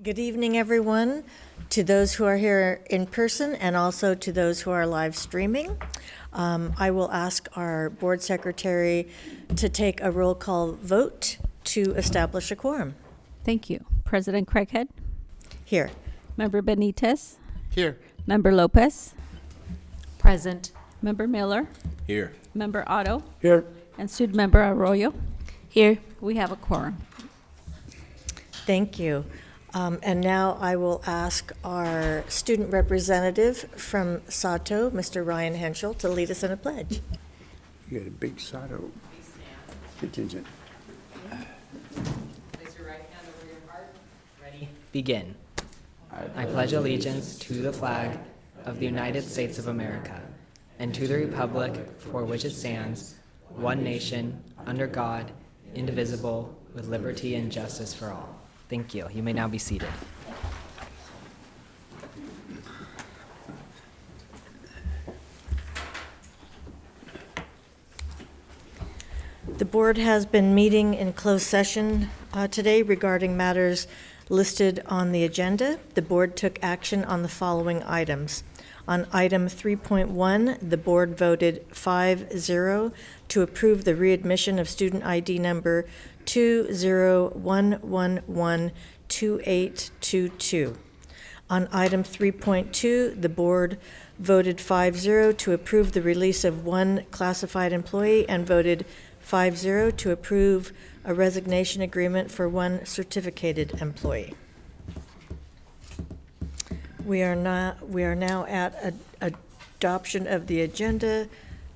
Good evening, everyone, to those who are here in person and also to those who are live streaming. I will ask our board secretary to take a roll call vote to establish a quorum. Thank you. President Craighead, Here. Member Benitez, Here. Member Lopez, Present. Member Miller, Here. Member Otto, Here. and Student Member Arroyo. Here. We have a quorum. Thank you. And now I will ask our student representative from Sato, Mr. Ryan Henschel, to lead us in a pledge. You got a big Sato contingent. Place your right hand over your heart. Ready? Begin. I pledge allegiance to the flag of the United States of America and to the republic for which it stands, one nation, under God, indivisible, with liberty and justice for all. Thank you. You may now be seated. The board has been meeting in closed session today regarding matters listed on the agenda. The board took action on the following items. On item 3.1, the board voted 5-0 to approve the readmission of student ID number 20112822. On item 3.2, the board voted 5-0 to approve the release of one classified employee and voted 5-0 to approve a resignation agreement for one certificated employee. We are now at adoption of the agenda.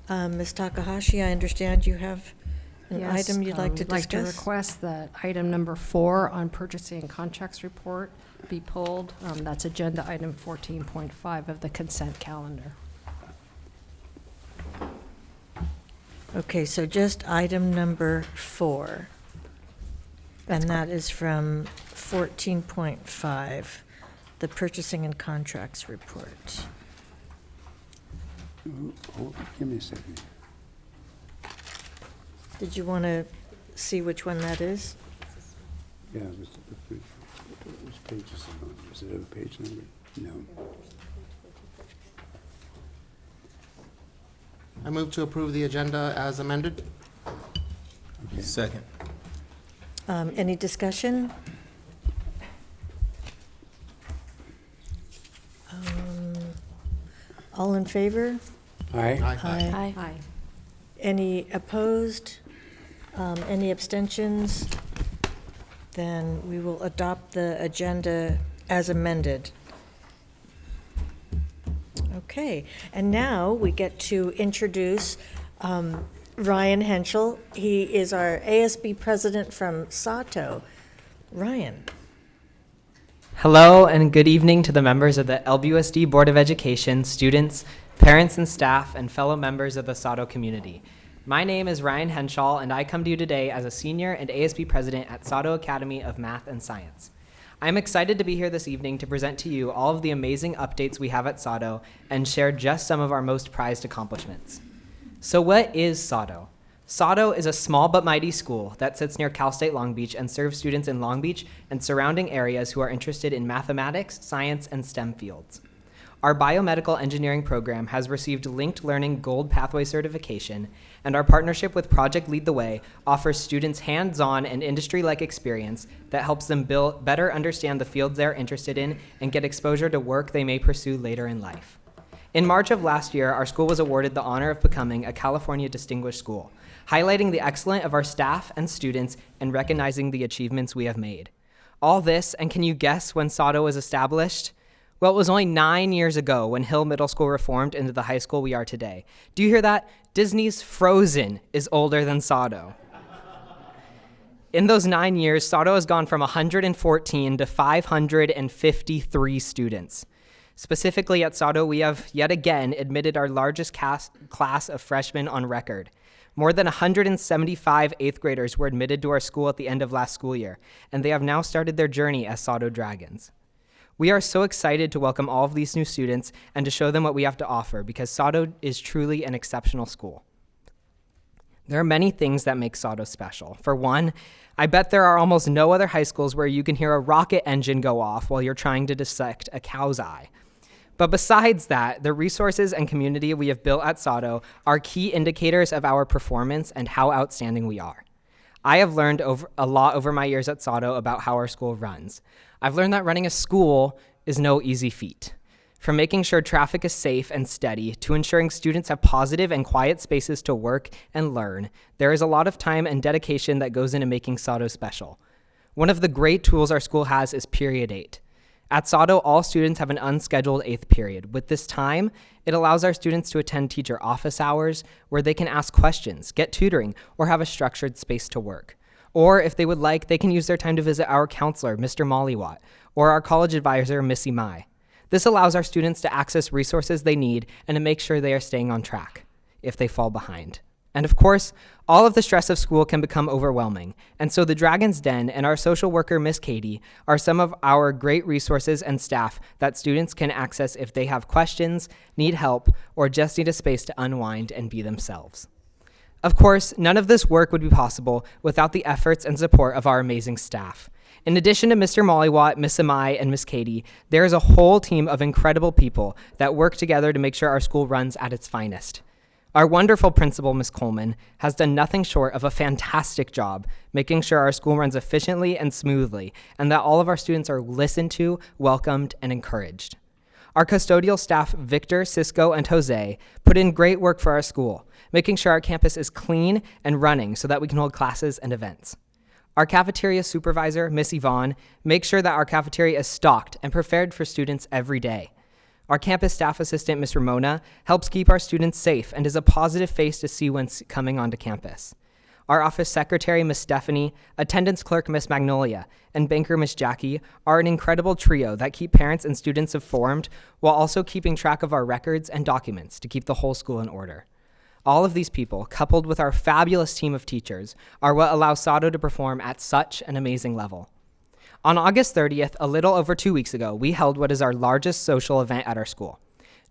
Ms. Takahashi, I understand you have an item you'd like to discuss? I'd like to request that item number 4 on purchasing and contracts report be pulled. That's agenda item 14.5 of the consent calendar. Okay, so just item number 4. And that is from 14.5, the purchasing and contracts report. Oh, give me a second. Did you want to see which one that is? Yeah, which page is it on? Is it a page number? No. I move to approve the agenda as amended. Okay. Second. Any discussion? All in favor? Aye. Aye. Aye. Any opposed? Any abstentions? Then we will adopt the agenda as amended. Okay, and now we get to introduce Ryan Henschel. He is our ASB president from Sato. Ryan. Hello and good evening to the members of the LBUSD Board of Education, students, parents and staff, and fellow members of the Sato community. My name is Ryan Henschel, and I come to you today as a senior and ASB president at Sato Academy of Math and Science. I'm excited to be here this evening to present to you all of the amazing updates we have at Sato and share just some of our most prized accomplishments. So what is Sato? Sato is a small but mighty school that sits near Cal State Long Beach and serves students in Long Beach and surrounding areas who are interested in mathematics, science, and STEM fields. Our biomedical engineering program has received Linked Learning Gold Pathway certification, and our partnership with Project Lead the Way offers students hands-on and industry-like experience that helps them better understand the fields they're interested in and get exposure to work they may pursue later in life. In March of last year, our school was awarded the honor of becoming a California Distinguished School, highlighting the excellence of our staff and students and recognizing the achievements we have made. All this, and can you guess when Sato was established? Well, it was only 9 years ago when Hill Middle School reformed into the high school we are today. Do you hear that? Disney's Frozen is older than Sato. In those 9 years, Sato has gone from 114 to 553 students. Specifically at Sato, we have yet again admitted our largest class of freshmen on record. More than 175 eighth graders were admitted to our school at the end of last school year, and they have now started their journey as Sato Dragons. We are so excited to welcome all of these new students and to show them what we have to offer because Sato is truly an exceptional school. There are many things that make Sado special. For one, I bet there are almost no other high schools where you can hear a rocket engine go off while you're trying to dissect a cow's eye. But besides that, the resources and community we have built at Sado are key indicators of our performance and how outstanding we are. I have learned a lot over my years at Sado about how our school runs. I've learned that running a school is no easy feat. From making sure traffic is safe and steady to ensuring students have positive and quiet spaces to work and learn, there is a lot of time and dedication that goes into making Sado special. One of the great tools our school has is Period 8. At Sado, all students have an unscheduled 8th period. With this time, it allows our students to attend teacher office hours where they can ask questions, get tutoring, or have a structured space to work. Or if they would like, they can use their time to visit our counselor, Mr. Molliwatt, or our college advisor, Missy Mai. This allows our students to access resources they need and to make sure they are staying on track if they fall behind. And of course, all of the stress of school can become overwhelming. And so the Dragon's Den and our social worker, Miss Katie, are some of our great resources and staff that students can access if they have questions, need help, or just need a space to unwind and be themselves. Of course, none of this work would be possible without the efforts and support of our amazing staff. In addition to Mr. Molliwatt, Miss Amai, and Miss Katie, there is a whole team of incredible people that work together to make sure our school runs at its finest. Our wonderful principal, Ms. Coleman, has done nothing short of a fantastic job making sure our school runs efficiently and smoothly, and that all of our students are listened to, welcomed, and encouraged. Our custodial staff, Victor, Cisco, and Jose, put in great work for our school, making sure our campus is clean and running so that we can hold classes and events. Our cafeteria supervisor, Miss Yvonne, makes sure that our cafeteria is stocked and prepared for students every day. Our campus staff assistant, Miss Ramona, helps keep our students safe and is a positive face to see when coming onto campus. Our office secretary, Miss Stephanie, attendance clerk, Miss Magnolia, and banker, Miss Jackie, are an incredible trio that keep parents and students informed while also keeping track of our records and documents to keep the whole school in order. All of these people, coupled with our fabulous team of teachers, are what allows Sado to perform at such an amazing level. On August 30th, a little over 2 weeks ago, we held what is our largest social event at our school.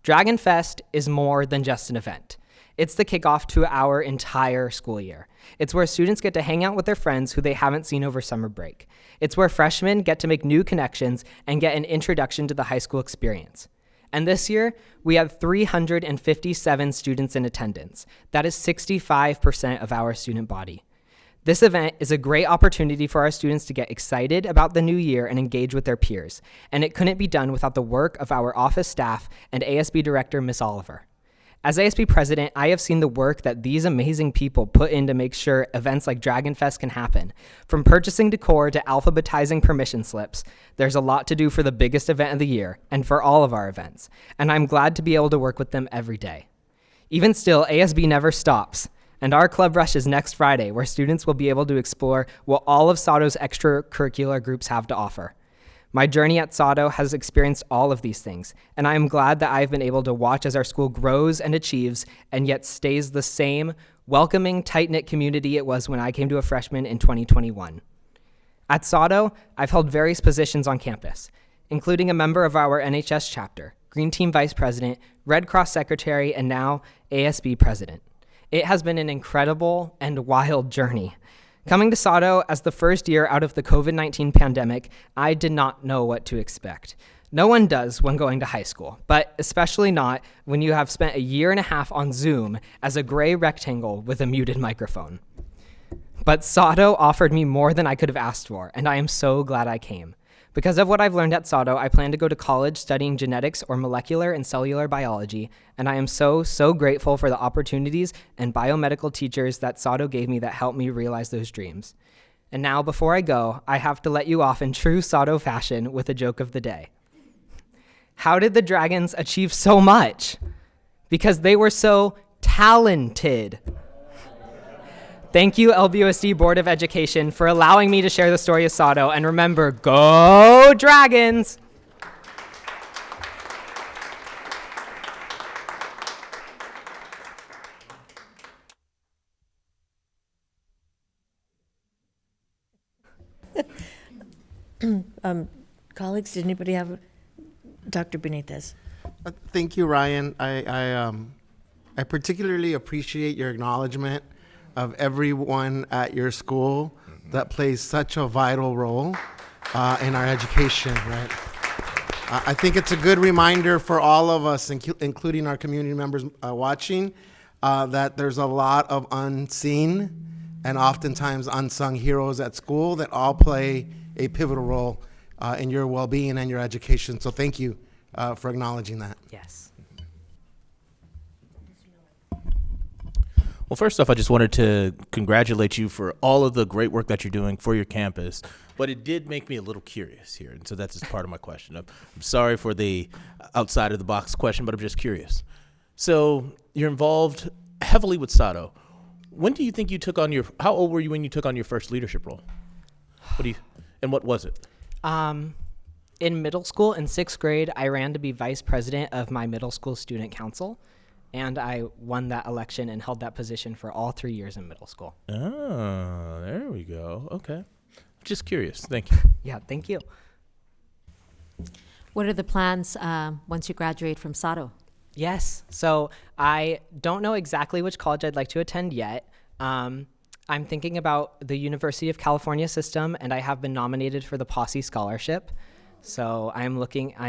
Dragon Fest is more than just an event. It's the kickoff to our entire school year. It's where students get to hang out with their friends who they haven't seen over summer break. It's where freshmen get to make new connections and get an introduction to the high school experience. And this year, we had 357 students in attendance. That is 65% of our student body. This event is a great opportunity for our students to get excited about the new year and engage with their peers, and it couldn't be done without the work of our office staff and ASB director, Miss Oliver. As ASB president, I have seen the work that these amazing people put in to make sure events like Dragon Fest can happen. From purchasing decor to alphabetizing permission slips, there's a lot to do for the biggest event of the year and for all of our events, and I'm glad to be able to work with them every day. Even still, ASB never stops, and our club rush is next Friday, where students will be able to explore what all of Sado's extracurricular groups have to offer. My journey at Sado has experienced all of these things, and I am glad that I've been able to watch as our school grows and achieves and yet stays the same welcoming, tight-knit community it was when I came to a freshman in 2021. At Sado, I've held various positions on campus, including a member of our NHS chapter, Green Team Vice President, Red Cross Secretary, and now ASB President. It has been an incredible and wild journey. Coming to Sado as the first year out of the COVID-19 pandemic, I did not know what to expect. No one does when going to high school, but especially not when you have spent a year and a half on Zoom as a gray rectangle with a muted microphone. But Sado offered me more than I could have asked for, and I am so glad I came. Because of what I've learned at Sado, I plan to go to college studying genetics or molecular and cellular biology, and I am so grateful for the opportunities and biomedical teachers that Sado gave me that helped me realize those dreams. And now, before I go, I have to let you off in true Sado fashion with a joke of the day. How did the Dragons achieve so much? Because they were so talented. Thank you, LBUSD Board of Education, for allowing me to share the story of Sado. And remember, go Dragons! Colleagues, did anybody have Dr. Benitez? Thank you, Ryan. I particularly appreciate your acknowledgement of everyone at your school that plays such a vital role in our education, right? I think it's a good reminder for all of us, including our community members watching, that there's a lot of unseen and oftentimes unsung heroes at school that all play a pivotal role in your well-being and your education. So thank you for acknowledging that. Yes. Well, first off, I just wanted to congratulate you for all of the great work that you're doing for your campus. But it did make me a little curious here, and so that's just part of my question. I'm sorry for the outside of the box question, but I'm just curious. So you're involved heavily with SADO. When do you think you took on how old were you when you took on your first leadership role? And what was it? In middle school, in 6th grade, I ran to be vice president of my middle school student council, and I won that election and held that position for all 3 years in middle school. Oh, there we go. Okay. Just curious. Thank you. Yeah, thank you. What are the plans once you graduate from SADO? Yes. So I don't know exactly which college I'd like to attend yet. I'm thinking about the University of California system, and I have been nominated for the Posse Scholarship. So I'm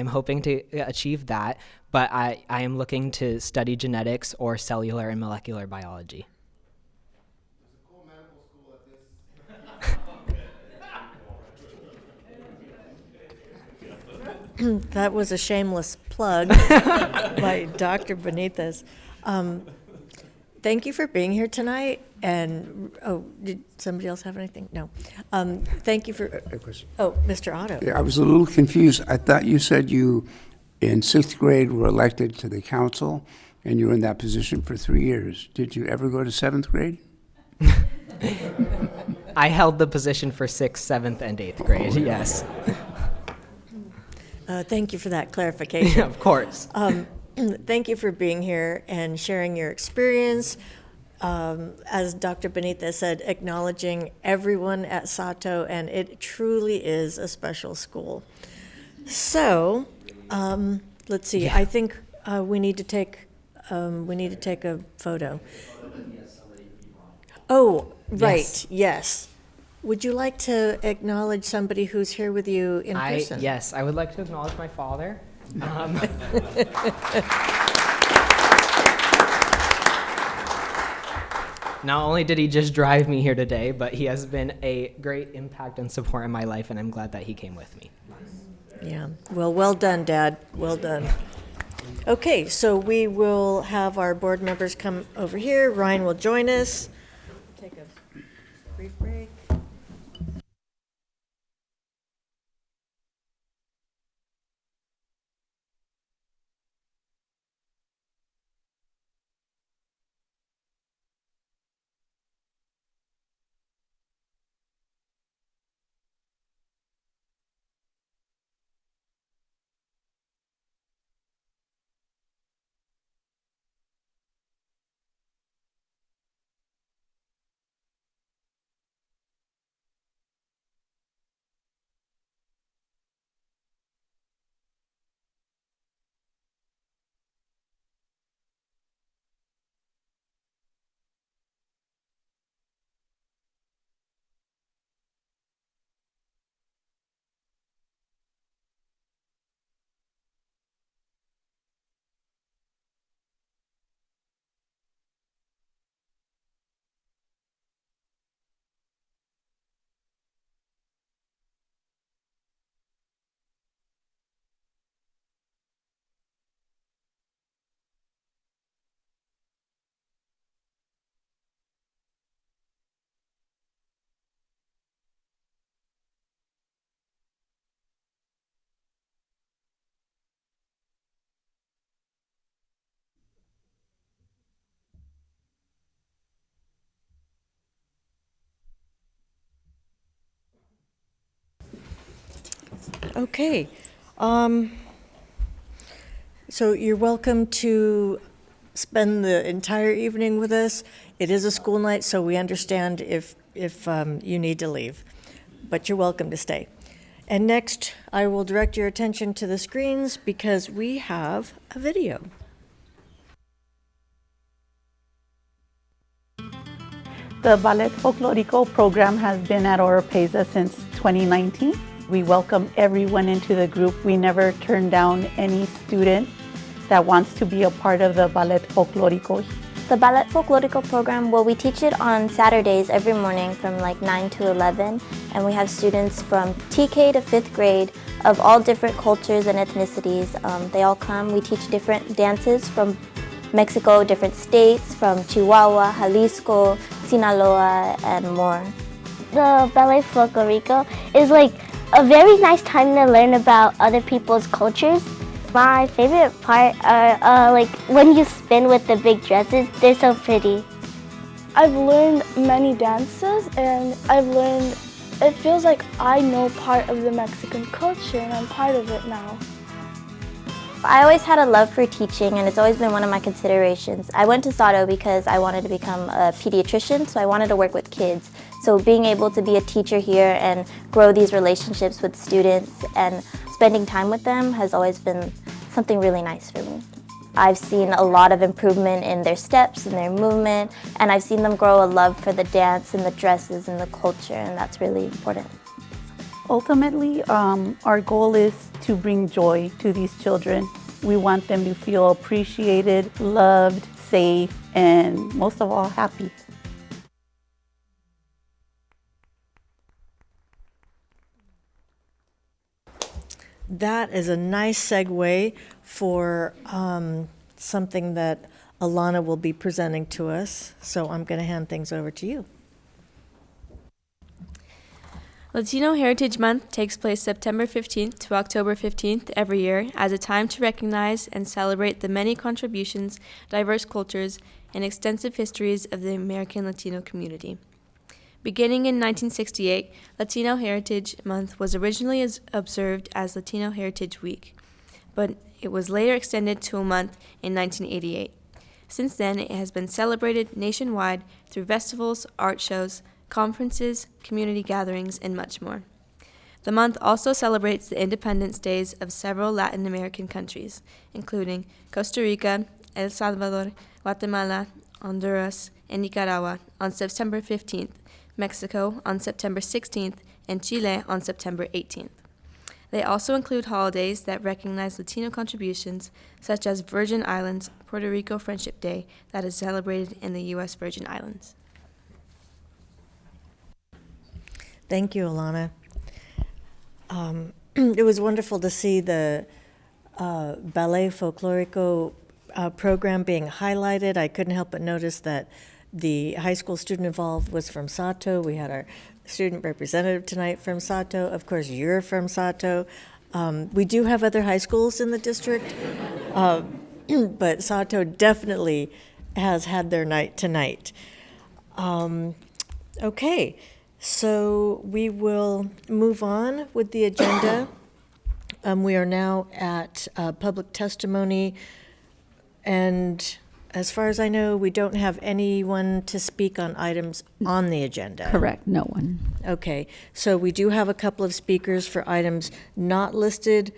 hoping to achieve that, but I am looking to study genetics or cellular and molecular biology. There's a cool medical school at this. That was a shameless plug by Dr. Benitez. Thank you for being here tonight. And, did somebody else have anything? No. Thank you for, A question. Mr. Otto. Yeah, I was a little confused. I thought you said you, in 6th grade, were elected to the council, and you were in that position for 3 years. Did you ever go to 7th grade? I held the position for 6th, 7th, and 8th grade, yes. Thank you for that clarification. Of course. Thank you for being here and sharing your experience. As Dr. Benitez said, acknowledging everyone at Sato, and it truly is a special school. So, let's see. Yeah. I think we need to take a photo. Oh, right. Yes. Would you like to acknowledge somebody who's here with you in person? Yes, I would like to acknowledge my father. Not only did he just drive me here today, but he has been a great impact and support in my life, and I'm glad that he came with me. Yeah. Well done, Dad. Well done. Okay, so we will have our board members come over here. Ryan will join us. Take a brief break. Okay. So you're welcome to spend the entire evening with us. It is a school night, so we understand if you need to leave, but you're welcome to stay. And next, I will direct your attention to the screens because we have a video. The Ballet Folklorico program has been at Oropesa since 2019. We welcome everyone into the group. We never turn down any student that wants to be a part of the Ballet Folklorico. The Ballet Folklorico program, well, we teach it on Saturdays every morning from like 9 to 11, and we have students from TK to 5th grade of all different cultures and ethnicities. They all come. We teach different dances from Mexico, different states, from Chihuahua, Jalisco, Sinaloa, and more. The Ballet Folklorico is like a very nice time to learn about other people's cultures. My favorite part are like when you spin with the big dresses. They're so pretty. I've learned many dances, and it feels like I know part of the Mexican culture, and I'm part of it now. I always had a love for teaching, and it's always been one of my considerations. I went to SADO because I wanted to become a pediatrician, so I wanted to work with kids. So being able to be a teacher here and grow these relationships with students and spending time with them has always been something really nice for me. I've seen a lot of improvement in their steps and their movement, and I've seen them grow a love for the dance and the dresses and the culture, and that's really important. Ultimately, our goal is to bring joy to these children. We want them to feel appreciated, loved, safe, and most of all, happy. That is a nice segue for something that Alana will be presenting to us. So I'm going to hand things over to you. Latino Heritage Month takes place September 15th to October 15th every year as a time to recognize and celebrate the many contributions, diverse cultures, and extensive histories of the American Latino community. Beginning in 1968, Latino Heritage Month was originally observed as Latino Heritage Week, but it was later extended to a month in 1988. Since then, it has been celebrated nationwide through festivals, art shows, conferences, community gatherings, and much more. The month also celebrates the Independence Days of several Latin American countries, including Costa Rica, El Salvador, Guatemala, Honduras, and Nicaragua on September 15th, Mexico on September 16th, and Chile on September 18th. They also include holidays that recognize Latino contributions, such as Virgin Islands Puerto Rico Friendship Day that is celebrated in the U.S. Virgin Islands. Thank you, Alana. It was wonderful to see the Ballet Folklorico program being highlighted. I couldn't help but notice that the high school student involved was from Sato. We had our student representative tonight from Sato. Of course, you're from Sato. We do have other high schools in the district, but Sato definitely has had their night tonight. Okay. So we will move on with the agenda. We are now at public testimony, and as far as I know, we don't have anyone to speak on items on the agenda. Correct, no one. Okay, so we do have a couple of speakers for items not listed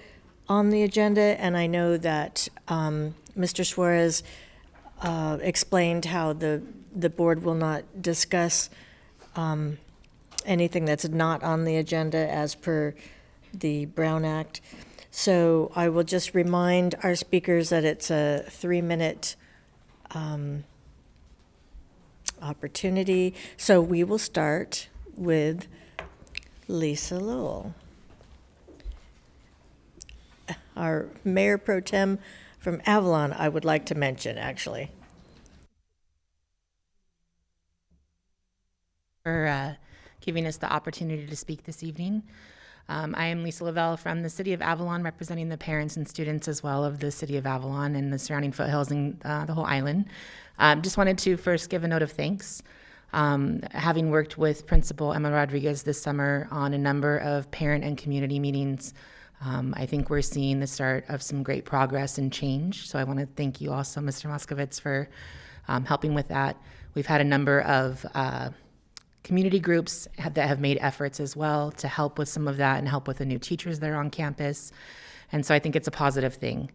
on the agenda, and I know that Mr. Suarez explained how the board will not discuss anything that's not on the agenda as per the Brown Act. So I will just remind our speakers that it's a 3-minute opportunity. So we will start with Lisa Lowell, our Mayor Pro Tem from Avalon, I would like to mention, actually. For giving us the opportunity to speak this evening. I am Lisa Lavelle from the City of Avalon, representing the parents and students as well of the City of Avalon and the surrounding foothills and the whole island. Just wanted to first give a note of thanks. Having worked with Principal Emma Rodriguez this summer on a number of parent and community meetings, I think we're seeing the start of some great progress and change. So I want to thank you also, Mr. Moskovitz, for helping with that. We've had a number of community groups that have made efforts as well to help with some of that and help with the new teachers that are on campus. And so I think it's a positive thing.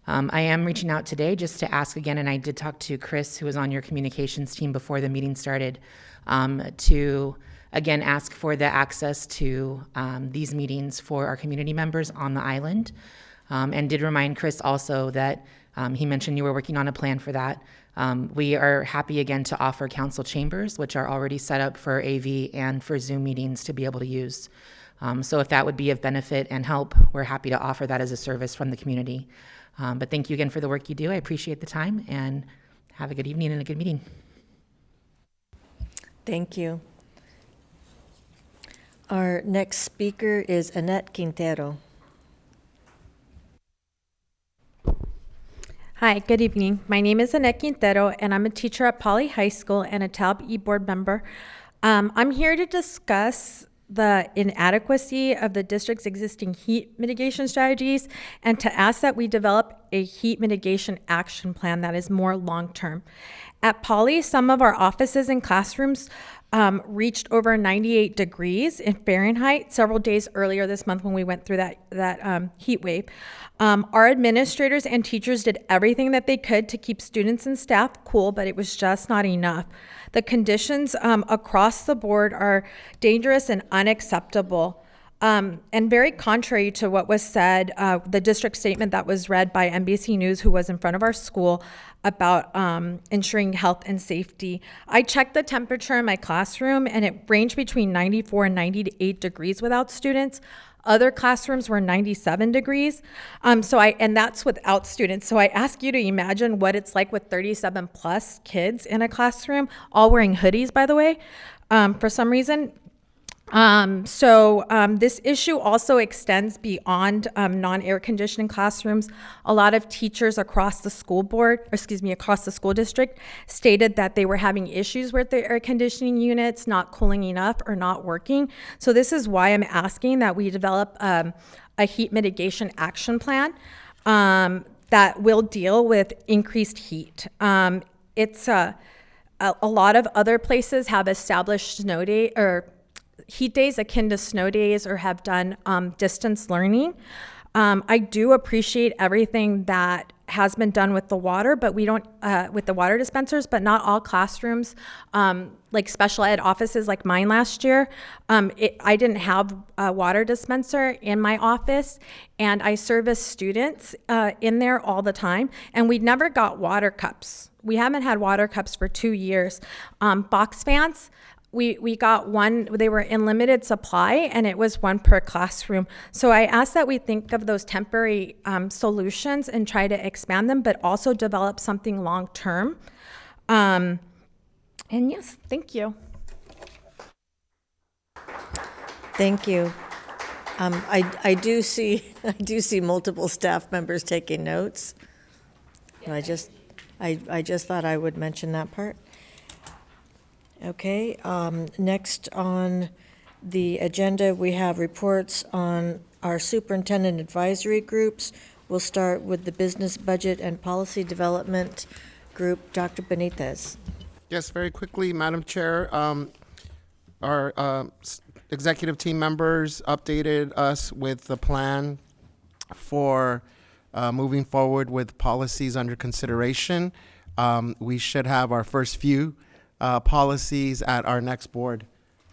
I am reaching out today just to ask again, and I did talk to Chris, who was on your communications team before the meeting started, to again ask for the access to these meetings for our community members on the island, and did remind Chris also that he mentioned you were working on a plan for that. We are happy again to offer council chambers, which are already set up for AV and for Zoom meetings to be able to use. So if that would be of benefit and help, we're happy to offer that as a service from the community. But thank you again for the work you do. I appreciate the time, and have a good evening and a good meeting. Thank you. Our next speaker is Annette Quintero. Hi, good evening. My name is Annette Quintero, and I'm a teacher at Poly High School and a TALB board member. I'm here to discuss the inadequacy of the district's existing heat mitigation strategies and to ask that we develop a heat mitigation action plan that is more long-term. At Poly, some of our offices and classrooms reached over 98 degrees in Fahrenheit several days earlier this month when we went through that heat wave. Our administrators and teachers did everything that they could to keep students and staff cool, but it was just not enough. The conditions across the board are dangerous and unacceptable. And very contrary to what was said, the district statement that was read by NBC News, who was in front of our school, about ensuring health and safety. I checked the temperature in my classroom, and it ranged between 94 and 98 degrees without students. Other classrooms were 97 degrees. And that's without students. So I ask you to imagine what it's like with 37 plus kids in a classroom, all wearing hoodies, by the way, for some reason. This issue also extends beyond non-air conditioning classrooms. A lot of teachers across the across the school district stated that they were having issues with their air conditioning units not cooling enough or not working. So this is why I'm asking that we develop a heat mitigation action plan that will deal with increased heat. A lot of other places have established snow day or heat days akin to snow days or have done distance learning. I do appreciate everything that has been done with the water, but we don't, with the water dispensers, but not all classrooms, like special ed offices like mine last year. I didn't have a water dispenser in my office, and I service students in there all the time, and we never got water cups. We haven't had water cups for 2 years. Box fans, we got one, they were in limited supply, and it was one per classroom. So I ask that we think of those temporary solutions and try to expand them, but also develop something long-term. And yes, thank you. Thank you. I do see multiple staff members taking notes. I just thought I would mention that part. Okay, next on the agenda, we have reports on our superintendent advisory groups. We'll start with the Business, Budget, and Policy Development Group. Dr. Benitez. Yes, very quickly, Madam Chair. Our executive team members updated us with the plan for moving forward with policies under consideration. We should have our first few policies at our next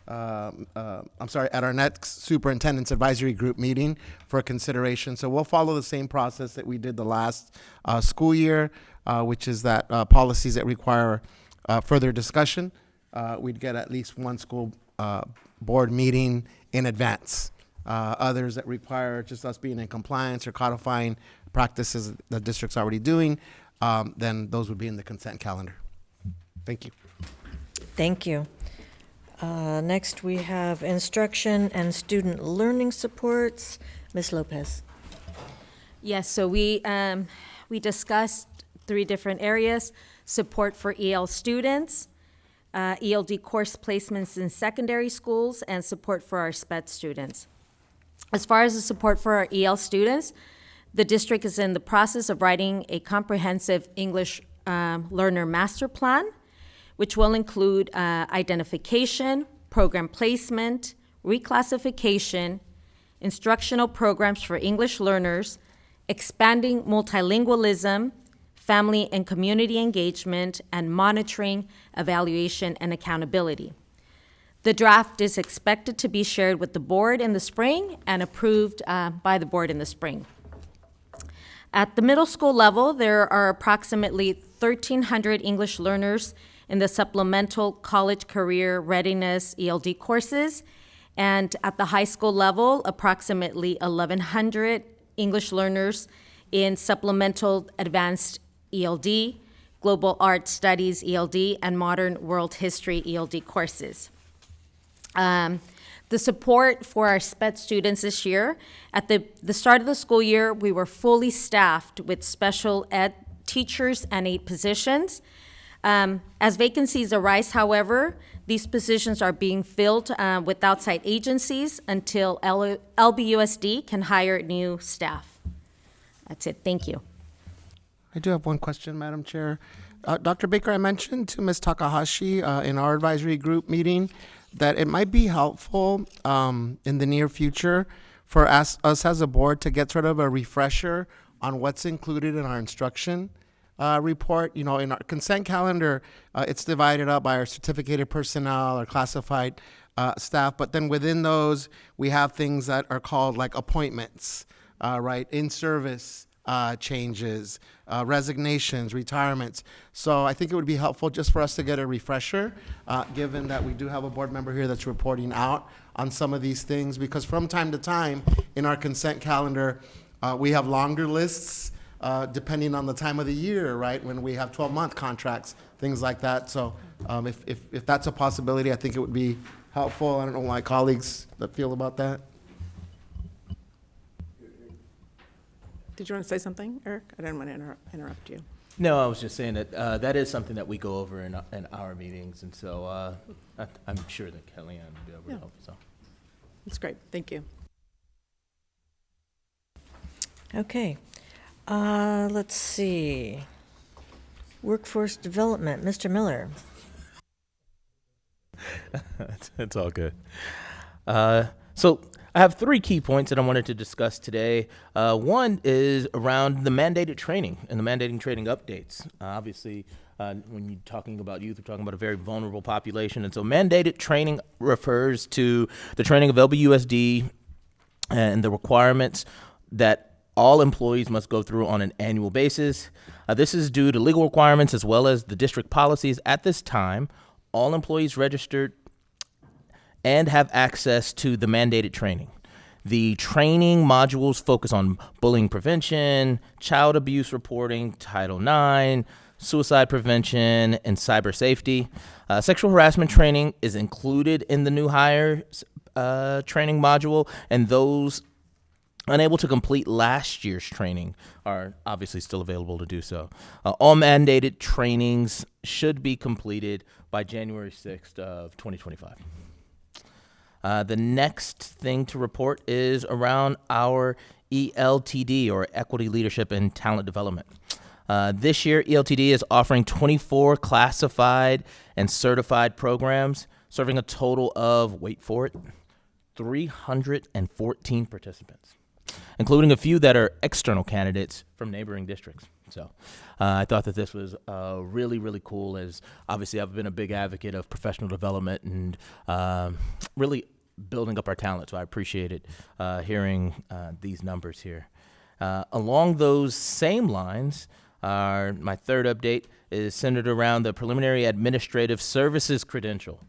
at our next Superintendent's Advisory Group meeting for consideration. So we'll follow the same process that we did the last school year, which is that policies that require further discussion, we'd get at least one school board meeting in advance. Others that require just us being in compliance or codifying practices the district's already doing, then those would be in the consent calendar. Thank you. Thank you. Next, we have instruction and student learning supports. Ms. Lopez. Yes, so we discussed 3 different areas: support for EL students, ELD course placements in secondary schools, and support for our SPED students. As far as the support for our EL students, the district is in the process of writing a comprehensive English learner master plan, which will include identification, program placement, reclassification, instructional programs for English learners, expanding multilingualism, family and community engagement, and monitoring, evaluation, and accountability. The draft is expected to be shared with the board in the spring and approved by the board in the spring. At the middle school level, there are approximately 1,300 English learners in the supplemental college career readiness ELD courses, and at the high school level, approximately 1,100 English learners in supplemental advanced ELD, global art studies ELD, and modern world history ELD courses. The support for our SPED students this year, at the start of the school year, we were fully staffed with special ed teachers and aide positions. As vacancies arise, however, these positions are being filled with outside agencies until LBUSD can hire new staff. That's it. Thank you. I do have one question, Madam Chair. Dr. Baker, I mentioned to Ms. Takahashi in our advisory group meeting that it might be helpful in the near future for us as a board to get sort of a refresher on what's included in our instruction report. You know, in our consent calendar, it's divided up by our certificated personnel, our classified staff, but then within those, we have things that are called like appointments, right, in-service changes, resignations, retirements. So I think it would be helpful just for us to get a refresher, given that we do have a board member here that's reporting out on some of these things, because from time to time in our consent calendar, we have longer lists, depending on the time of the year, right, when we have 12-month contracts, things like that. So if that's a possibility, I think it would be helpful. I don't know my colleagues that feel about that. Did you want to say something, Eric? I didn't want to interrupt you. No, I was just saying that that is something that we go over in our meetings, and so I'm sure that Kellyanne will be able to help. So That's great. Thank you. Okay. Let's see. Workforce development, Mr. Miller. It's all good. So I have 3 key points that I wanted to discuss today. One is around the mandated training and the mandating training updates. Obviously, when you're talking about youth, we're talking about a very vulnerable population. And so mandated training refers to the training of LBUSD and the requirements that all employees must go through on an annual basis. This is due to legal requirements as well as the district policies. At this time, all employees registered and have access to the mandated training. The training modules focus on bullying prevention, child abuse reporting, Title IX, suicide prevention, and cyber safety. Sexual harassment training is included in the new hire training module, and those unable to complete last year's training are obviously still available to do so. All mandated trainings should be completed by January 6th of 2025. The next thing to report is around our ELTD, or Equity, Leadership, and Talent Development. This year, ELTD is offering 24 classified and certified programs, serving a total of, wait for it, 314 participants, including a few that are external candidates from neighboring districts. So I thought that this was really, really cool, as obviously I've been a big advocate of professional development and really building up our talent. So I appreciated hearing these numbers here. Along those same lines, my third update is centered around the preliminary administrative services credential.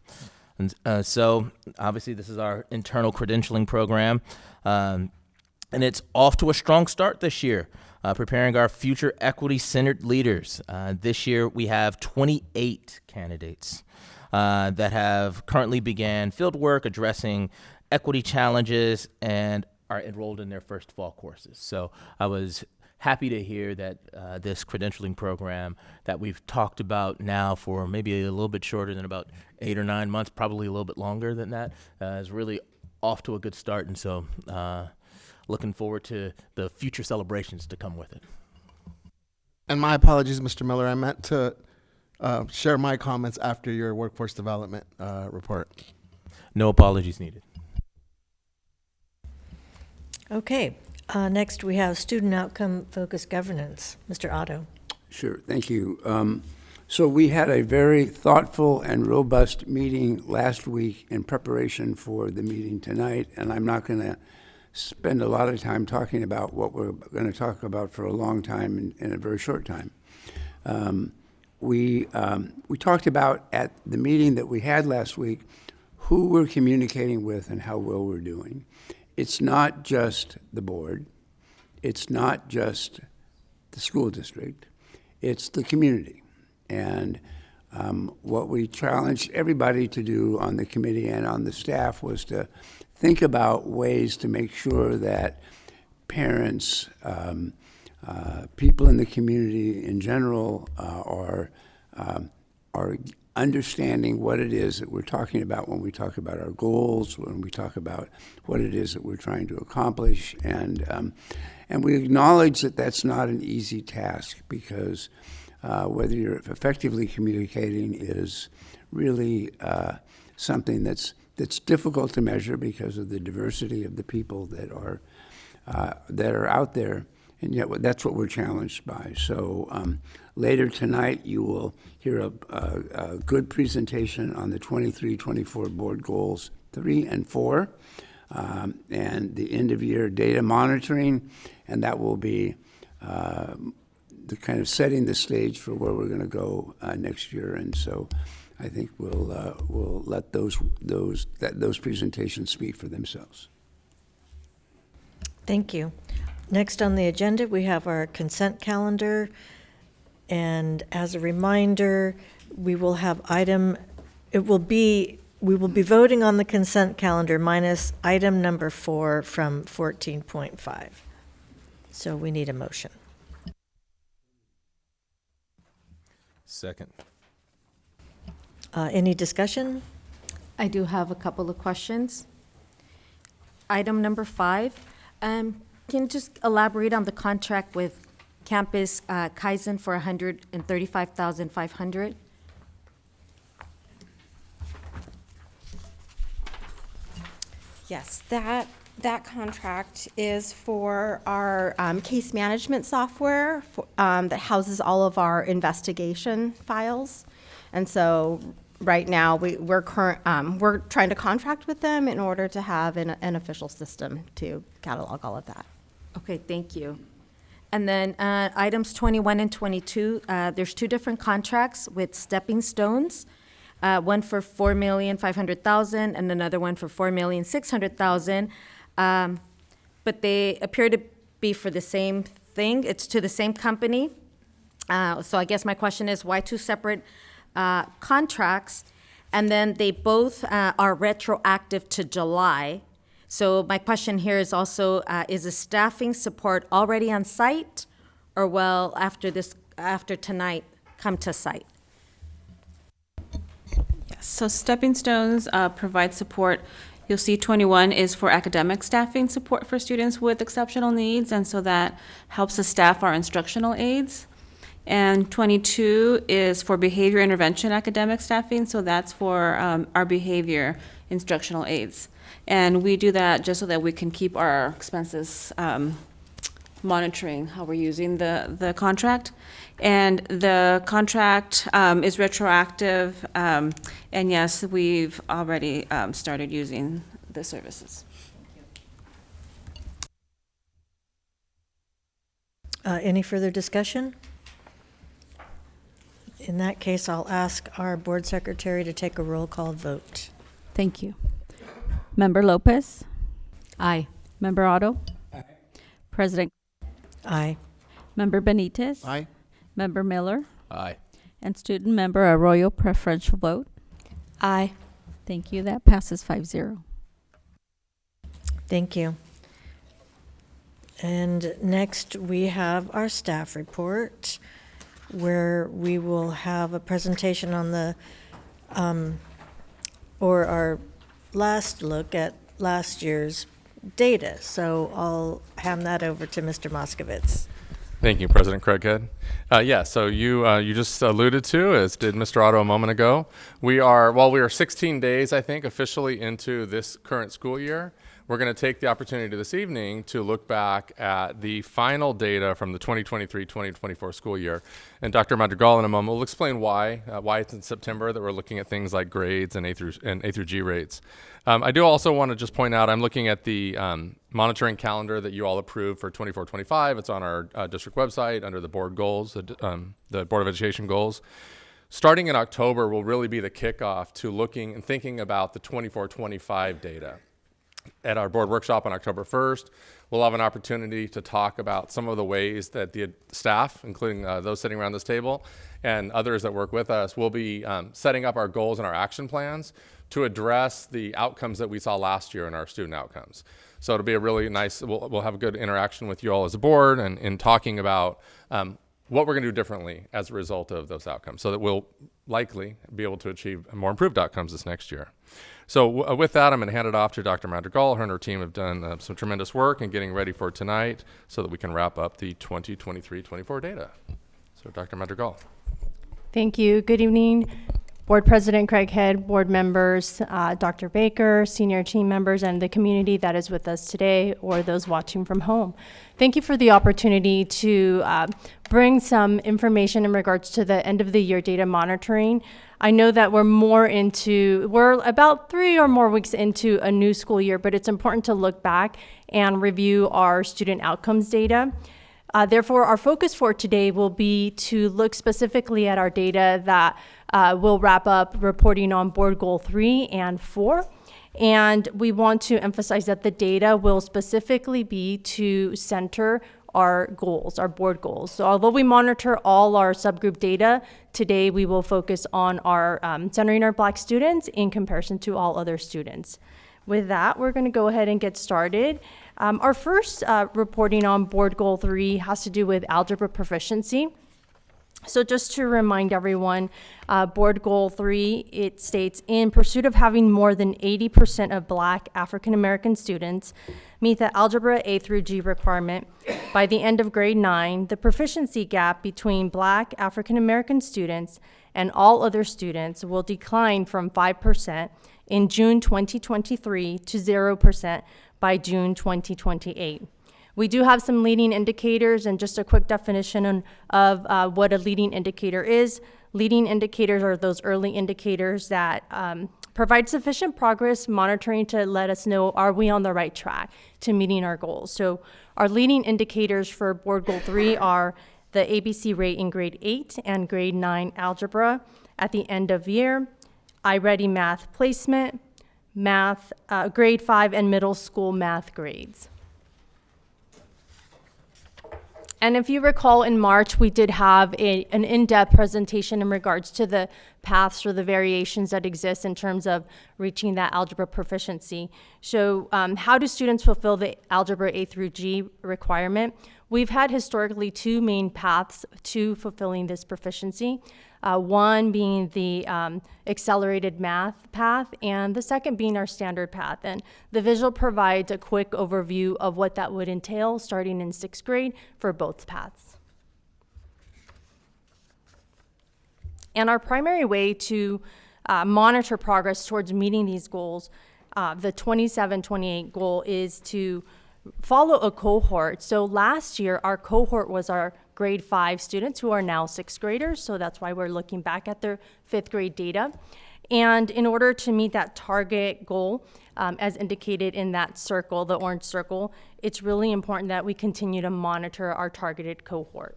And so obviously this is our internal credentialing program. And it's off to a strong start this year, preparing our future equity-centered leaders. This year, we have 28 candidates that have currently began field work addressing equity challenges and are enrolled in their first fall courses. So I was happy to hear that this credentialing program that we've talked about now for maybe a little bit shorter than about 8 or 9 months, probably a little bit longer than that, is really off to a good start. And so looking forward to the future celebrations to come with it. And my apologies, Mr. Miller. I meant to share my comments after your workforce development report. No apologies needed. Okay. Next, we have student outcome focused governance. Mr. Otto. Sure, thank you. So we had a very thoughtful and robust meeting last week in preparation for the meeting tonight, and I'm not going to spend a lot of time talking about what we're going to talk about for a long time in a very short time. We talked about at the meeting that we had last week who we're communicating with and how well we're doing. It's not just the board. It's not just the school district. It's the community. And what we challenged everybody to do on the committee and on the staff was to think about ways to make sure that parents, people in the community in general are understanding what it is that we're talking about when we talk about our goals, when we talk about what it is that we're trying to accomplish. And we acknowledge that that's not an easy task, because whether you're effectively communicating is really something that's difficult to measure because of the diversity of the people that are out there. And yet that's what we're challenged by. So later tonight, you will hear a good presentation on the 23-24 board goals 3 and 4, and the end-of-year data monitoring, and that will be the kind of setting the stage for where we're going to go next year. And so I think we'll let those presentations speak for themselves. Thank you. Next on the agenda, we have our consent calendar. And as a reminder, we will be voting on the consent calendar minus item number 4 from 14.5. So we need a motion. Second. Any discussion? I do have a couple of questions. Item number 5, can you just elaborate on the contract with Campus Kaizen for $135,500? Yes, that contract is for our case management software that houses all of our investigation files. And so right now we're trying to contract with them in order to have an official system to catalog all of that. Okay, thank you. And then items 21 and 22, there's 2 different contracts with Stepping Stones. One for $4,500,000 and another one for $4,600,000. But they appear to be for the same thing. It's to the same company. So I guess my question is, why 2 separate contracts? And then they both are retroactive to July. So my question here is also, is the staffing support already on site, or will after tonight come to site? Yes, so Stepping Stones provide support. You'll see 21 is for academic staffing support for students with exceptional needs, and so that helps us staff our instructional aides. And 22 is for behavior intervention academic staffing, so that's for our behavior instructional aides. And we do that just so that we can keep our expenses monitoring how we're using the contract. And the contract is retroactive, and yes, we've already started using the services. Any further discussion? In that case, I'll ask our board secretary to take a roll call vote. Thank you. Member Lopez? Aye. Member Otto? Aye. President? Aye. Member Benitez? Aye. Member Miller? Aye. And student member Arroyo, preferential vote? Aye. Thank you. That passes 5-0. Thank you. And next, we have our staff report, where we will have a presentation on the, or our last look at last year's data. So I'll hand that over to Mr. Moskovitz. Thank you, President Craighead. So you just alluded to, as did Mr. Otto a moment ago, we are 16 days, I think, officially into this current school year. we're going to take the opportunity this evening to look back at the final data from the 2023-2024 school year. And Dr. Madrigal in a moment will explain why it's in September that we're looking at things like grades and A through G rates. I do also want to just point out, I'm looking at the monitoring calendar that you all approved for 24-25. It's on our district website under the board goals, the Board of Education goals. Starting in October will really be the kickoff to looking and thinking about the 24-25 data. At our board workshop on October 1st, we'll have an opportunity to talk about some of the ways that the staff, including those sitting around this table, and others that work with us, will be setting up our goals and our action plans to address the outcomes that we saw last year in our student outcomes. So it'll be a really nice, we'll have a good interaction with you all as a board and in talking about what we're going to do differently as a result of those outcomes so that we'll likely be able to achieve more improved outcomes this next year. So with that, I'm going to hand it off to Dr. Madrigal. Her and her team have done some tremendous work in getting ready for tonight so that we can wrap up the 2023-24 data. So Dr. Madrigal. Thank you. Good evening, Board President Craig Head, board members, Dr. Baker, senior team members, and the community that is with us today, or those watching from home. Thank you for the opportunity to bring some information in regards to the end of the year data monitoring. I know that we're about 3 or more weeks into a new school year, but it's important to look back and review our student outcomes data. Therefore, our focus for today will be to look specifically at our data that will wrap up reporting on board goal 3 and 4. And we want to emphasize that the data will specifically be to center our goals, our board goals. So although we monitor all our subgroup data, today we will focus on our centering our Black students in comparison to all other students. With that, we're going to go ahead and get started. Our first reporting on board goal 3 has to do with algebra proficiency. So just to remind everyone, board goal 3, it states, in pursuit of having more than 80% of Black African American students meet the algebra A through G requirement by the end of grade 9, the proficiency gap between Black African American students and all other students will decline from 5% in June 2023 to 0% by June 2028. We do have some leading indicators, and just a quick definition of what a leading indicator is. Leading indicators are those early indicators that provide sufficient progress monitoring to let us know, are we on the right track to meeting our goals? So our leading indicators for board goal 3 are the ABC rate in grade 8 and grade 9 algebra at the end of year, iReady math placement, math, grade 5 and middle school math grades. And if you recall, in March, we did have an in-depth presentation in regards to the paths or the variations that exist in terms of reaching that algebra proficiency. So how do students fulfill the algebra A through G requirement? We've had historically 2 main paths to fulfilling this proficiency. One being the accelerated math path, and the second being our standard path. And the visual provides a quick overview of what that would entail starting in 6th grade for both paths. And our primary way to monitor progress towards meeting these goals, the 27-28 goal, is to follow a cohort. So last year, our cohort was our grade 5 students who are now 6th graders. So that's why we're looking back at their 5th grade data. And in order to meet that target goal, as indicated in that circle, the orange circle, it's really important that we continue to monitor our targeted cohort.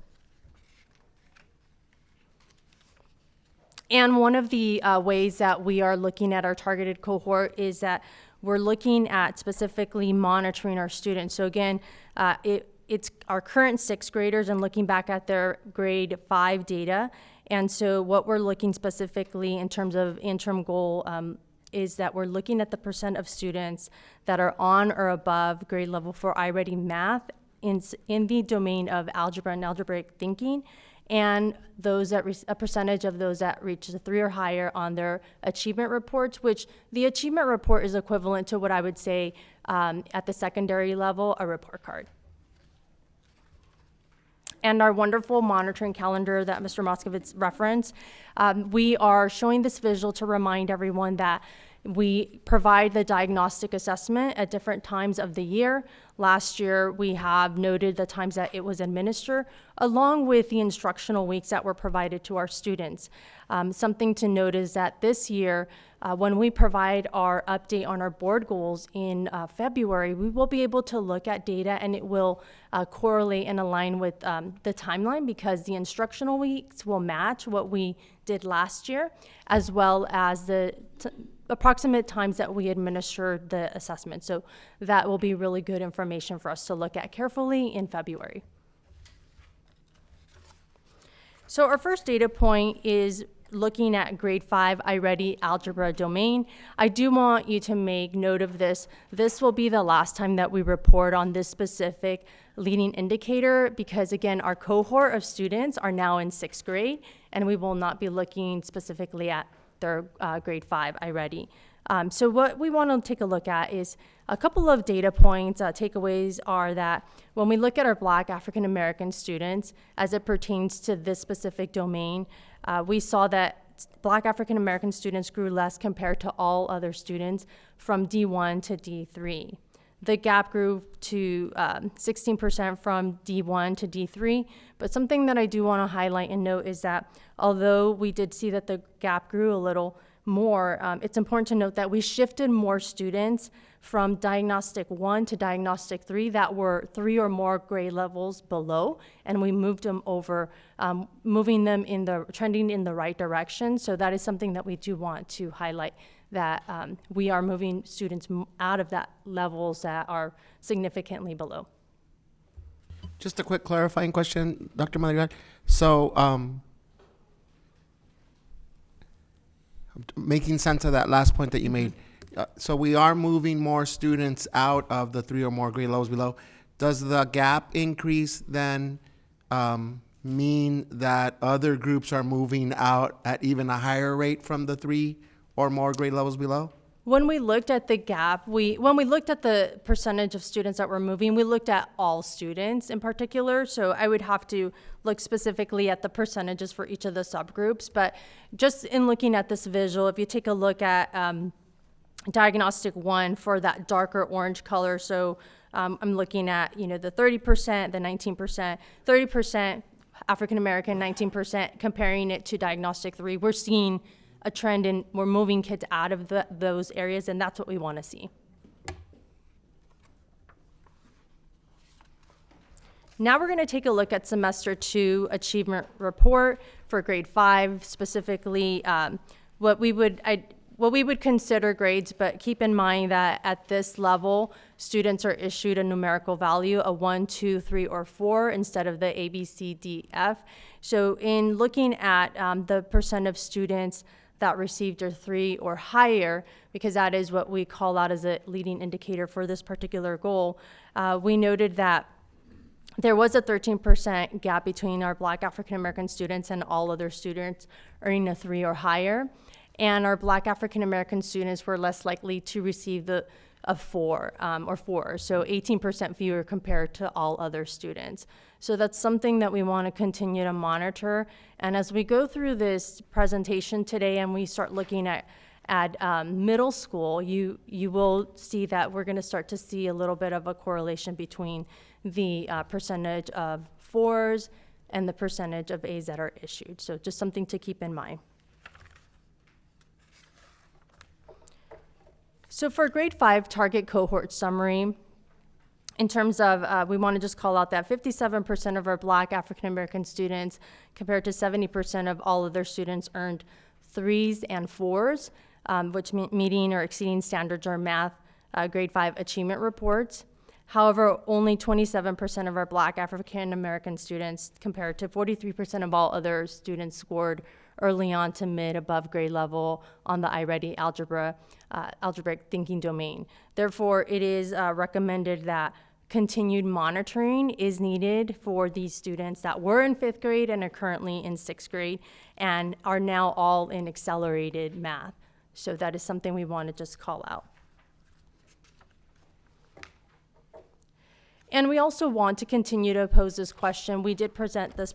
And one of the ways that we are looking at our targeted cohort is that we're looking at specifically monitoring our students. So again, it's our current 6th graders and looking back at their grade 5 data. And so what we're looking specifically in terms of interim goal is that we're looking at the percent of students that are on or above grade level for iReady math in the domain of algebra and algebraic thinking, and those that a percentage of those that reach the 3 or higher on their achievement reports, which the achievement report is equivalent to what I would say at the secondary level, a report card. And our wonderful monitoring calendar that Mr. Moskovitz referenced, we are showing this visual to remind everyone that We provide the diagnostic assessment at different times of the year. Last year, we have noted the times that it was administered, along with the instructional weeks that were provided to our students. Something to note is that this year, when we provide our update on our board goals in February, we will be able to look at data and it will correlate and align with the timeline, because the instructional weeks will match what we did last year, as well as the approximate times that we administered the assessment. So that will be really good information for us to look at carefully in February. So our first data point is looking at grade 5 iReady algebra domain. I do want you to make note of this. This will be the last time that we report on this specific leading indicator, because again, our cohort of students are now in 6th grade, and we will not be looking specifically at their grade 5 iReady. So what we want to take a look at is a couple of data points. Takeaways are that when we look at our Black African American students as it pertains to this specific domain, we saw that Black African American students grew less compared to all other students from D1 to D3. The gap grew to 16% from D1 to D3, but something that I do want to highlight and note is that although we did see that the gap grew a little more, it's important to note that we shifted more students from Diagnostic 1 to Diagnostic 3 that were 3 or more grade levels below, and we moved them over, trending in the right direction. So that is something that we do want to highlight, that we are moving students out of that levels that are significantly below. Just a quick clarifying question, Dr. Madrigal. So, making sense of that last point that you made. So we are moving more students out of the 3 or more grade levels below. Does the gap increase then mean that other groups are moving out at even a higher rate from the 3 or more grade levels below? When we looked at the gap, when we looked at the percentage of students that were moving, we looked at all students in particular. So I would have to look specifically at the percentages for each of the subgroups. But just in looking at this visual, if you take a look at Diagnostic 1 for that darker orange color, so I'm looking at the 30%, the 19%, 30% African American, 19%, comparing it to Diagnostic 3, we're seeing a trend in we're moving kids out of those areas, and that's what we want to see. Now we're going to take a look at Semester 2 Achievement Report for grade 5, specifically what we would consider grades, but keep in mind that at this level, students are issued a numerical value, a 1, 2, 3, or 4, instead of the A, B, C, D, F. So in looking at the percent of students that received a 3 or higher, because that is what we call out as a leading indicator for this particular goal, we noted that there was a 13% gap between our Black African American students and all other students earning a 3 or higher. And our Black African American students were less likely to receive a 4 or 4, so 18% fewer compared to all other students. So that's something that we want to continue to monitor. And as we go through this presentation today and we start looking at middle school, you will see that we're going to start to see a little bit of a correlation between the percentage of 4s and the percentage of A's that are issued. So just something to keep in mind. So for grade 5 target cohort summary, in terms of, we want to just call out that 57% of our Black African American students, compared to 70% of all other students, earned 3s and 4s, which meeting or exceeding standards or math grade 5 achievement reports. However, only 27% of our Black African American students, compared to 43% of all other students, scored early on to mid above grade level on the iReady algebraic thinking domain. Therefore, it is recommended that continued monitoring is needed for these students that were in 5th grade and are currently in 6th grade and are now all in accelerated math. So that is something we want to just call out. And we also want to continue to pose this question. We did present this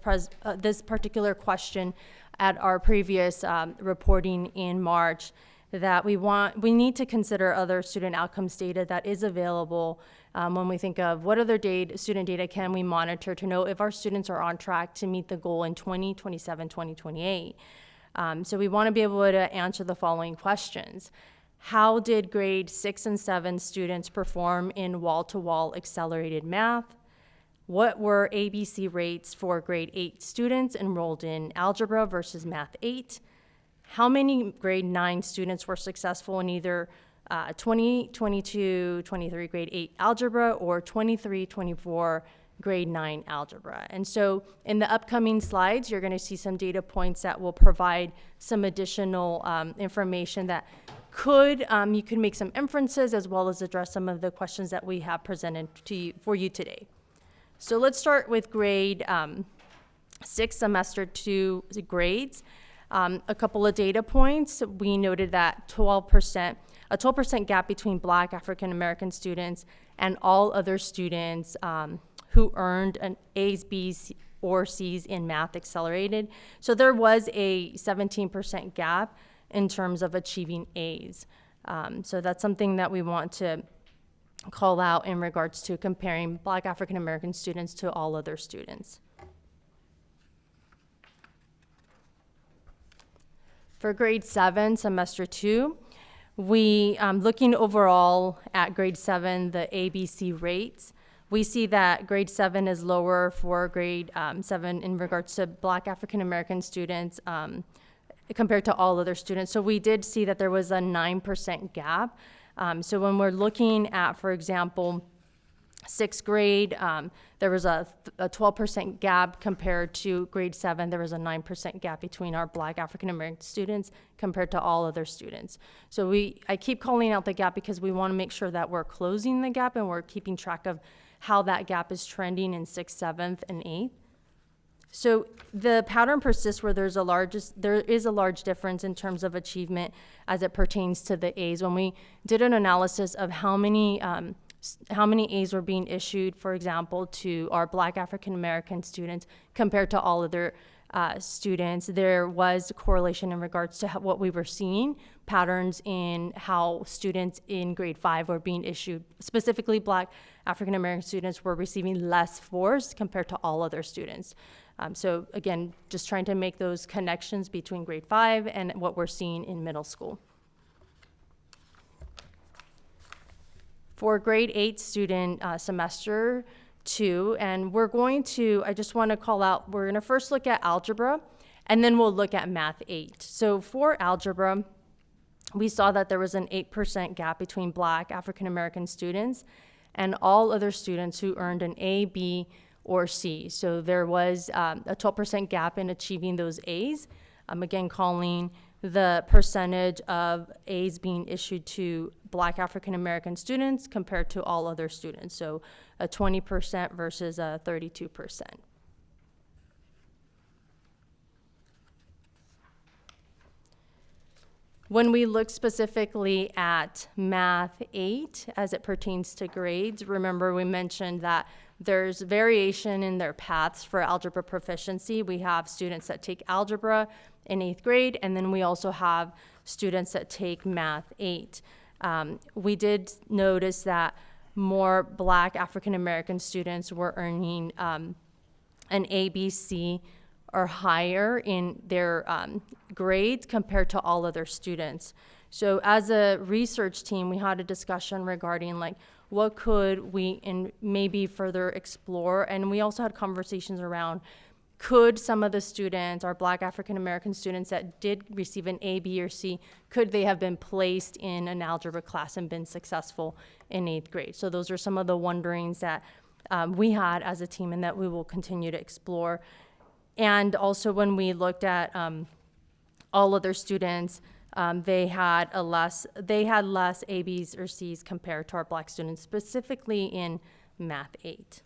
particular question at our previous reporting in March. that we need to consider other student outcomes data that is available when we think of what other student data can we monitor to know if our students are on track to meet the goal in 2027, 2028. So we want to be able to answer the following questions. How did grade 6 and 7 students perform in wall-to-wall accelerated math? What were ABC rates for grade 8 students enrolled in algebra versus math 8? How many grade 9 students were successful in either 22, 23 grade 8 algebra or 23, 24 grade 9 algebra? And so in the upcoming slides, you're going to see some data points that will provide some additional information that you could make some inferences as well as address some of the questions that we have presented for you today. So let's start with grade 6 semester 2 grades. A couple of data points. We noted that a 12% gap between Black African American students and all other students who earned an A's, B's, or C's in math accelerated. So there was a 17% gap in terms of achieving A's. So that's something that we want to call out in regards to comparing Black African American students to all other students. For grade 7, semester 2, we, looking overall at grade 7, the ABC rates, we see that grade 7 is lower for grade 7 in regards to Black African American students compared to all other students. So we did see that there was a 9% gap. So when we're looking at, for example, 6th grade, there was a 12% gap compared to grade 7. There was a 9% gap between our Black African American students compared to all other students. So I keep calling out the gap because we want to make sure that we're closing the gap and we're keeping track of how that gap is trending in 6th, 7th, and 8th. So the pattern persists where there is a large difference in terms of achievement as it pertains to the A's. When we did an analysis of how many A's were being issued, for example, to our Black African American students compared to all other students, there was a correlation in regards to what we were seeing, patterns in how students in grade 5 were being issued. Specifically, Black African American students were receiving less 4s compared to all other students. So again, just trying to make those connections between grade 5 and what we're seeing in middle school. For grade 8 student semester 2, and I just want to call out, we're going to first look at algebra, and then we'll look at math 8. So for algebra, we saw that there was an 8% gap between Black African American students and all other students who earned an A, B, or C. So there was a 12% gap in achieving those A's. Again, calling the percentage of A's being issued to Black African American students compared to all other students. So a 20% versus a 32%. When we look specifically at Math 8 as it pertains to grades, remember we mentioned that there's variation in their paths for algebra proficiency. We have students that take algebra in 8th grade, and then we also have students that take Math 8. We did notice that more Black African American students were earning an ABC or higher in their grades compared to all other students. So as a research team, we had a discussion regarding what could we maybe further explore, and we also had conversations around could some of the students, our Black African American students that did receive an A, B, or C, could they have been placed in an algebra class and been successful in 8th grade? So those are some of the wonderings that we had as a team and that we will continue to explore. And also when we looked at all other students, they had less A, B's, or C's compared to our Black students, specifically in Math 8.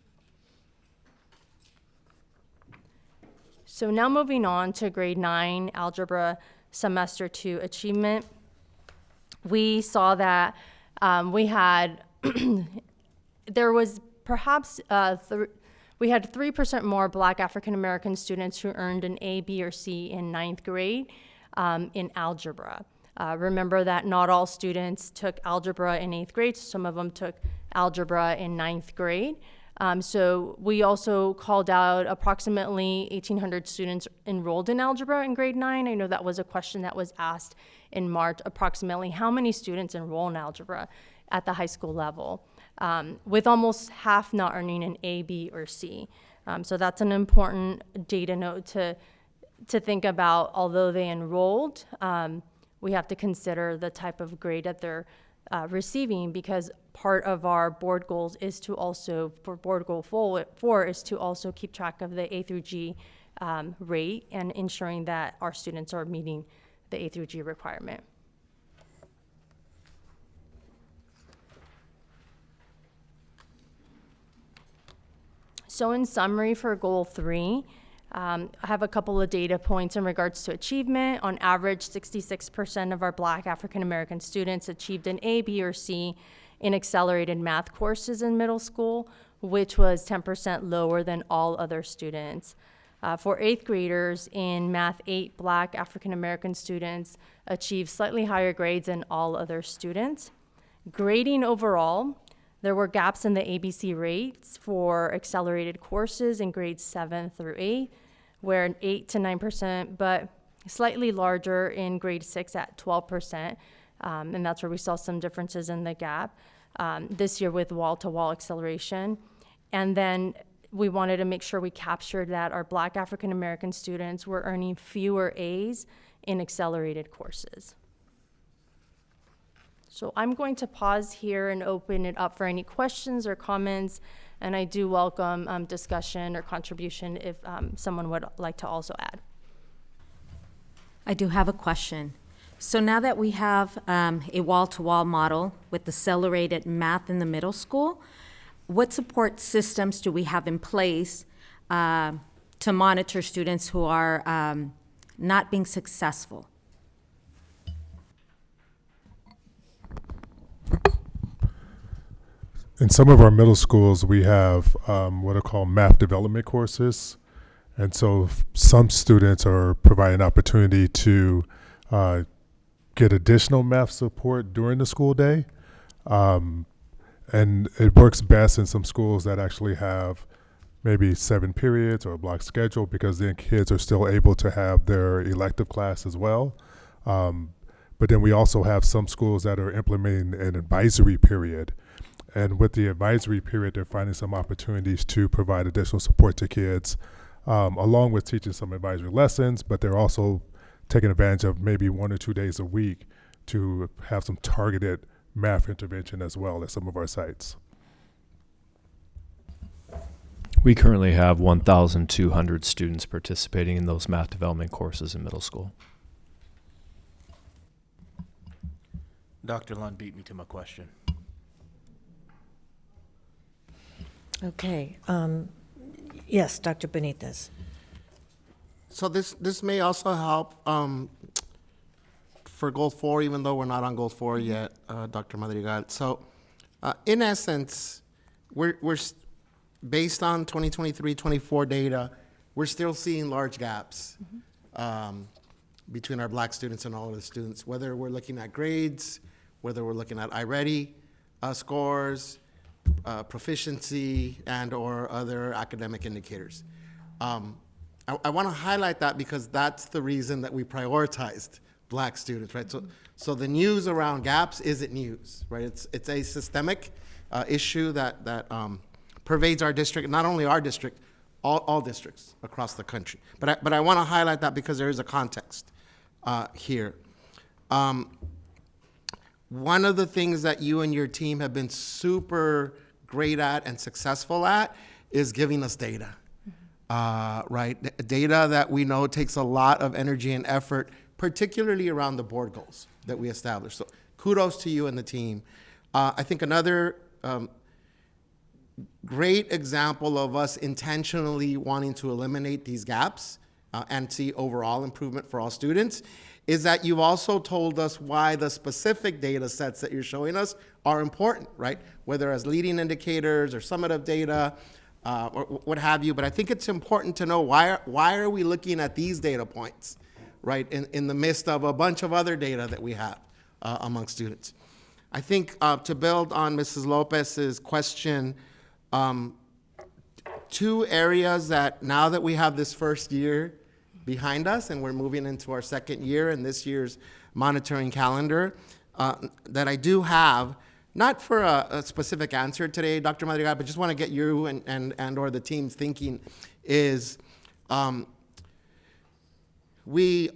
So now moving on to grade 9 algebra semester 2 achievement, we saw that we had there was perhaps we had 3% more Black African American students who earned an A, B, or C in 9th grade in algebra. Remember that not all students took algebra in 8th grade. Some of them took algebra in 9th grade. So we also called out approximately 1,800 students enrolled in algebra in grade 9. I know that was a question that was asked in March, approximately how many students enroll in algebra at the high school level, with almost half not earning an A, B, or C. So that's an important data note to think about. Although they enrolled, we have to consider the type of grade that they're receiving, because part of our board goals is to also, for board goal 4, is to also keep track of the A through G rate and ensuring that our students are meeting the A through G requirement. So in summary, for goal 3, I have a couple of data points in regards to achievement. On average, 66% of our Black African American students achieved an A, B, or C in accelerated math courses in middle school, which was 10% lower than all other students. For 8th graders in Math 8, Black African American students achieved slightly higher grades than all other students. Grading overall, there were gaps in the ABC rates for accelerated courses in grades 7 through 8, where 8 to 9%, but slightly larger in grade 6 at 12%. And that's where we saw some differences in the gap this year with wall-to-wall acceleration. And then we wanted to make sure we captured that our Black African American students were earning fewer A's in accelerated courses. So I'm going to pause here and open it up for any questions or comments, and I do welcome discussion or contribution if someone would like to also add. I do have a question. So now that we have a wall-to-wall model with accelerated math in the middle school, what support systems do we have in place to monitor students who are not being successful? In some of our middle schools, we have what are called math development courses. And so some students are providing opportunity to get additional math support during the school day. And it works best in some schools that actually have maybe 7 periods or a block schedule, because then kids are still able to have their elective class as well. But then we also have some schools that are implementing an advisory period. And with the advisory period, they're finding some opportunities to provide additional support to kids, along with teaching some advisory lessons, but they're also taking advantage of maybe 1 or 2 days a week to have some targeted math intervention as well at some of our sites. We currently have 1,200 students participating in those math development courses in middle school. Dr. Lund beat me to my question. Okay. Yes, Dr. Benitez. So this may also help for goal 4, even though we're not on goal 4 yet, Dr. Madrigal. So in essence, we're based on 2023-24 data, we're still seeing large gaps between our Black students and all of the students, whether we're looking at grades, whether we're looking at iReady scores, proficiency, and or other academic indicators. I want to highlight that because that's the reason that we prioritized Black students, right? So the news around gaps isn't news, right? It's a systemic issue that pervades our district, not only our district, all districts across the country. But I want to highlight that because there is a context here. One of the things that you and your team have been super great at and successful at is giving us data, right? Data that we know takes a lot of energy and effort, particularly around the board goals that we established. So kudos to you and the team. I think another great example of us intentionally wanting to eliminate these gaps and see overall improvement for all students is that you've also told us why the specific data sets that you're showing us are important, right? Whether as leading indicators or summative data or what have you. But I think it's important to know why are we looking at these data points, right, in the midst of a bunch of other data that we have among students. I think to build on Mrs. Lopez's question, two areas that now that we have this first year behind us and we're moving into our second year in this year's monitoring calendar, that I do have, not for a specific answer today, Dr. Madrigal, but just want to get you and or the team's thinking is we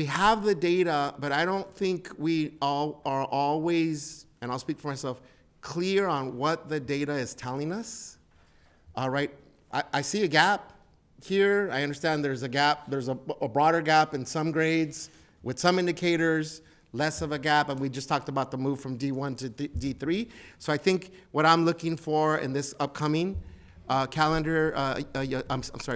have the data, but I don't think we all are always, and I'll speak for myself, clear on what the data is telling us. All right, I see a gap here. I understand there's a gap. There's a broader gap in some grades with some indicators, less of a gap, and we just talked about the move from D1 to D3. So I think what I'm looking for in this upcoming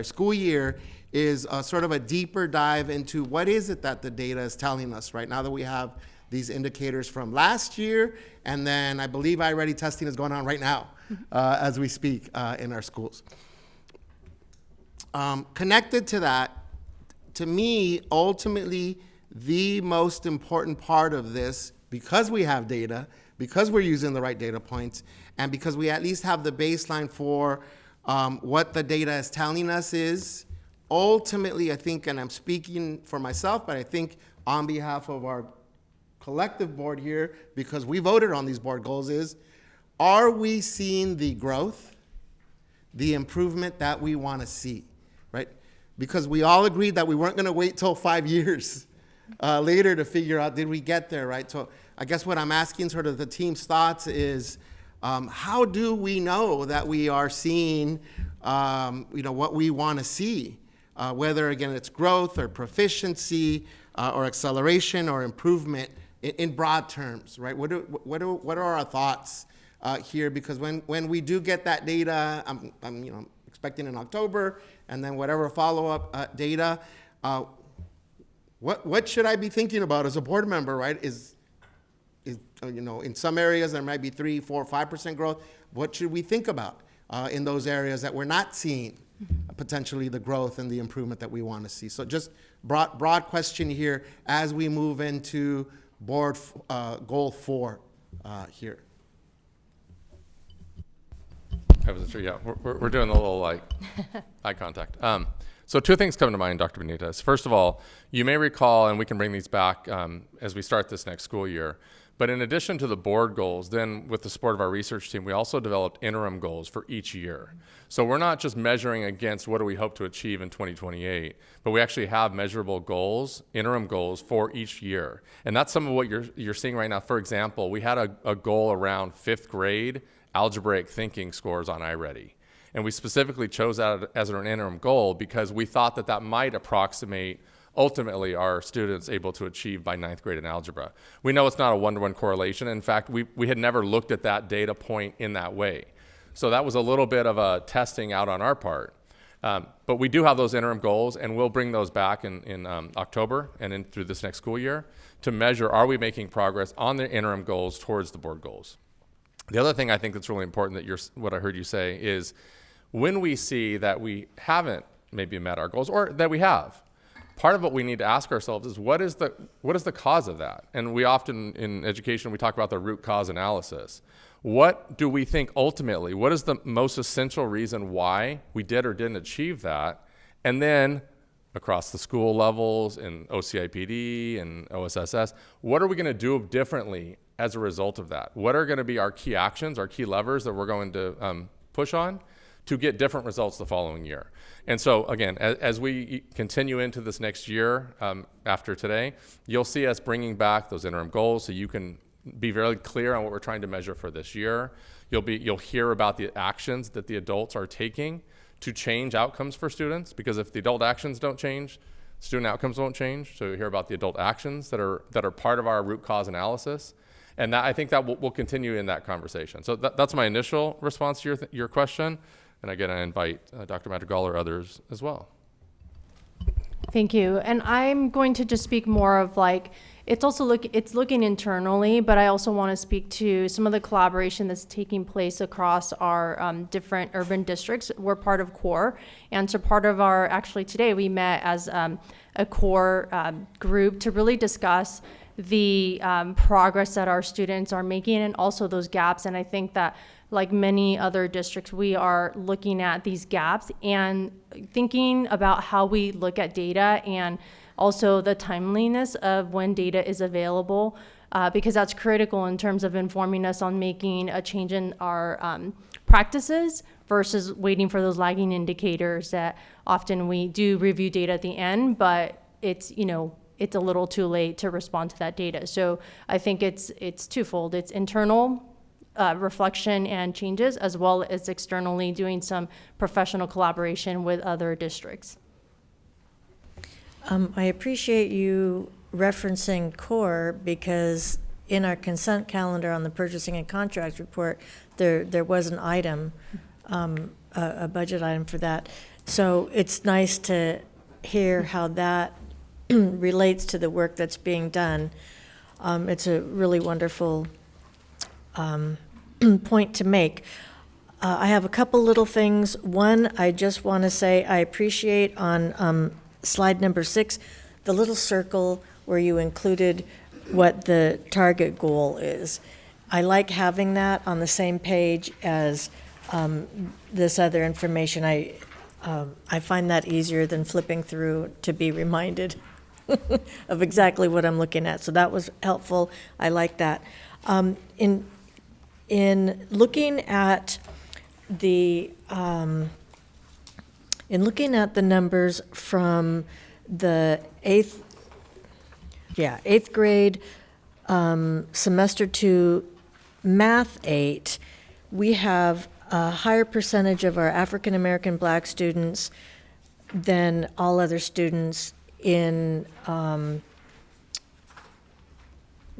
school year is sort of a deeper dive into what is it that the data is telling us right now that we have these indicators from last year, and then I believe I-ready testing is going on right now as we speak in our schools. Connected to that, to me, ultimately, the most important part of this, because we have data, because we're using the right data points, and because we at least have the baseline for what the data is telling us is, ultimately, I think, and I'm speaking for myself, but I think on behalf of our collective board here, because we voted on these board goals, is, are we seeing the growth, the improvement that we want to see, right? Because we all agreed that we weren't going to wait till 5 years later to figure out, did we get there, right? So I guess what I'm asking sort of the team's thoughts is, how do we know that we are seeing, what we want to see? Whether, again, it's growth or proficiency or acceleration or improvement in broad terms, right? What are our thoughts here? Because when we do get that data, I'm expecting in October, and then whatever follow-up data, what should I be thinking about as a board member, right? Is in some areas there might be 3%, 4%, 5% growth. What should we think about in those areas that we're not seeing potentially the growth and the improvement that we want to see? So just broad question here as we move into board goal 4 here. I wasn't sure. Yeah, we're doing a little eye contact. So two things come to mind, Dr. Benitez. First of all, you may recall, and we can bring these back as we start this next school year, but in addition to the board goals, then with the support of our research team, we also developed interim goals for each year. So we're not just measuring against what do we hope to achieve in 2028, but we actually have measurable goals, interim goals for each year. And that's some of what you're seeing right now. For example, we had a goal around 5th grade algebraic thinking scores on iReady. And we specifically chose that as an interim goal because we thought that might approximate ultimately our students able to achieve by 9th grade in algebra. We know it's not a one-to-one correlation. In fact, we had never looked at that data point in that way. So that was a little bit of a testing out on our part. But we do have those interim goals, and we'll bring those back in October and in through this next school year to measure, are we making progress on the interim goals towards the board goals? The other thing I think that's really important that what I heard you say is when we see that we haven't maybe met our goals or that we have, part of what we need to ask ourselves is what is the cause of that? And we often in education, we talk about the root cause analysis. What do we think ultimately, what is the most essential reason why we did or didn't achieve that? And then across the school levels in OCIPD and OSSS, what are we gonna do differently as a result of that? What are gonna be our key actions, our key levers that we're going to push on to get different results the following year? And so again, as we continue into this next year after today, you'll see us bringing back those interim goals so you can be very clear on what we're trying to measure for this year. You'll hear about the actions that the adults are taking to change outcomes for students, because if the adult actions don't change, student outcomes won't change. So you'll hear about the adult actions that are part of our root cause analysis. And I think that we'll continue in that conversation. So that's my initial response to your question. And again, I invite Dr. Madrigal or others as well. Thank you. And I'm going to just speak more of it's also it's looking internally, but I also want to speak to some of the collaboration that's taking place across our different urban districts. We're part of CORE, and so part of our, actually today we met as a CORE group to really discuss the progress that our students are making and also those gaps. And I think that, like many other districts, we are looking at these gaps and thinking about how we look at data and also the timeliness of when data is available, because that's critical in terms of informing us on making a change in our practices versus waiting for those lagging indicators that often we do review data at the end, but it's, you know, it's a little too late to respond to that data. So I think it's twofold. It's internal reflection and changes, as well as externally doing some professional collaboration with other districts. I appreciate you referencing CORE, because in our consent calendar on the purchasing and contracts report, there was an item, a budget item for that. So it's nice to hear how that relates to the work that's being done. It's a really wonderful point to make. I have a couple little things. One, I just want to say I appreciate on slide number 6, the little circle where you included what the target goal is. I like having that on the same page as this other information. I find that easier than flipping through to be reminded of exactly what I'm looking at. So that was helpful. I like that. In looking at the numbers from the eighth grade semester 2 math 8, we have a higher percentage of our African American Black students than all other students in, now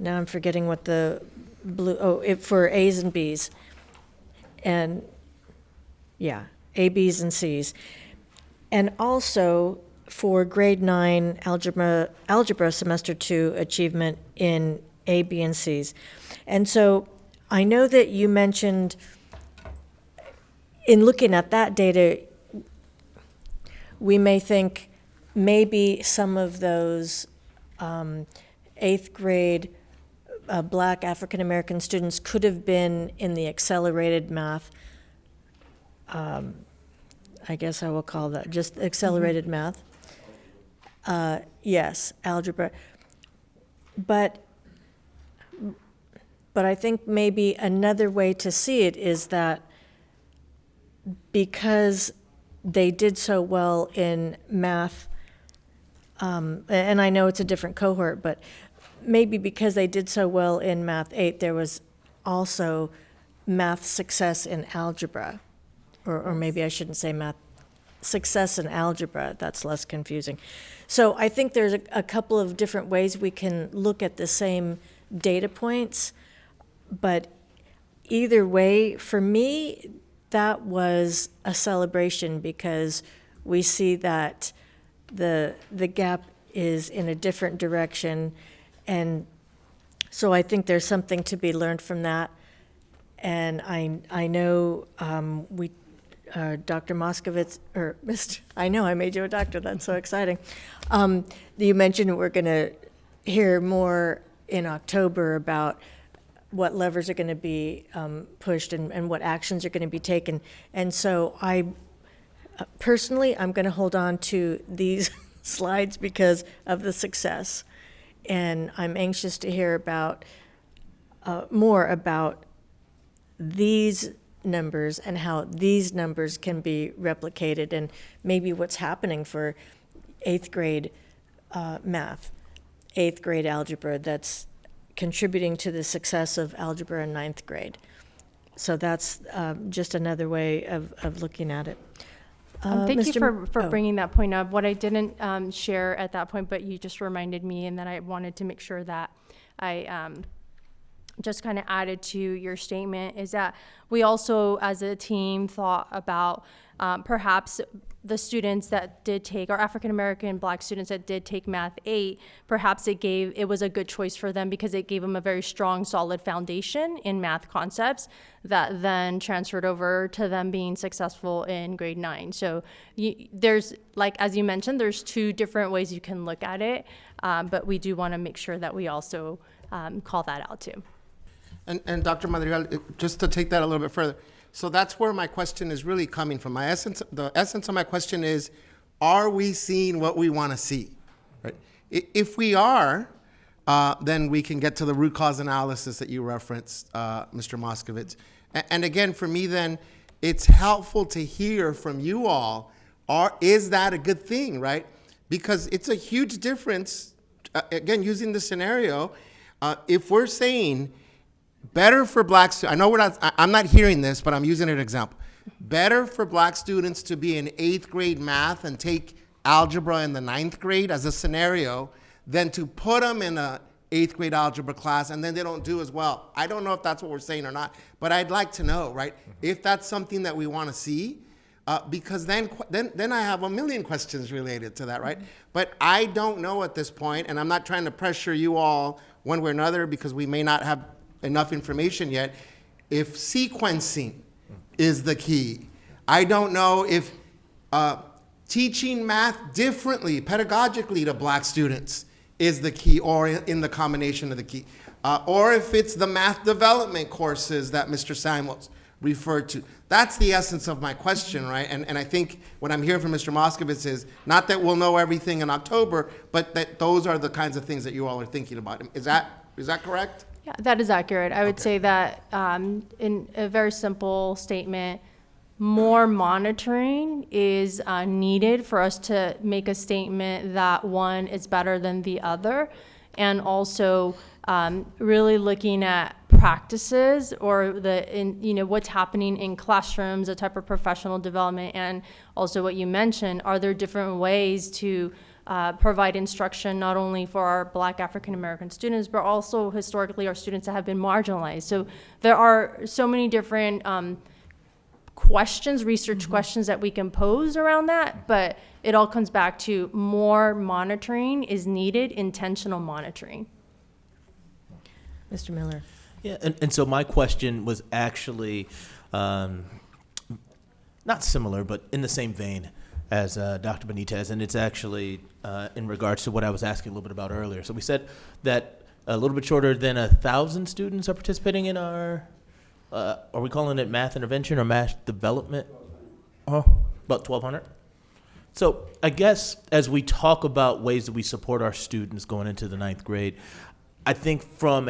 I'm forgetting what the for A's and B's. And yeah, A, B's, and C's. And also for grade 9 algebra semester 2 achievement in A, B, and C's. And so I know that you mentioned in looking at that data, we may think maybe some of those 8th grade Black African American students could have been in the accelerated math. I guess I will call that just accelerated math. Yes, algebra. But I think maybe another way to see it is that because they did so well in math, and I know it's a different cohort, but maybe because they did so well in math 8, there was also math success in algebra. Or maybe I shouldn't say math success in algebra, that's less confusing. So I think there's a couple of different ways we can look at the same data points, but either way, for me, that was a celebration because we see that the gap is in a different direction, and so I think there's something to be learned from that. And I know Dr. Moskovitz, or Mr. I know I made you a doctor, that's so exciting. You mentioned we're going to hear more in October about what levers are going to be pushed and what actions are going to be taken. And so I personally, I'm going to hold on to these slides because of the success. And I'm anxious to hear about more about these numbers and how these numbers can be replicated, and maybe what's happening for 8th grade math, 8th grade algebra that's contributing to the success of algebra in 9th grade. So that's just another way of looking at it. Thank you for bringing that point up. What I didn't share at that point, but you just reminded me, and that I wanted to make sure that I just kind of added to your statement is that we also, as a team, thought about perhaps the students that did take, our African American Black students that did take Math 8, perhaps it was a good choice for them because it gave them a very strong, solid foundation in math concepts that then transferred over to them being successful in grade 9. So there's, like, as you mentioned, there's two different ways you can look at it, but we do want to make sure that we also call that out too. And Dr. Madrigal, just to take that a little bit further, so that's where my question is really coming from. The essence of my question is, are we seeing what we want to see? Right? If we are, then we can get to the root cause analysis that you referenced, Mr. Moskovitz. And again, for me then, it's helpful to hear from you all, is that a good thing, right? Because it's a huge difference, again, using the scenario, if we're saying, better for Black students, I'm not hearing this, but I'm using an example. Better for Black students to be in 8th grade math and take algebra in the 9th grade as a scenario than to put them in a 8th grade algebra class and then they don't do as well. I don't know if that's what we're saying or not, but I'd like to know, right? If that's something that we want to see, because then I have a million questions related to that, right? But I don't know at this point, and I'm not trying to pressure you all one way or another because we may not have enough information yet, if sequencing is the key. I don't know if teaching math differently, pedagogically to Black students is the key, or in the combination of the key. Or if it's the math development courses that Mr. Samuels referred to. That's the essence of my question, right? And I think what I'm hearing from Mr. Moskovitz is not that we'll know everything in October, but that those are the kinds of things that you all are thinking about. Is that correct? Yeah, that is accurate. I would say that in a very simple statement, more monitoring is needed for us to make a statement that one is better than the other, and also really looking at practices or what's happening in classrooms, the type of professional development, and also what you mentioned, are there different ways to provide instruction not only for our Black African American students, but also historically our students that have been marginalized. So there are so many different questions, research questions that we can pose around that, but it all comes back to more monitoring is needed, intentional monitoring. Mr. Miller. Yeah, and so my question was actually not similar, but in the same vein as Dr. Benitez, and it's actually in regards to what I was asking a little bit about earlier. So we said that a little bit shorter than 1,000 students are participating in our, are we calling it math intervention or math development? About 1,200. So I guess as we talk about ways that we support our students going into the 9th grade, I think from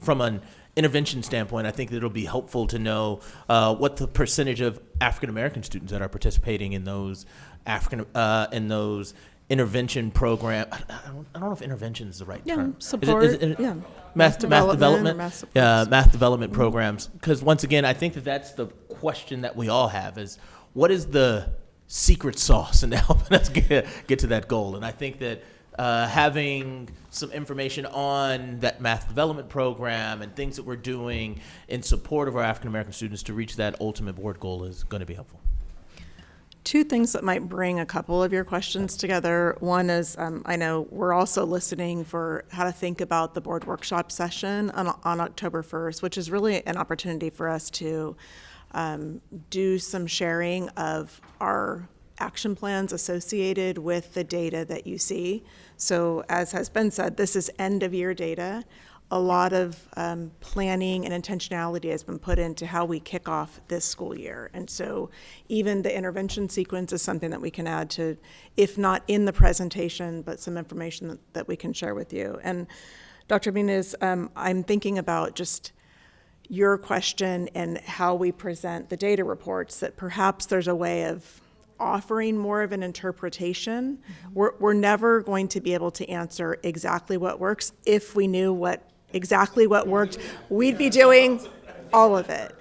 from an intervention standpoint, I think that it'll be helpful to know what the percentage of African American students that are participating in those intervention program. I don't know if intervention is the right term. Support. Math development. Math development programs. Because once again, I think that's the question that we all have: is what is the secret sauce in helping us get to that goal? And I think that having some information on that math development program and things that we're doing in support of our African American students to reach that ultimate board goal is going to be helpful. Two things that might bring a couple of your questions together. One is, I know we're also listening for how to think about the board workshop session on October 1st, which is really an opportunity for us to do some sharing of our action plans associated with the data that you see. So as has been said, this is end of year data. A lot of planning and intentionality has been put into how we kick off this school year. And so even the intervention sequence is something that we can add to, if not in the presentation, but some information that we can share with you. And Dr. Benitez, I'm thinking about just your question and how we present the data reports, that perhaps there's a way of offering more of an interpretation. We're never going to be able to answer exactly what works. If we knew exactly what worked, we'd be doing all of it.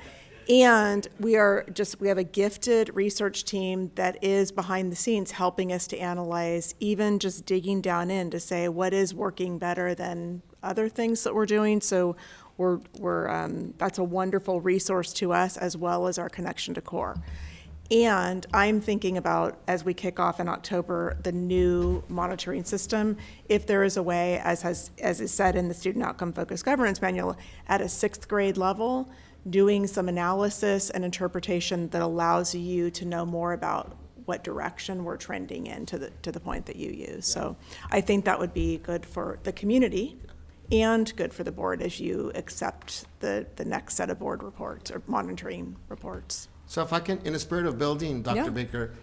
And we have a gifted research team that is behind the scenes helping us to analyze, even just digging down in to say what is working better than other things that we're doing. So that's a wonderful resource to us, as well as our connection to core. And I'm thinking about, as we kick off in October, the new monitoring system, if there is a way, as is said in the Student Outcome Focused Governance Manual, at a 6th grade level, doing some analysis and interpretation that allows you to know more about what direction we're trending in to the point that you use. So I think that would be good for the community and good for the board as you accept the next set of board reports or monitoring reports. So if I can, in the spirit of building, Dr. Yeah. Baker,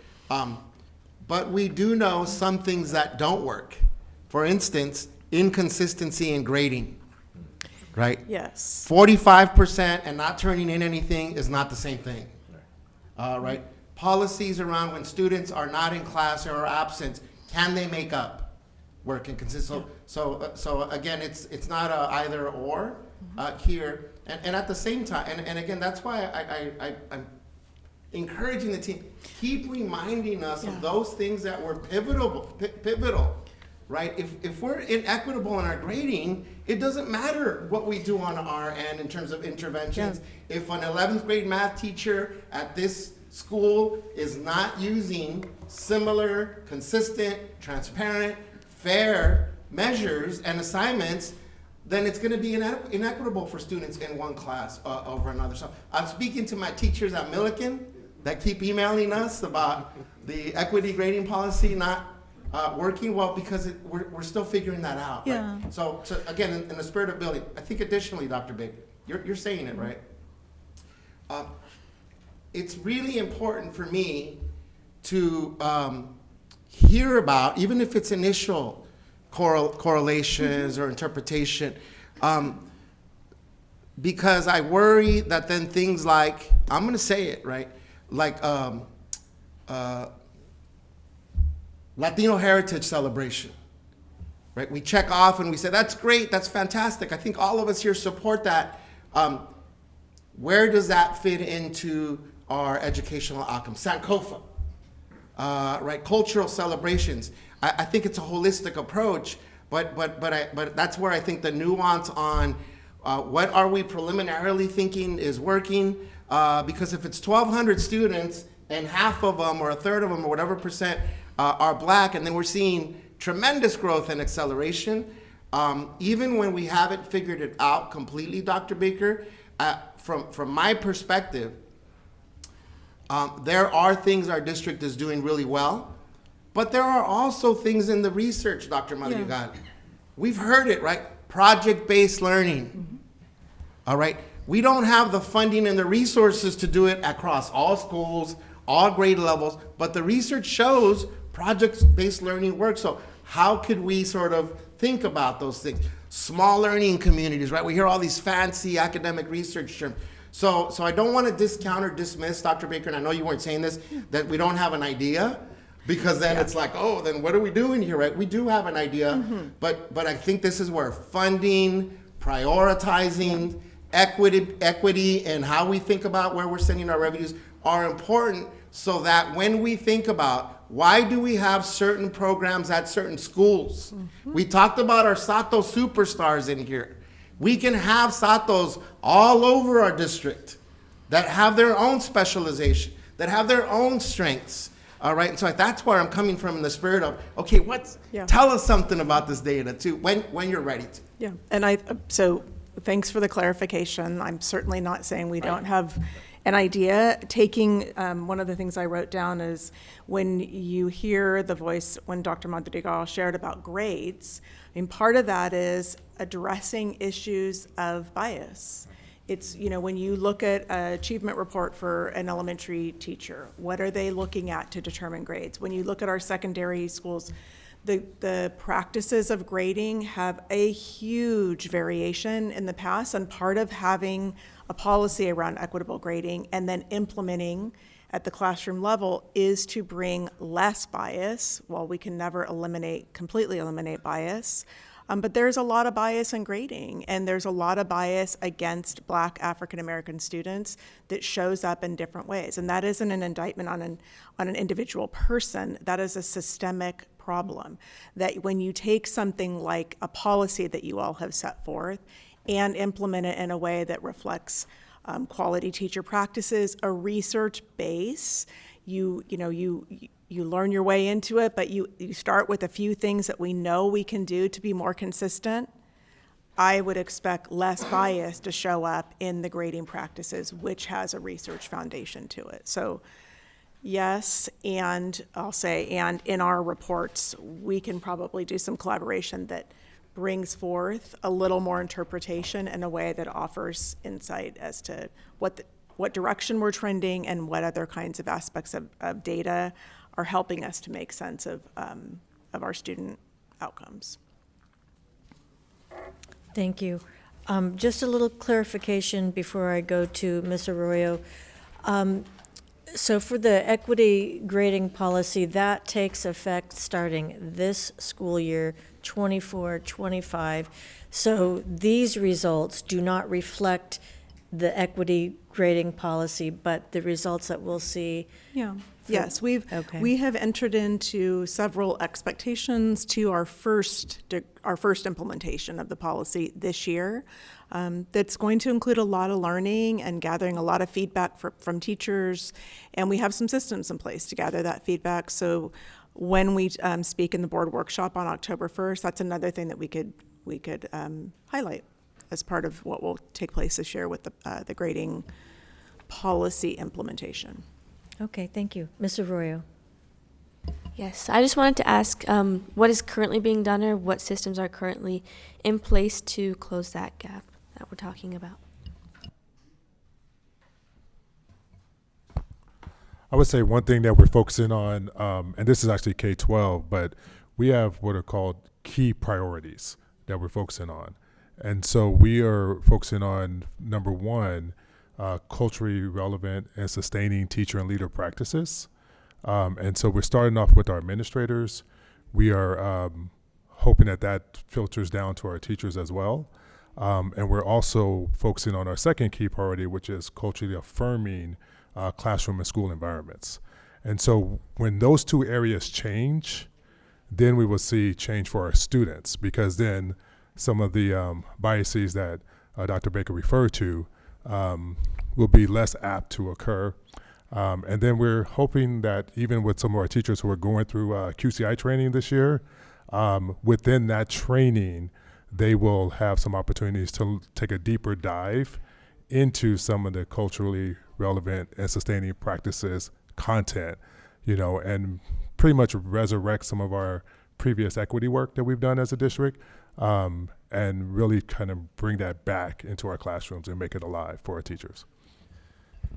but we do know some things that don't work. For instance, inconsistency in grading, right? Yes. 45% and not turning in anything is not the same thing, right? Policies around when students are not in class or are absent, can they make up work and consistent? So again, it's not a either or here. And at the same time, and again, that's why I'm encouraging the team, keep reminding us of those things that were pivotal, right? If we're inequitable in our grading, it doesn't matter what we do on our end in terms of interventions. Yeah. If an 11th grade math teacher at this school is not using similar, consistent, transparent, fair measures and assignments, then it's going to be inequitable for students in one class over another. So I'm speaking to my teachers at Millikan that keep emailing us about the equity grading policy not working well, because we're still figuring that out. Yeah. Right? So again, in the spirit of building, I think additionally, Dr. Baker, you're saying it right. It's really important for me to hear about, even if it's initial correlations or interpretation, because I worry that then things like, I'm going to say it, right? Like Latino Heritage Celebration, right? We check off and we say, that's great, that's fantastic. I think all of us here support that. Where does that fit into our educational outcomes? Sankofa, right? Cultural celebrations. I think it's a holistic approach, but that's where I think the nuance on what are we preliminarily thinking is working, because if it's 1,200 students and half of them or a third of them or whatever percent are black, and then we're seeing tremendous growth and acceleration, even when we haven't figured it out completely, Dr. Baker, from my perspective, there are things our district is doing really well, but there are also things in the research, Dr. Madrigal. Yeah. We've heard it, right? Project-based learning. Mm-hmm. All right? We don't have the funding and the resources to do it across all schools, all grade levels, but the research shows project-based learning works. So how could we sort of think about those things? Small learning communities, right? We hear all these fancy academic research terms. So I don't want to discount or dismiss, Dr. Baker, and I know you weren't saying this, that we don't have an idea, because then it's like, oh, then what are we doing here, right? We do have an idea, but I think this is where funding, prioritizing, equity, and how we think about where we're sending our revenues are important, so that when we think about why do we have certain programs at certain schools, we talked about our Sato superstars in here. We can have Satos all over our district that have their own specialization, that have their own strengths. All right, and so that's where I'm coming from in the spirit of, okay, tell us something about this data too, when you're ready to. Yeah, and so thanks for the clarification. I'm certainly not saying we don't have an idea. Taking, one of the things I wrote down is when you hear the voice, when Dr. Madrigal shared about grades, I mean, part of that is addressing issues of bias. It's, when you look at an achievement report for an elementary teacher, what are they looking at to determine grades? When you look at our secondary schools, the practices of grading have a huge variation in the past, and part of having a policy around equitable grading and then implementing at the classroom level is to bring less bias. While we can never completely eliminate bias, But there's a lot of bias in grading, and there's a lot of bias against Black African American students that shows up in different ways. And that isn't an indictment on an individual person. That is a systemic problem. That when you take something like a policy that you all have set forth and implement it in a way that reflects quality teacher practices, a research base, you learn your way into it, but you start with a few things that we know we can do to be more consistent. I would expect less bias to show up in the grading practices, which has a research foundation to it. So yes, and I'll say, and in our reports, we can probably do some collaboration that brings forth a little more interpretation in a way that offers insight as to what direction we're trending and what other kinds of aspects of data are helping us to make sense of our student outcomes. Thank you. Just a little clarification before I go to Ms. Arroyo. So for the equity grading policy, that takes effect starting this school year, 24-25. So these results do not reflect the equity grading policy, but the results that we'll see. Yeah. Yes, we have entered into several expectations to our first implementation of the policy this year. That's going to include a lot of learning and gathering a lot of feedback from teachers, and we have some systems in place to gather that feedback. So when we speak in the board workshop on October 1st, that's another thing that we could highlight as part of what will take place this year with the grading policy implementation. Okay, thank you. Ms. Arroyo. Yes, I just wanted to ask what is currently being done or what systems are currently in place to close that gap that we're talking about? I would say one thing that we're focusing on, and this is actually K-12, but we have what are called key priorities that we're focusing on. And so we are focusing on, number one, culturally relevant and sustaining teacher and leader practices. And so we're starting off with our administrators. We are hoping that filters down to our teachers as well. And we're also focusing on our second key priority, which is culturally affirming classroom and school environments. And so when those two areas change, then we will see change for our students, because then some of the biases that Dr. Baker referred to will be less apt to occur. And then we're hoping that even with some of our teachers who are going through QCI training this year, within that training, they will have some opportunities to take a deeper dive into some of the culturally relevant and sustaining practices content, and pretty much resurrect some of our previous equity work that we've done as a district, and really kind of bring that back into our classrooms and make it alive for our teachers.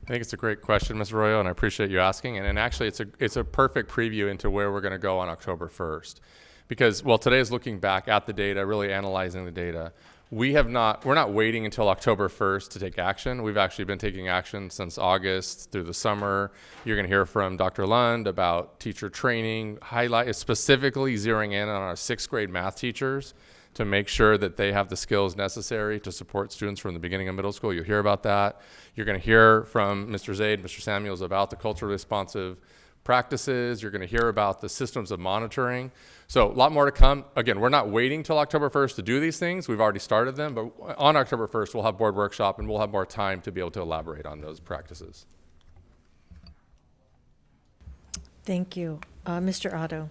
I think it's a great question, Ms. Arroyo, and I appreciate you asking. And actually, it's a perfect preview into where we're going to go on October 1st. Because, today is looking back at the data, really analyzing the data. We're not waiting until October 1st to take action. We've actually been taking action since August through the summer. You're going to hear from Dr. Lund about teacher training, specifically zeroing in on our 6th grade math teachers to make sure that they have the skills necessary to support students from the beginning of middle school. You'll hear about that. You're going to hear from Mr. Zaid, Mr. Samuels about the culturally responsive practices. You're going to hear about the systems of monitoring. So a lot more to come. Again, we're not waiting till October 1st to do these things. We've already started them, but on October 1st, we'll have board workshop and we'll have more time to be able to elaborate on those practices. Thank you. Mr. Otto.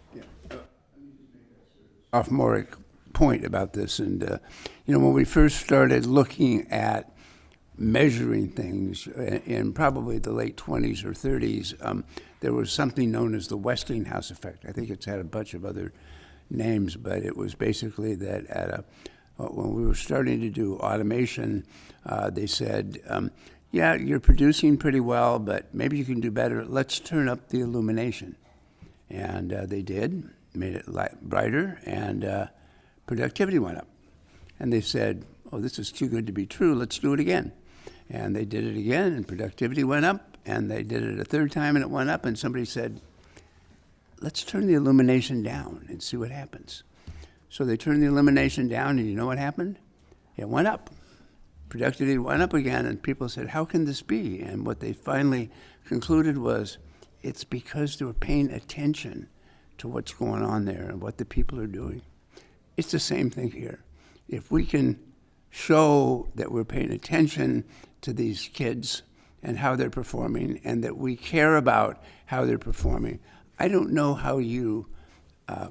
Sophomoric point about this, and when we first started looking at measuring things in probably the late 20s or 30s, there was something known as the Westinghouse effect. I think it's had a bunch of other names, but it was basically that when we were starting to do automation, they said, yeah, you're producing pretty well, but maybe you can do better. Let's turn up the illumination. And they did, made it brighter, and productivity went up. And they said, oh, this is too good to be true, let's do it again. And they did it again, and productivity went up, and they did it a third time, and it went up, and somebody said, let's turn the illumination down and see what happens. So they turned the elimination down, and you know what happened? It went up. Productivity went up again, and people said, how can this be? And what they finally concluded was, it's because they were paying attention to what's going on there and what the people are doing. It's the same thing here. If we can show that we're paying attention to these kids and how they're performing, and that we care about how they're performing, I don't know how you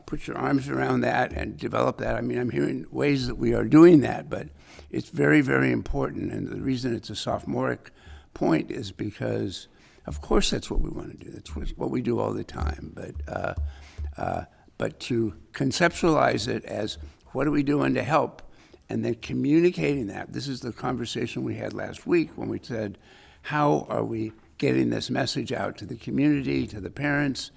put your arms around that and develop that. I mean, I'm hearing ways that we are doing that, but it's very, very important. And the reason it's a sophomoric point is because, of course, that's what we want to do. That's what we do all the time. But to conceptualize it as what are we doing to help, and then communicating that. This is the conversation we had last week when we said, how are we getting this message out to the community, to the parents,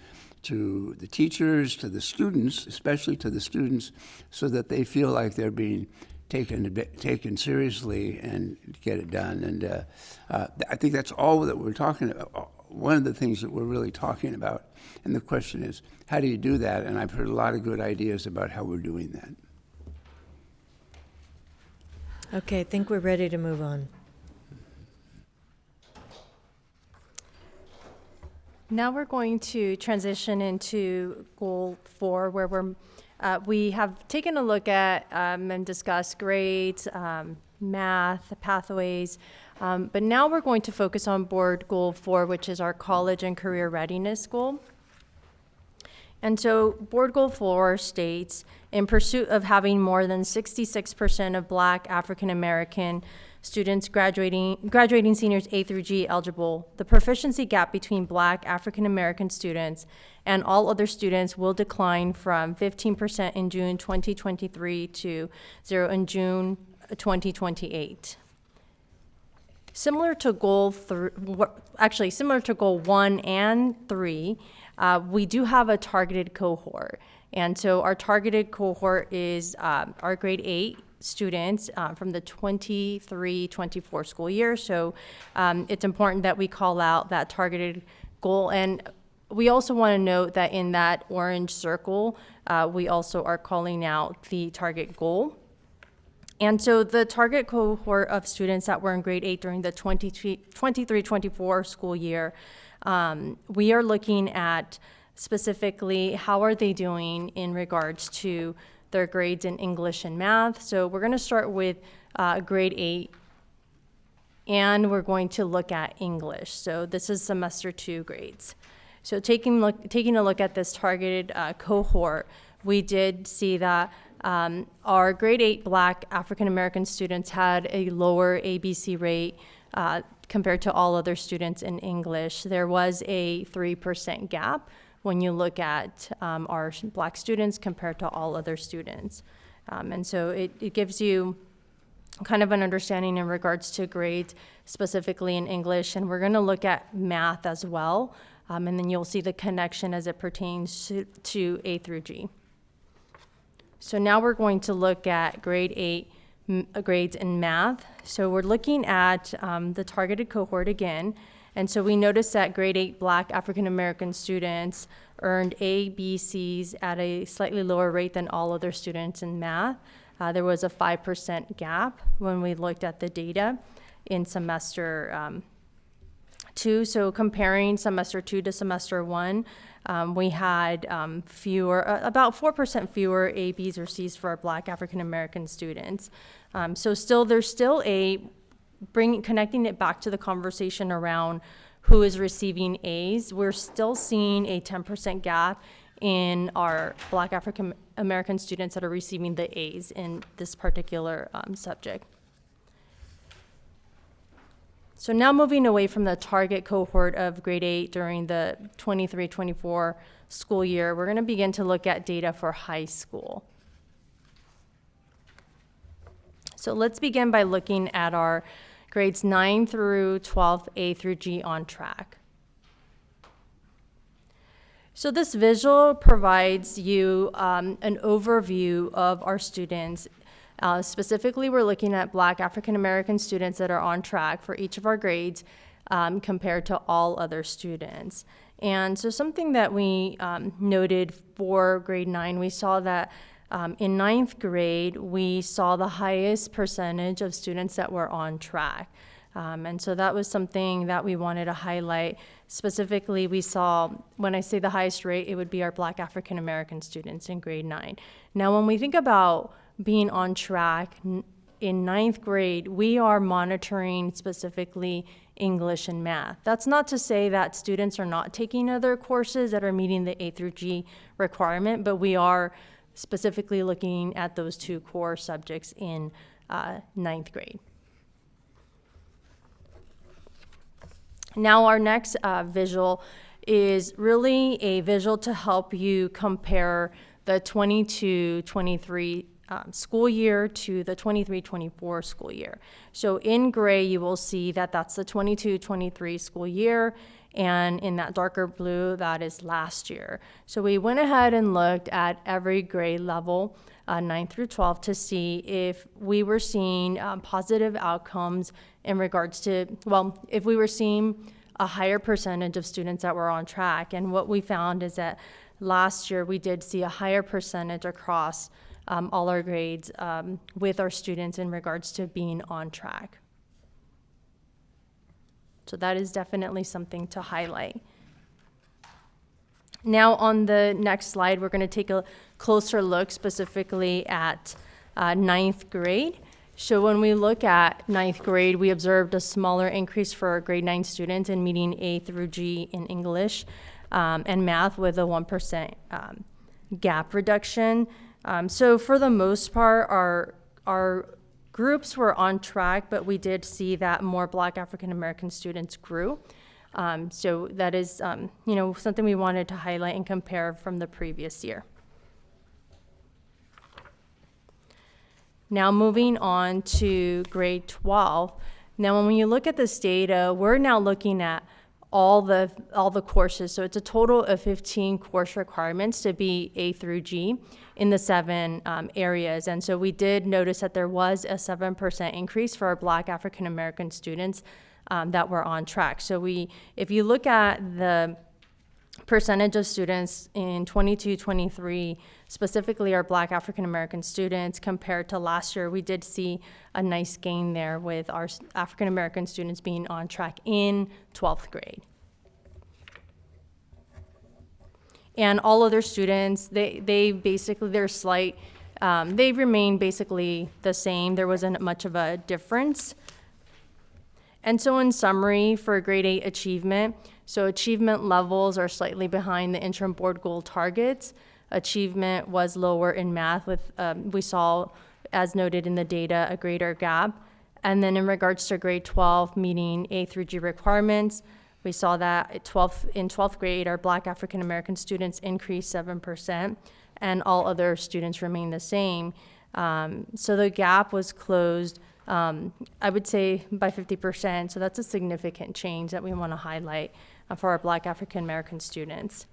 to the teachers, to the students, especially to the students, so that they feel like they're being taken seriously and get it done. And I think that's all that we're talking about. One of the things that we're really talking about. And the question is, how do you do that? And I've heard a lot of good ideas about how we're doing that. Okay, I think we're ready to move on. Now we're going to transition into Goal 4, where we have taken a look at and discussed grades, math, pathways, but now we're going to focus on Board Goal 4, which is our college and career readiness goal. And so Board Goal 4 states, in pursuit of having more than 66% of Black African American students graduating seniors A through G eligible, the proficiency gap between Black African American students and all other students will decline from 15% in June 2023 to 0 in June 2028. Similar to Goal 1 and 3, we do have a targeted cohort. And so our targeted cohort is our grade 8 students from the 23-24 school year. So it's important that we call out that targeted goal. And we also want to note that in that orange circle, we also are calling out the target goal. And so the target cohort of students that were in grade 8 during the 23-24 school year, we are looking at specifically how are they doing in regards to their grades in English and math. So we're going to start with grade 8, and we're going to look at English. So this is semester 2 grades. So taking a look at this targeted cohort, we did see that our grade 8 Black African American students had a lower ABC rate compared to all other students in English. There was a 3% gap when you look at our Black students compared to all other students. And so it gives you kind of an understanding in regards to grades, specifically in English, and we're gonna look at math as well, and then you'll see the connection as it pertains to A through G. So now we're going to look at grade 8 grades in math. So we're looking at the targeted cohort again. And so we noticed that grade 8 Black African American students earned A, B, C's at a slightly lower rate than all other students in math. There was a 5% gap when we looked at the data in semester 2. So comparing semester 2 to semester 1, we had about 4% fewer A, B's, or C's for our Black African American students. So there's still connecting it back to the conversation around who is receiving A's. We're still seeing a 10% gap in our Black African American students that are receiving the A's in this particular subject. So now moving away from the target cohort of grade 8 during the 23-24 school year, we're going to begin to look at data for high school. So let's begin by looking at our grades 9 through 12, A through G on track. So this visual provides you an overview of our students. Specifically, we're looking at Black African American students that are on track for each of our grades compared to all other students. And so something that we noted for grade 9, we saw that In ninth grade, we saw the highest percentage of students that were on track. And so that was something that we wanted to highlight. Specifically, we saw, when I say the highest rate, it would be our Black African American students in grade 9. Now, when we think about being on track, in ninth grade, we are monitoring specifically English and math. That's not to say that students are not taking other courses that are meeting the A through G requirement, but we are specifically looking at those two core subjects in ninth grade. Now our next visual is really a visual to help you compare the 22-23 school year to the 23-24 school year. So in gray, you will see that that's the 22-23 school year, and in that darker blue, that is last year. So we went ahead and looked at every grade level, 9 through 12, to see if we were seeing positive outcomes in regards to, well, if we were seeing a higher percentage of students that were on track. And what we found is that last year we did see a higher percentage across all our grades with our students in regards to being on track. So that is definitely something to highlight. Now on the next slide, we're going to take a closer look specifically at ninth grade. So when we look at ninth grade, we observed a smaller increase for our grade 9 students in meeting A through G in English and math with a 1% gap reduction. So for the most part, our groups were on track, but we did see that more Black African American students grew. So that is, something we wanted to highlight and compare from the previous year. Now moving on to grade 12. Now when you look at this data, we're now looking at all the courses. So it's a total of 15 course requirements to be A through G in the 7 areas. And so we did notice that there was a 7% increase for our Black African American students that were on track. So if you look at the percentage of students in 22-23, specifically our Black African American students, compared to last year, we did see a nice gain there with our African American students being on track in 12th grade. And all other students, they basically, they remain basically the same. There wasn't much of a difference. And so in summary, for grade 8 achievement, so achievement levels are slightly behind the interim board goal targets. Achievement was lower in math with, we saw, as noted in the data, a greater gap. And then in regards to grade 12, meeting A through G requirements, we saw that in 12th grade, our Black African American students increased 7%, and all other students remained the same. So the gap was closed, I would say, by 50%. So that's a significant change that we want to highlight for our Black African American students.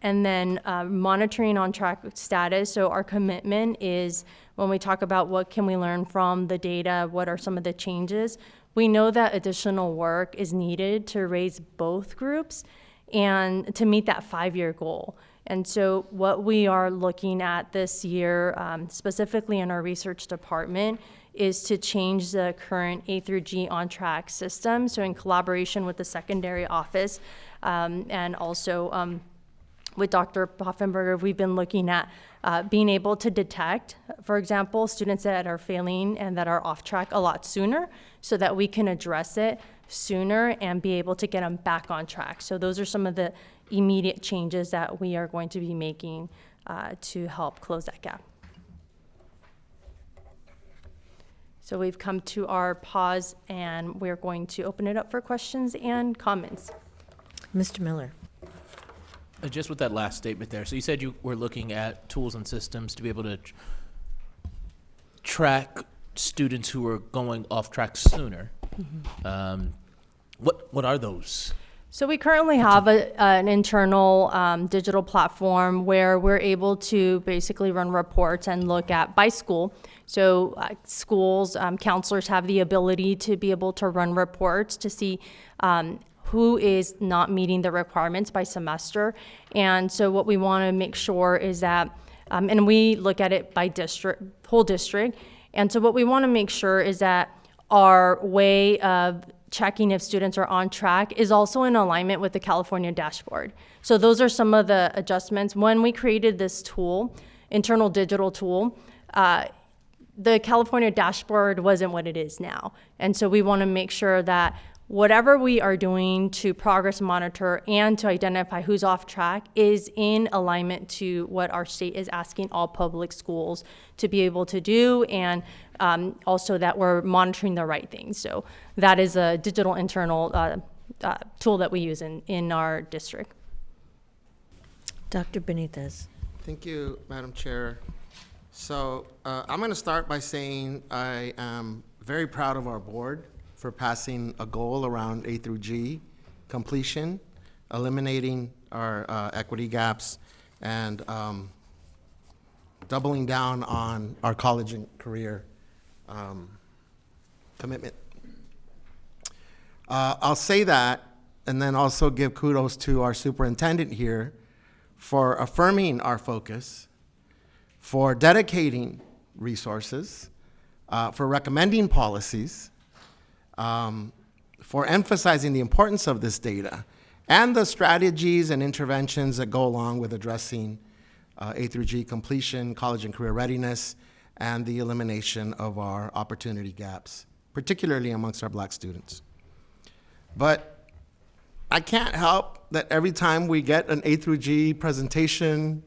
And then monitoring on track status. So our commitment is, when we talk about what can we learn from the data, what are some of the changes, we know that additional work is needed to raise both groups and to meet that 5-year goal. And so what we are looking at this year, specifically in our research department, is to change the current A through G on-track system. So in collaboration with the secondary office and also with Dr. Poffenberger, we've been looking at being able to detect, for example, students that are failing and that are off track a lot sooner, so that we can address it sooner and be able to get them back on track. So those are some of the immediate changes that we are going to be making to help close that gap. So we've come to our pause, and we're going to open it up for questions and comments. Mr. Miller. Just with that last statement there, so you said you were looking at tools and systems to be able to track students who are going off track sooner. Mm-hmm. What are those? So we currently have an internal digital platform where we're able to basically run reports and look at by school. So schools, counselors have the ability to be able to run reports to see who is not meeting the requirements by semester. And so what we want to make sure is that And we look at it by district, whole district. And so what we want to make sure is that our way of checking if students are on track is also in alignment with the California dashboard. So those are some of the adjustments. When we created this tool, internal digital tool, the California dashboard wasn't what it is now. And so we want to make sure that whatever we are doing to progress monitor and to identify who's off track is in alignment to what our state is asking all public schools to be able to do, and also that we're monitoring the right things. So that is a digital internal tool that we use in our district. Dr. Benitez. Thank you, Madam Chair. So I'm going to start by saying I am very proud of our board for passing a goal around A through G completion, eliminating our equity gaps, and doubling down on our college and career commitment. I'll say that and then also give kudos to our superintendent here for affirming our focus, for dedicating resources, for recommending policies, for emphasizing the importance of this data and the strategies and interventions that go along with addressing A through G completion, college and career readiness, and the elimination of our opportunity gaps, particularly amongst our Black students. But I can't help that every time we get an A through G presentation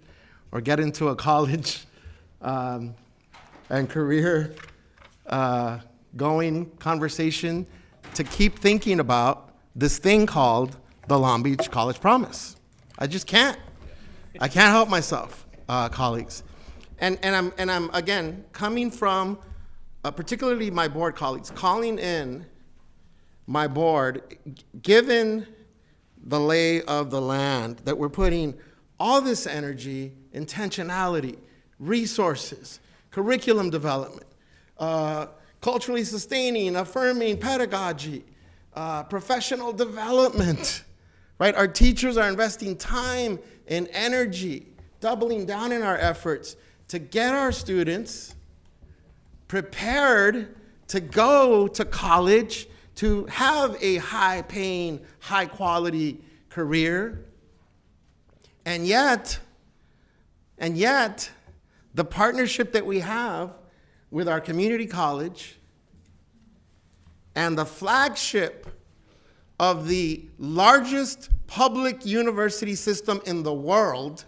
or get into a college and career going conversation, to keep thinking about this thing called the Long Beach College Promise. I just can't. I can't help myself, colleagues. And I'm again coming from particularly my board colleagues, calling in my board, given the lay of the land, that we're putting all this energy, intentionality, resources, curriculum development, culturally sustaining, affirming pedagogy, professional development, right? Our teachers are investing time and energy, doubling down in our efforts to get our students prepared to go to college, to have a high-paying, high-quality career. And yet, the partnership that we have with our community college and the flagship of the largest public university system in the world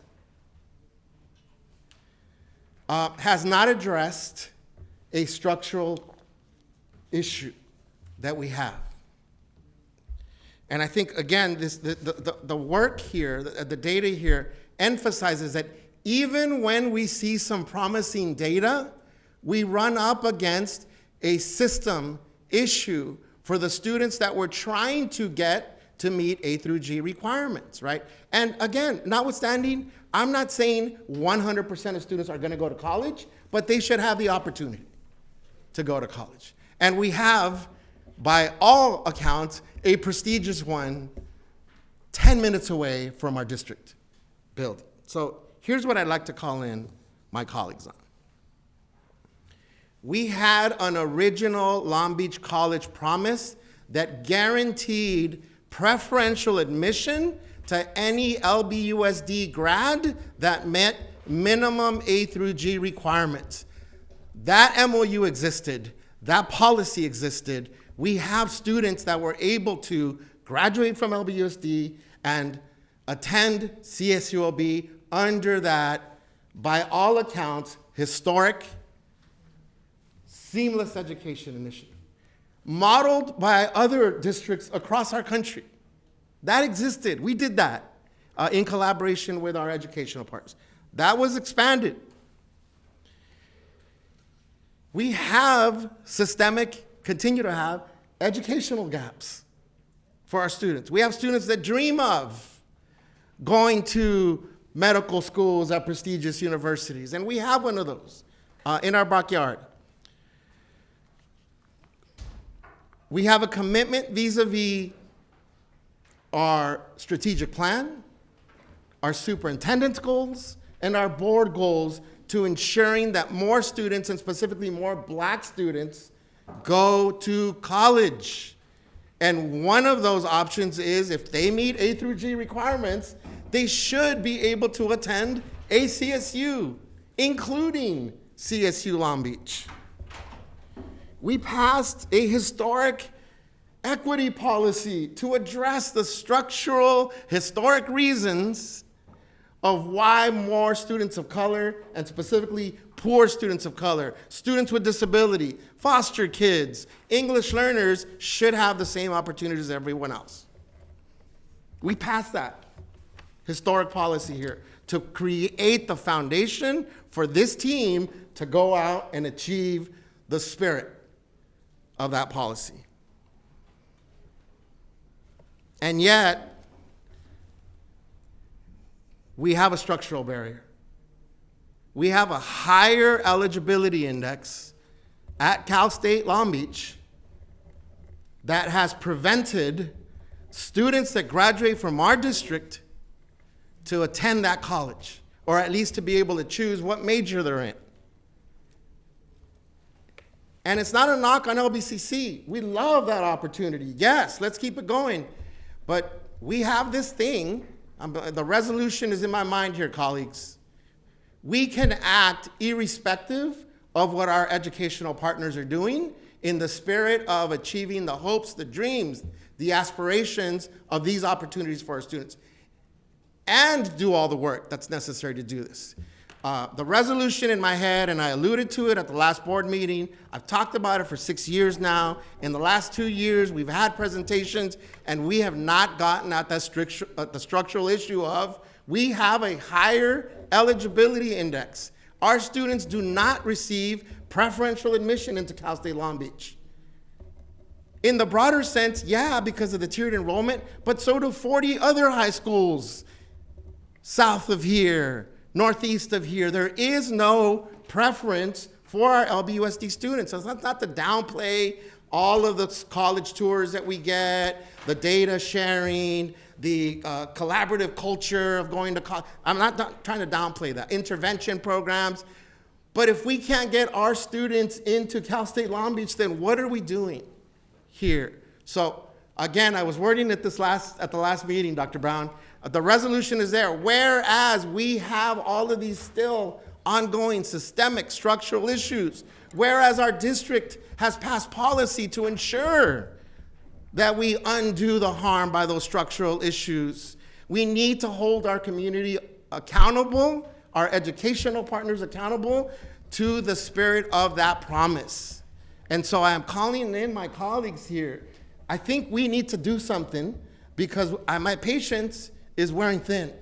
has not addressed a structural issue that we have. And I think, again, the work here, the data here, emphasizes that even when we see some promising data, we run up against a system issue for the students that we're trying to get to meet A through G requirements, right? And again, notwithstanding, I'm not saying 100% of students are going to go to college, but they should have the opportunity to go to college. And we have, by all accounts, a prestigious one 10 minutes away from our district building. So here's what I'd like to call in my colleagues on. We had an original Long Beach College promise that guaranteed preferential admission to any LBUSD grad that met minimum A through G requirements. That MOU existed, that policy existed. We have students that were able to graduate from LBUSD and attend CSULB under that, by all accounts, historic, seamless education initiative, modeled by other districts across our country. That existed. We did that in collaboration with our educational partners. That was expanded. We have continue to have educational gaps for our students. We have students that dream of going to medical schools at prestigious universities, and we have one of those in our backyard. We have a commitment vis-a-vis our strategic plan, our superintendent's goals, and our board goals to ensuring that more students, and specifically more Black students, go to college. And one of those options is, if they meet A through G requirements, they should be able to attend a CSU, including CSU Long Beach. We passed a historic equity policy to address the structural, historic reasons of why more students of color, and specifically poor students of color, students with disability, foster kids, English learners should have the same opportunities as everyone else. We passed that historic policy here to create the foundation for this team to go out and achieve the spirit of that policy. And yet, we have a structural barrier. We have a higher eligibility index at Cal State Long Beach that has prevented students that graduate from our district to attend that college, or at least to be able to choose what major they're in. And it's not a knock on LBCC. We love that opportunity. Yes, let's keep it going. But we have this thing, the resolution is in my mind here, colleagues. We can act irrespective of what our educational partners are doing in the spirit of achieving the hopes, the dreams, the aspirations of these opportunities for our students, and do all the work that's necessary to do this. The resolution in my head, and I alluded to it at the last board meeting, I've talked about it for 6 years now. In the last 2 years, we've had presentations, and we have not gotten at the structural issue of, we have a higher eligibility index. Our students do not receive preferential admission into Cal State Long Beach. In the broader sense, yeah, because of the tiered enrollment, but so do 40 other high schools south of here, northeast of here. There is no preference for our LBUSD students. So it's not to downplay all of the college tours that we get, the data sharing, the collaborative culture of going to college. I'm not trying to downplay that. Intervention programs. But if we can't get our students into Cal State Long Beach, then what are we doing here? So again, I was wording it at the last meeting, Dr. Brown. The resolution is there. Whereas we have all of these still ongoing systemic structural issues, whereas our district has passed policy to ensure that we undo the harm by those structural issues, we need to hold our community accountable, our educational partners accountable to the spirit of that promise. And so I am calling in my colleagues here. I think we need to do something because my patience is wearing thin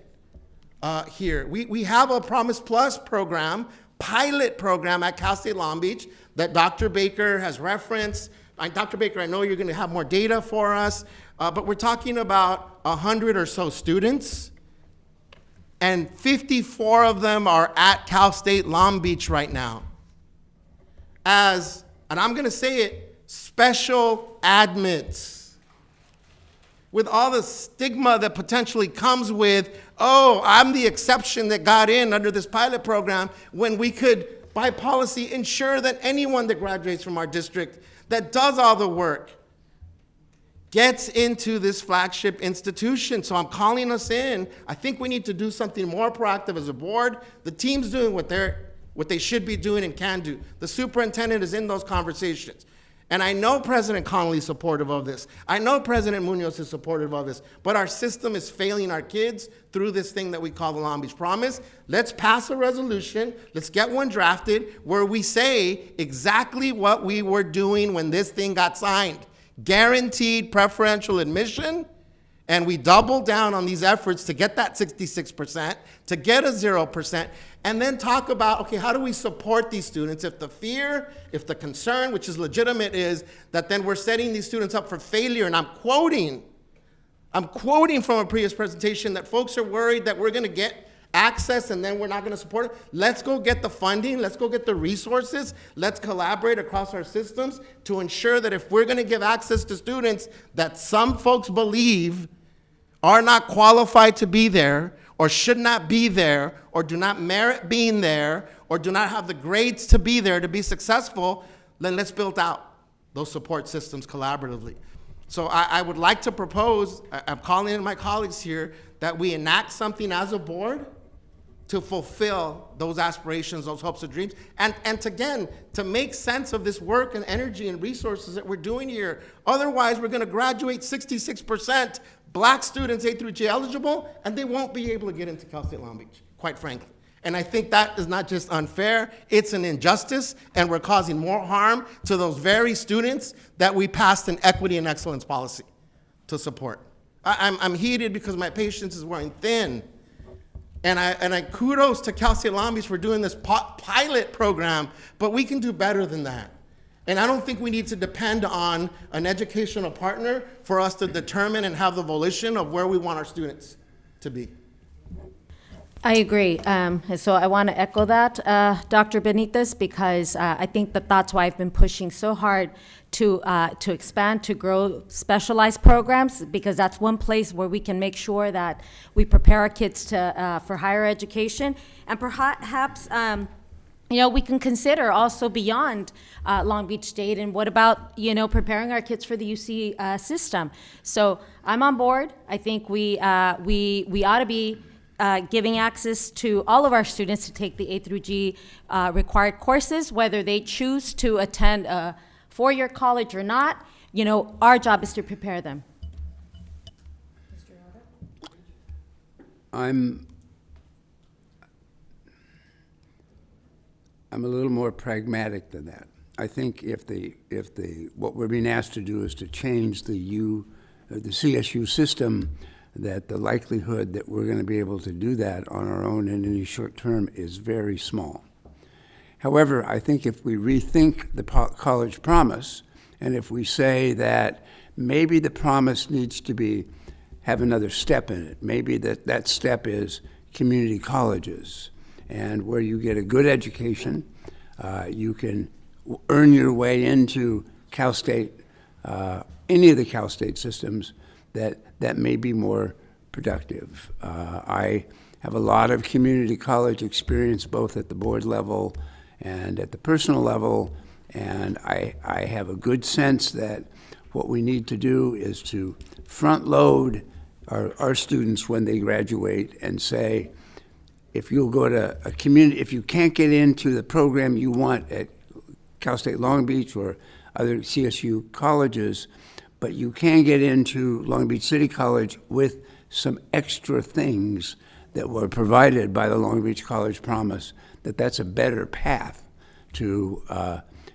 here. We have a Promise Plus program, pilot program at Cal State Long Beach that Dr. Baker has referenced. Dr. Baker, I know you're going to have more data for us, but we're talking about 100 or so students, and 54 of them are at Cal State Long Beach right now as, and I'm going to say it, special admits, with all the stigma that potentially comes with, oh, I'm the exception that got in under this pilot program, when we could, by policy, ensure that anyone that graduates from our district that does all the work gets into this flagship institution. So I'm calling us in. I think we need to do something more proactive as a board. The team's doing what they should be doing and can do. The superintendent is in those conversations. And I know President Connolly is supportive of this. I know President Munoz is supportive of this. But our system is failing our kids through this thing that we call the Long Beach Promise. Let's pass a resolution. Let's get one drafted where we say exactly what we were doing when this thing got signed. Guaranteed preferential admission. And we double down on these efforts to get that 66%, to get a 0%, and then talk about, okay, how do we support these students if the fear, if the concern, which is legitimate, is that then we're setting these students up for failure. And I'm quoting from a previous presentation that folks are worried that we're going to get access and then we're not going to support it. Let's go get the funding. Let's go get the resources. Let's collaborate across our systems to ensure that if we're going to give access to students that some folks believe are not qualified to be there, or should not be there, or do not merit being there, or do not have the grades to be there to be successful, then let's build out those support systems collaboratively. So I would like to propose, I'm calling in my colleagues here, that we enact something as a board to fulfill those aspirations, those hopes and dreams, and again, to make sense of this work and energy and resources that we're doing here. Otherwise, we're gonna graduate 66% Black students A through G eligible, and they won't be able to get into Cal State Long Beach, quite frankly. And I think that is not just unfair, it's an injustice, and we're causing more harm to those very students that we passed an equity and excellence policy to support. I'm heated because my patience is wearing thin. And I kudos to Cal State Long Beach for doing this pilot program, but we can do better than that. And I don't think we need to depend on an educational partner for us to determine and have the volition of where we want our students to be. I agree. So I want to echo that, Dr. Benitez, because I think that that's why I've been pushing so hard to expand, to grow specialized programs, because that's one place where we can make sure that we prepare our kids to, for higher education. And perhaps, we can consider also beyond Long Beach State, and what about, preparing our kids for the UC system. So I'm on board. I think we ought to be giving access to all of our students to take the A through G required courses, whether they choose to attend a four-year college or not. Our job is to prepare them. I'm a little more pragmatic than that. I think if what we're being asked to do is to change the CSU system, that the likelihood that we're going to be able to do that on our own in any short term is very small. However, I think if we rethink the college promise, and if we say that maybe the promise needs to have another step in it, maybe that step is community colleges, and where you get a good education, you can earn your way into Cal State, any of the Cal State systems, that may be more productive. I have a lot of community college experience, both at the board level and at the personal level, and I have a good sense that what we need to do is to front load our students when they graduate and say, if you'll go to a community, if you can't get into the program you want at Cal State Long Beach or other CSU colleges, but you can get into Long Beach City College with some extra things that were provided by the Long Beach College Promise, that's a better path to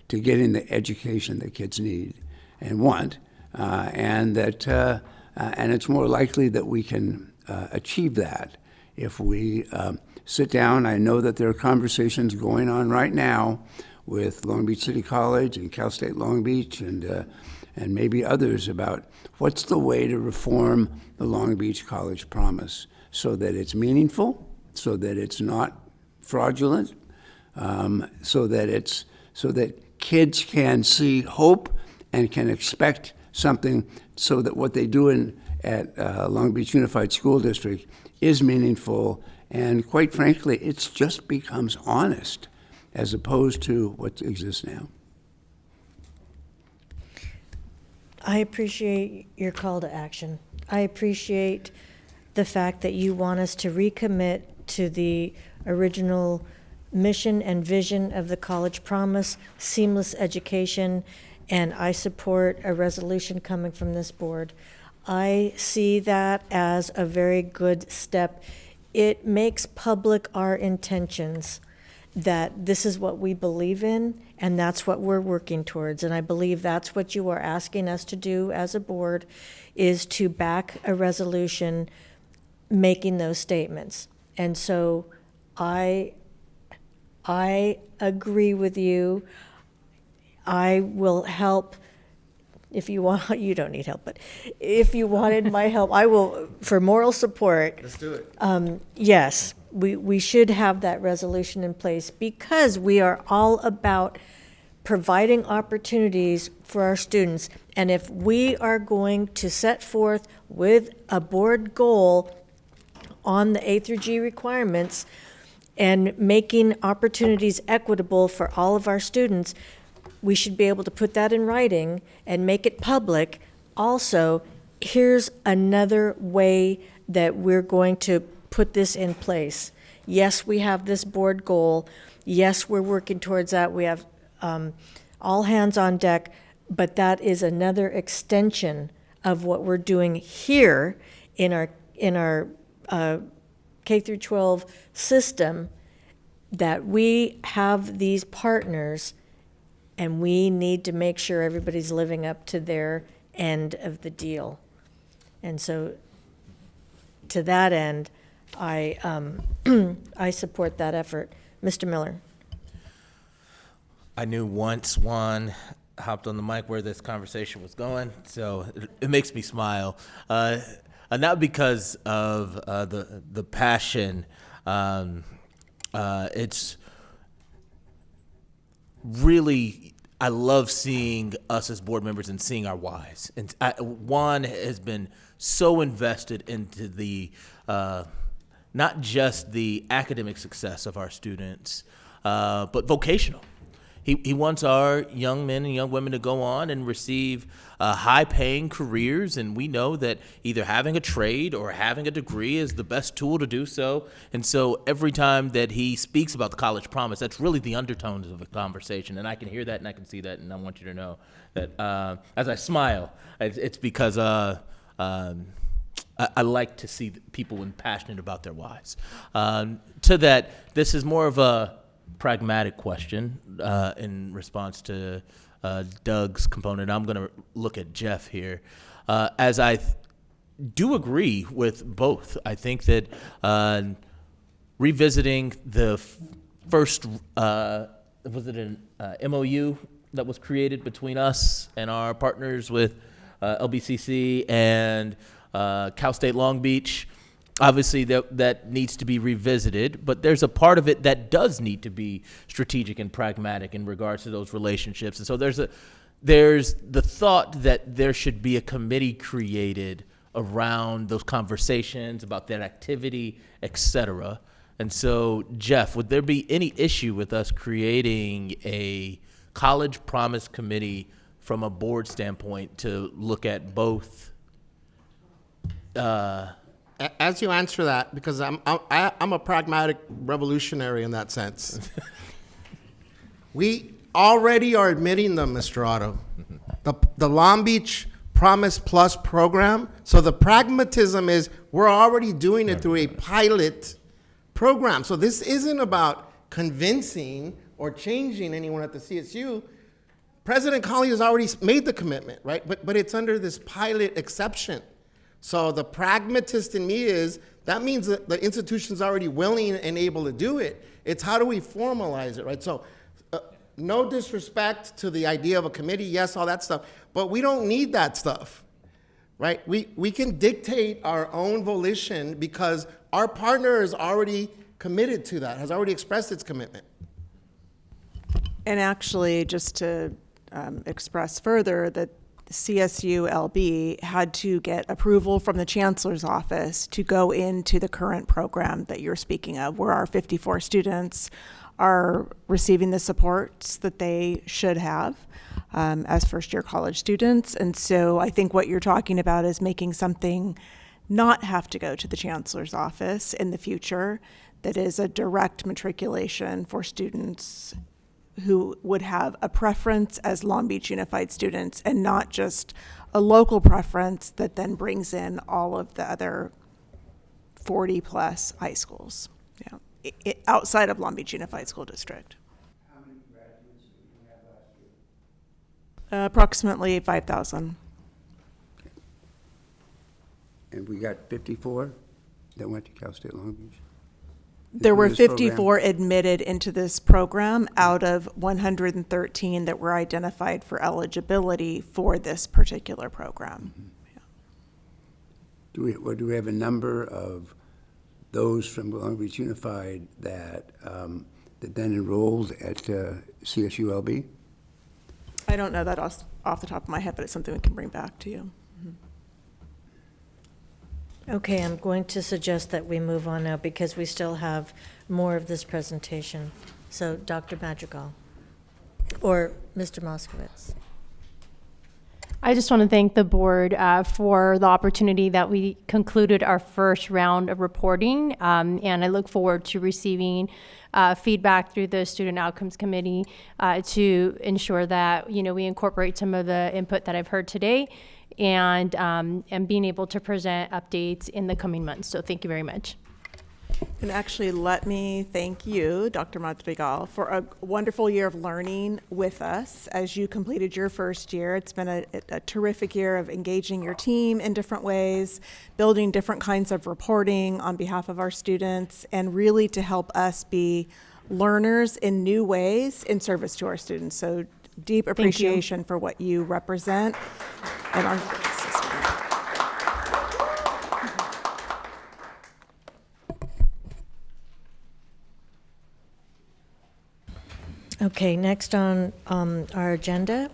getting the education that kids need and want, and it's more likely that we can achieve that if we sit down. I know that there are conversations going on right now with Long Beach City College and Cal State Long Beach and maybe others about what's the way to reform the Long Beach College Promise so that it's meaningful, so that it's not fraudulent, so that kids can see hope and can expect something, so that what they do at Long Beach Unified School District is meaningful, and quite frankly, it just becomes honest as opposed to what exists now. I appreciate your call to action. I appreciate the fact that you want us to recommit to the original mission and vision of the College Promise, seamless education, and I support a resolution coming from this board. I see that as a very good step. It makes public our intentions, that this is what we believe in, and that's what we're working towards. And I believe that's what you are asking us to do as a board, is to back a resolution making those statements. And so I agree with you. I will help if you want. You don't need help, but if you wanted my help, I will, for moral support. Let's do it. Yes, we should have that resolution in place, because we are all about providing opportunities for our students. And if we are going to set forth with a board goal on the A through G requirements and making opportunities equitable for all of our students, we should be able to put that in writing and make it public. Also, here's another way that we're going to put this in place. Yes, we have this board goal. Yes, we're working towards that. We have all hands on deck, but that is another extension of what we're doing here in our K through 12 system, that we have these partners and we need to make sure everybody's living up to their end of the deal. And so to that end, I support that effort. Mr. Miller. I knew once Juan hopped on the mic where this conversation was going, so it makes me smile. Not because of the passion. It's really, I love seeing us as board members and seeing our whys. And Juan has been so invested into the not just the academic success of our students, but vocational. He wants our young men and young women to go on and receive high-paying careers, and we know that either having a trade or having a degree is the best tool to do so. And so every time that he speaks about the college promise, that's really the undertones of the conversation, and I can hear that and I can see that, and I want you to know that as I smile, it's because I like to see people passionate about their whys. To that, this is more of a pragmatic question in response to Doug's component. I'm going to look at Jeff here. As I do agree with both, I think that revisiting the first, was it an MOU that was created between us and our partners with LBCC and Cal State Long Beach, obviously that needs to be revisited, but there's a part of it that does need to be strategic and pragmatic in regards to those relationships. And so there's the thought that there should be a committee created around those conversations about that activity, et cetera. And so, Jeff, would there be any issue with us creating a college promise committee from a board standpoint to look at both? As you answer that, because I'm a pragmatic revolutionary in that sense. We already are admitting them, Mr. Otto. The Long Beach Promise Plus program. So the pragmatism is we're already doing it through a pilot program. So this isn't about convincing or changing anyone at the CSU. President Colley has already made the commitment, right? But it's under this pilot exception. So the pragmatist in me is, that means that the institution's already willing and able to do it. It's how do we formalize it, right? So no disrespect to the idea of a committee, yes, all that stuff, but we don't need that stuff, right? We can dictate our own volition because our partner is already committed to that, has already expressed its commitment. And actually, just to express further, that CSU LB had to get approval from the chancellor's office to go into the current program that you're speaking of, where our 54 students are receiving the supports that they should have as first-year college students. And so I think what you're talking about is making something not have to go to the chancellor's office in the future, that is a direct matriculation for students who would have a preference as Long Beach Unified students and not just a local preference that then brings in all of the other 40 plus high schools, outside of Long Beach Unified School District. How many graduates did you have last year? Approximately 5,000. Okay. And we got 54 that went to Cal State Long Beach? There were 54 admitted into this program out of 113 that were identified for eligibility for this particular program. Mm-hmm. Yeah. Do we have a number of those from Long Beach Unified that that then enrolled at CSU LB? I don't know that off the top of my head, but it's something we can bring back to you. Okay, I'm going to suggest that we move on now because we still have more of this presentation. So, Dr. Madrigal, or Mr. Moskowitz. I just want to thank the board for the opportunity that we concluded our first round of reporting, and I look forward to receiving feedback through the Student Outcomes Committee to ensure that we incorporate some of the input that I've heard today, and being able to present updates in the coming months. So thank you very much. And actually, let me thank you, Dr. Madrigal, for a wonderful year of learning with us as you completed your first year. It's been a terrific year of engaging your team in different ways, building different kinds of reporting on behalf of our students, and really to help us be learners in new ways in service to our students. So deep appreciation for what you represent and our Okay, next on our agenda,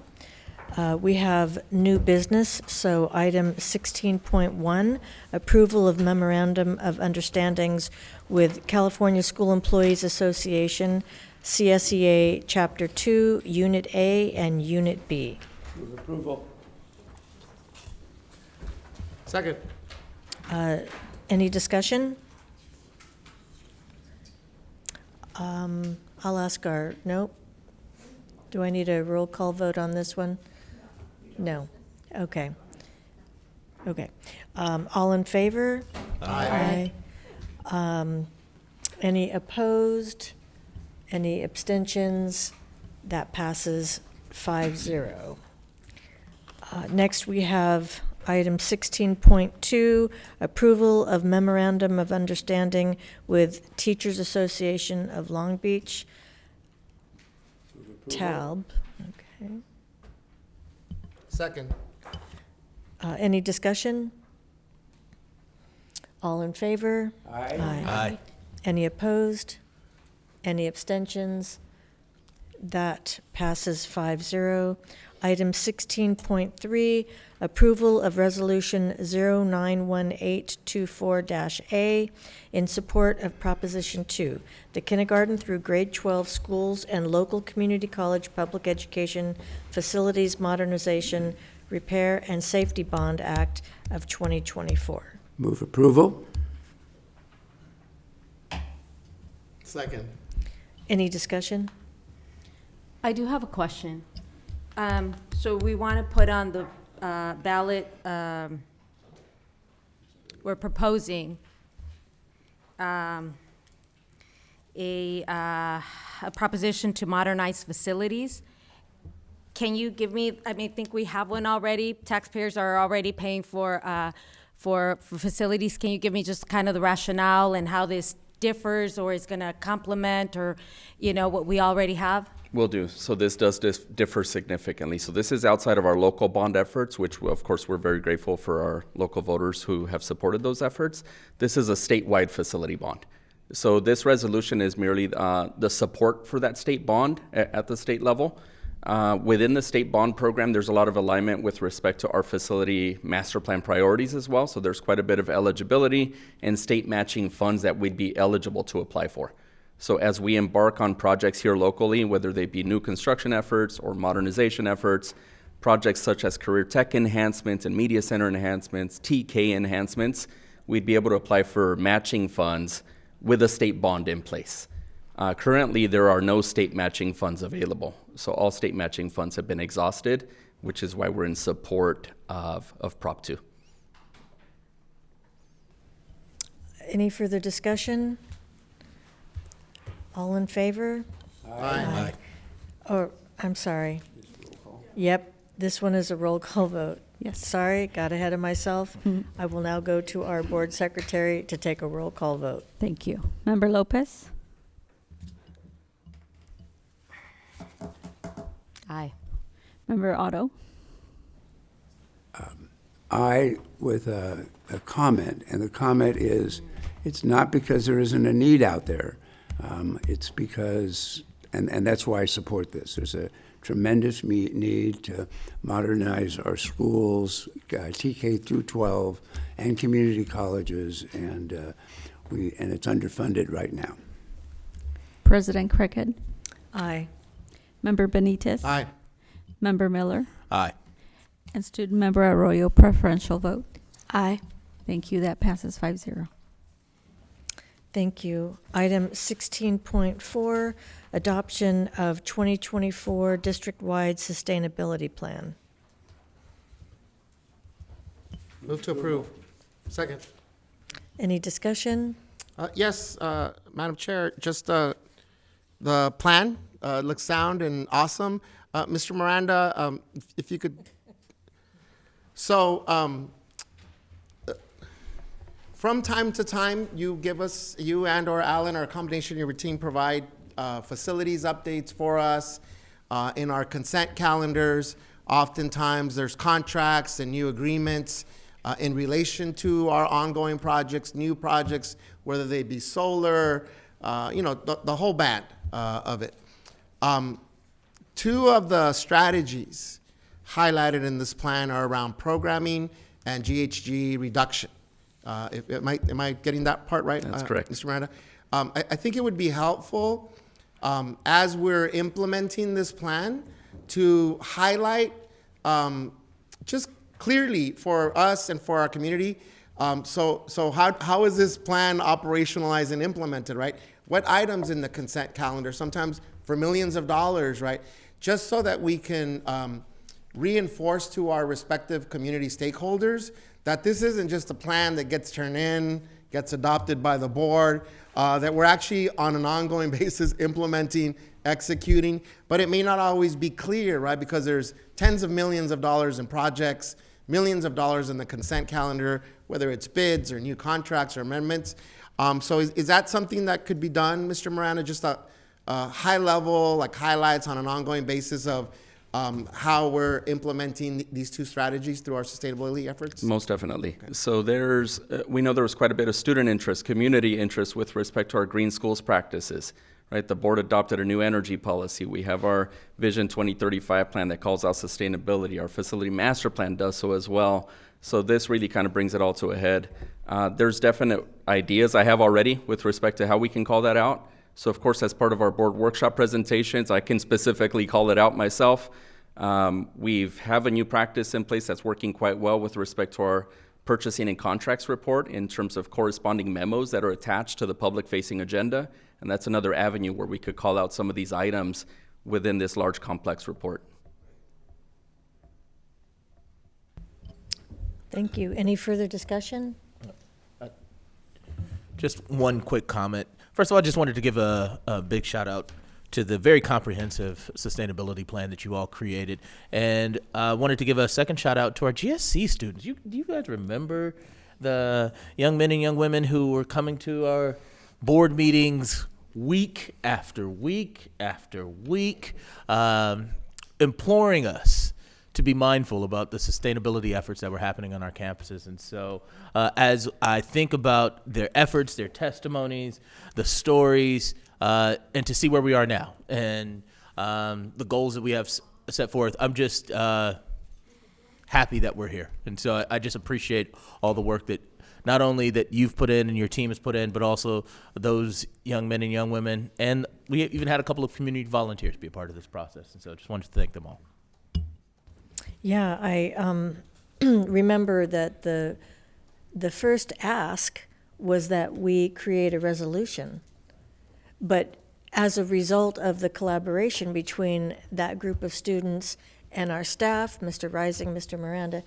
we have new business. So item 16.1, approval of memorandum of understandings with California School Employees Association, CSEA Chapter 2, Unit A and Unit B. Move approval. Second. Any discussion? I'll ask nope. Do I need a roll call vote on this one? No. Okay. Okay. All in favor? Aye. Any opposed? Any abstentions? That passes 5-0. Next, we have item 16.2, approval of memorandum of understanding with Teachers Association of Long Beach, TALB. Okay. Second. Any discussion? All in favor? Aye. Aye. Any opposed? Any abstentions? That passes 5-0. Item 16.3, approval of resolution 091824-A in support of Proposition 2, the kindergarten through grade 12 schools and local community college public education facilities modernization, repair, and safety bond act of 2024. Move approval. Second. Any discussion? I do have a question. So we want to put on the ballot, we're proposing a proposition to modernize facilities. Can you give me, I think we have one already. Taxpayers are already paying for facilities. Can you give me just kind of the rationale and how this differs or is going to complement or, what we already have? Will do. So this does differ significantly. So this is outside of our local bond efforts, which of course we're very grateful for our local voters who have supported those efforts. This is a statewide facility bond. So this resolution is merely the support for that state bond at the state level. Within the state bond program, there's a lot of alignment with respect to our facility master plan priorities as well. So there's quite a bit of eligibility and state matching funds that we'd be eligible to apply for. So as we embark on projects here locally, whether they be new construction efforts or modernization efforts, projects such as career tech enhancements and media center enhancements, TK enhancements, we'd be able to apply for matching funds with a state bond in place. Currently, there are no state matching funds available. So all state matching funds have been exhausted, which is why we're in support of Prop 2. Any further discussion? All in favor? Aye. Oh, I'm sorry. Yep, this one is a roll call vote. Yes. Sorry, got ahead of myself. I will now go to our board secretary to take a roll call vote. Thank you. Member Lopez? Aye. Member Otto? I with a comment, and the comment is, it's not because there isn't a need out there. It's because, and that's why I support this. There's a tremendous need to modernize our schools, TK through 12, and community colleges, and it's underfunded right now. President Craighead. Aye. Member Benitez. Aye. Member Miller. Aye. And Student Member Arroyo, preferential vote. Aye. Thank you. That passes 5-0. Thank you. Item 16.4, adoption of 2024 district-wide sustainability plan. Move to approve. Second. Any discussion? Yes, Madam Chair, just the plan looks sound and awesome. Mr. Miranda, if you could. So, from time to time, you give us, you and or Alan or a combination of your team provide facilities updates for us in our consent calendars. Oftentimes, there's contracts and new agreements in relation to our ongoing projects, new projects, whether they be solar, the whole band of it. Two of the strategies highlighted in this plan are around programming and GHG reduction. Am I getting that part right? That's correct. Mr. Miranda? I think it would be helpful as we're implementing this plan to highlight just clearly for us and for our community. So how is this plan operationalized and implemented, right? What items in the consent calendar, sometimes for millions of dollars, right? Just so that we can reinforce to our respective community stakeholders that this isn't just a plan that gets turned in, gets adopted by the board, that we're actually on an ongoing basis implementing, executing, but it may not always be clear, right? Because there's tens of millions of dollars in projects, millions of dollars in the consent calendar, whether it's bids or new contracts or amendments. So is that something that could be done, Mr. Miranda, just a high level, like highlights on an ongoing basis of how we're implementing these two strategies through our sustainability efforts? Most definitely. Okay. So we know there was quite a bit of student interest, community interest with respect to our green schools practices, right? The board adopted a new energy policy. We have our Vision 2035 plan that calls out sustainability. Our facility master plan does so as well. So this really kind of brings it all to a head. There's definite ideas I have already with respect to how we can call that out. So of course, as part of our board workshop presentations, I can specifically call it out myself. We have a new practice in place that's working quite well with respect to our purchasing and contracts report in terms of corresponding memos that are attached to the public-facing agenda. And that's another avenue where we could call out some of these items within this large complex report. Thank you. Any further discussion? Just one quick comment. First of all, I just wanted to give a big shout out to the very comprehensive sustainability plan that you all created. And I wanted to give a second shout out to our GSC students. Do you guys remember the young men and young women who were coming to our board meetings week after week after week, imploring us to be mindful about the sustainability efforts that were happening on our campuses? And so as I think about their efforts, their testimonies, the stories, and to see where we are now and the goals that we have set forth, I'm just happy that we're here. And so I just appreciate all the work that not only that you've put in and your team has put in, but also those young men and young women. And we even had a couple of community volunteers be a part of this process. And so I just wanted to thank them all. Yeah, I remember that the first ask was that we create a resolution. But as a result of the collaboration between that group of students and our staff, Mr. Rising, Mr. Miranda,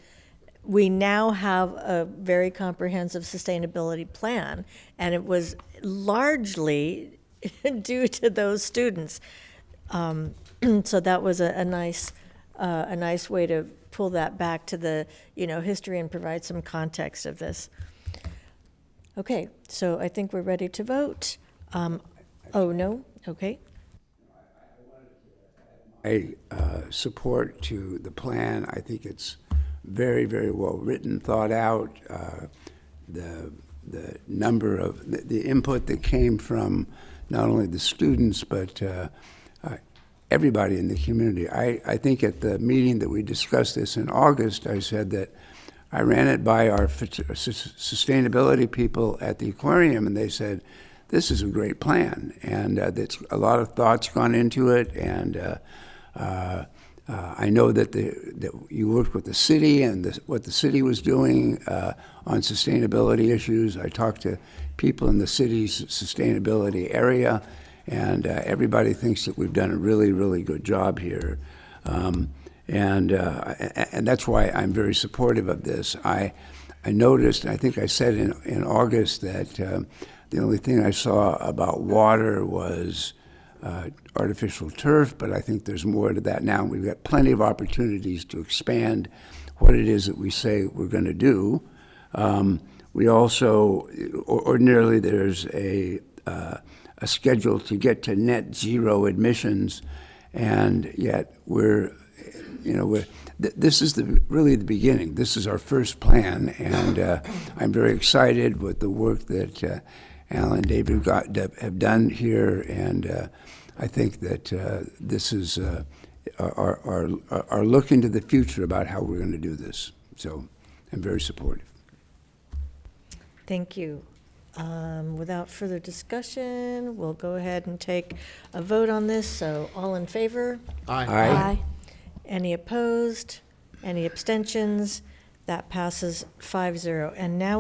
we now have a very comprehensive sustainability plan, and it was largely due to those students. So that was a nice way to pull that back to the history and provide some context of this. Okay, so I think we're ready to vote. Oh, no? Okay. I support to the plan. I think it's very, very well written, thought out. The number of the input that came from not only the students but everybody in the community. I think at the meeting that we discussed this in August, I said that I ran it by our sustainability people at the aquarium, and they said, this is a great plan, and that's a lot of thoughts gone into it, and I know that you worked with the city and what the city was doing on sustainability issues. I talked to people in the city's sustainability area, and everybody thinks that we've done a really, really good job here. And that's why I'm very supportive of this. I noticed, and I think I said in August, that the only thing I saw about water was artificial turf, but I think there's more to that now. We've got plenty of opportunities to expand what it is that we say we're going to do. We also, ordinarily there's a schedule to get to net zero admissions, and yet this is really the beginning. This is our first plan, and I'm very excited with the work that Alan and David have done here, and I think that this is our look into the future about how we're going to do this. So I'm very supportive. Thank you. Without further discussion, we'll go ahead and take a vote on this. So all in favor? Aye. Aye. Any opposed? Any abstentions? That passes 5-0. And now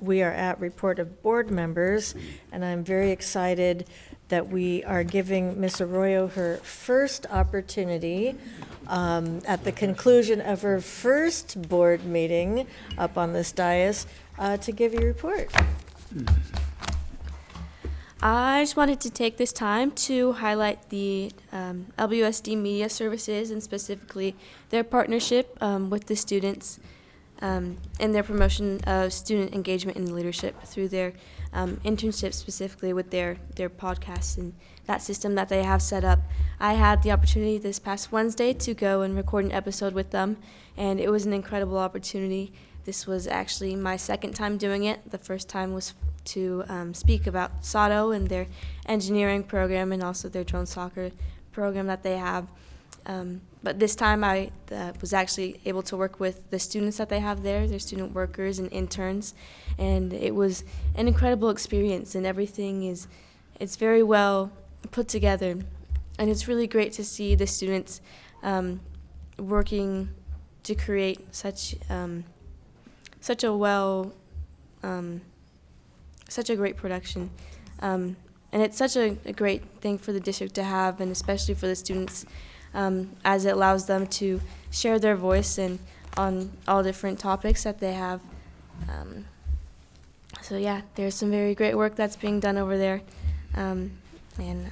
we are at report of board members, and I'm very excited that we are giving Ms. Arroyo her first opportunity at the conclusion of her first board meeting up on this dais to give your report. I just wanted to take this time to highlight the LBUSD Media Services and specifically their partnership with the students and their promotion of student engagement and leadership through their internships, specifically with their podcasts and that system that they have set up. I had the opportunity this past Wednesday to go and record an episode with them, and it was an incredible opportunity. This was actually my second time doing it. The first time was to speak about SATO and their engineering program and also their drone soccer program that they have. But this time I was actually able to work with the students that they have there, their student workers and interns, and it was an incredible experience, and it's very well put together, and it's really great to see the students working to create such a great production. And it's such a great thing for the district to have, and especially for the students, as it allows them to share their voice and on all different topics that they have. So yeah, there's some very great work that's being done over there, and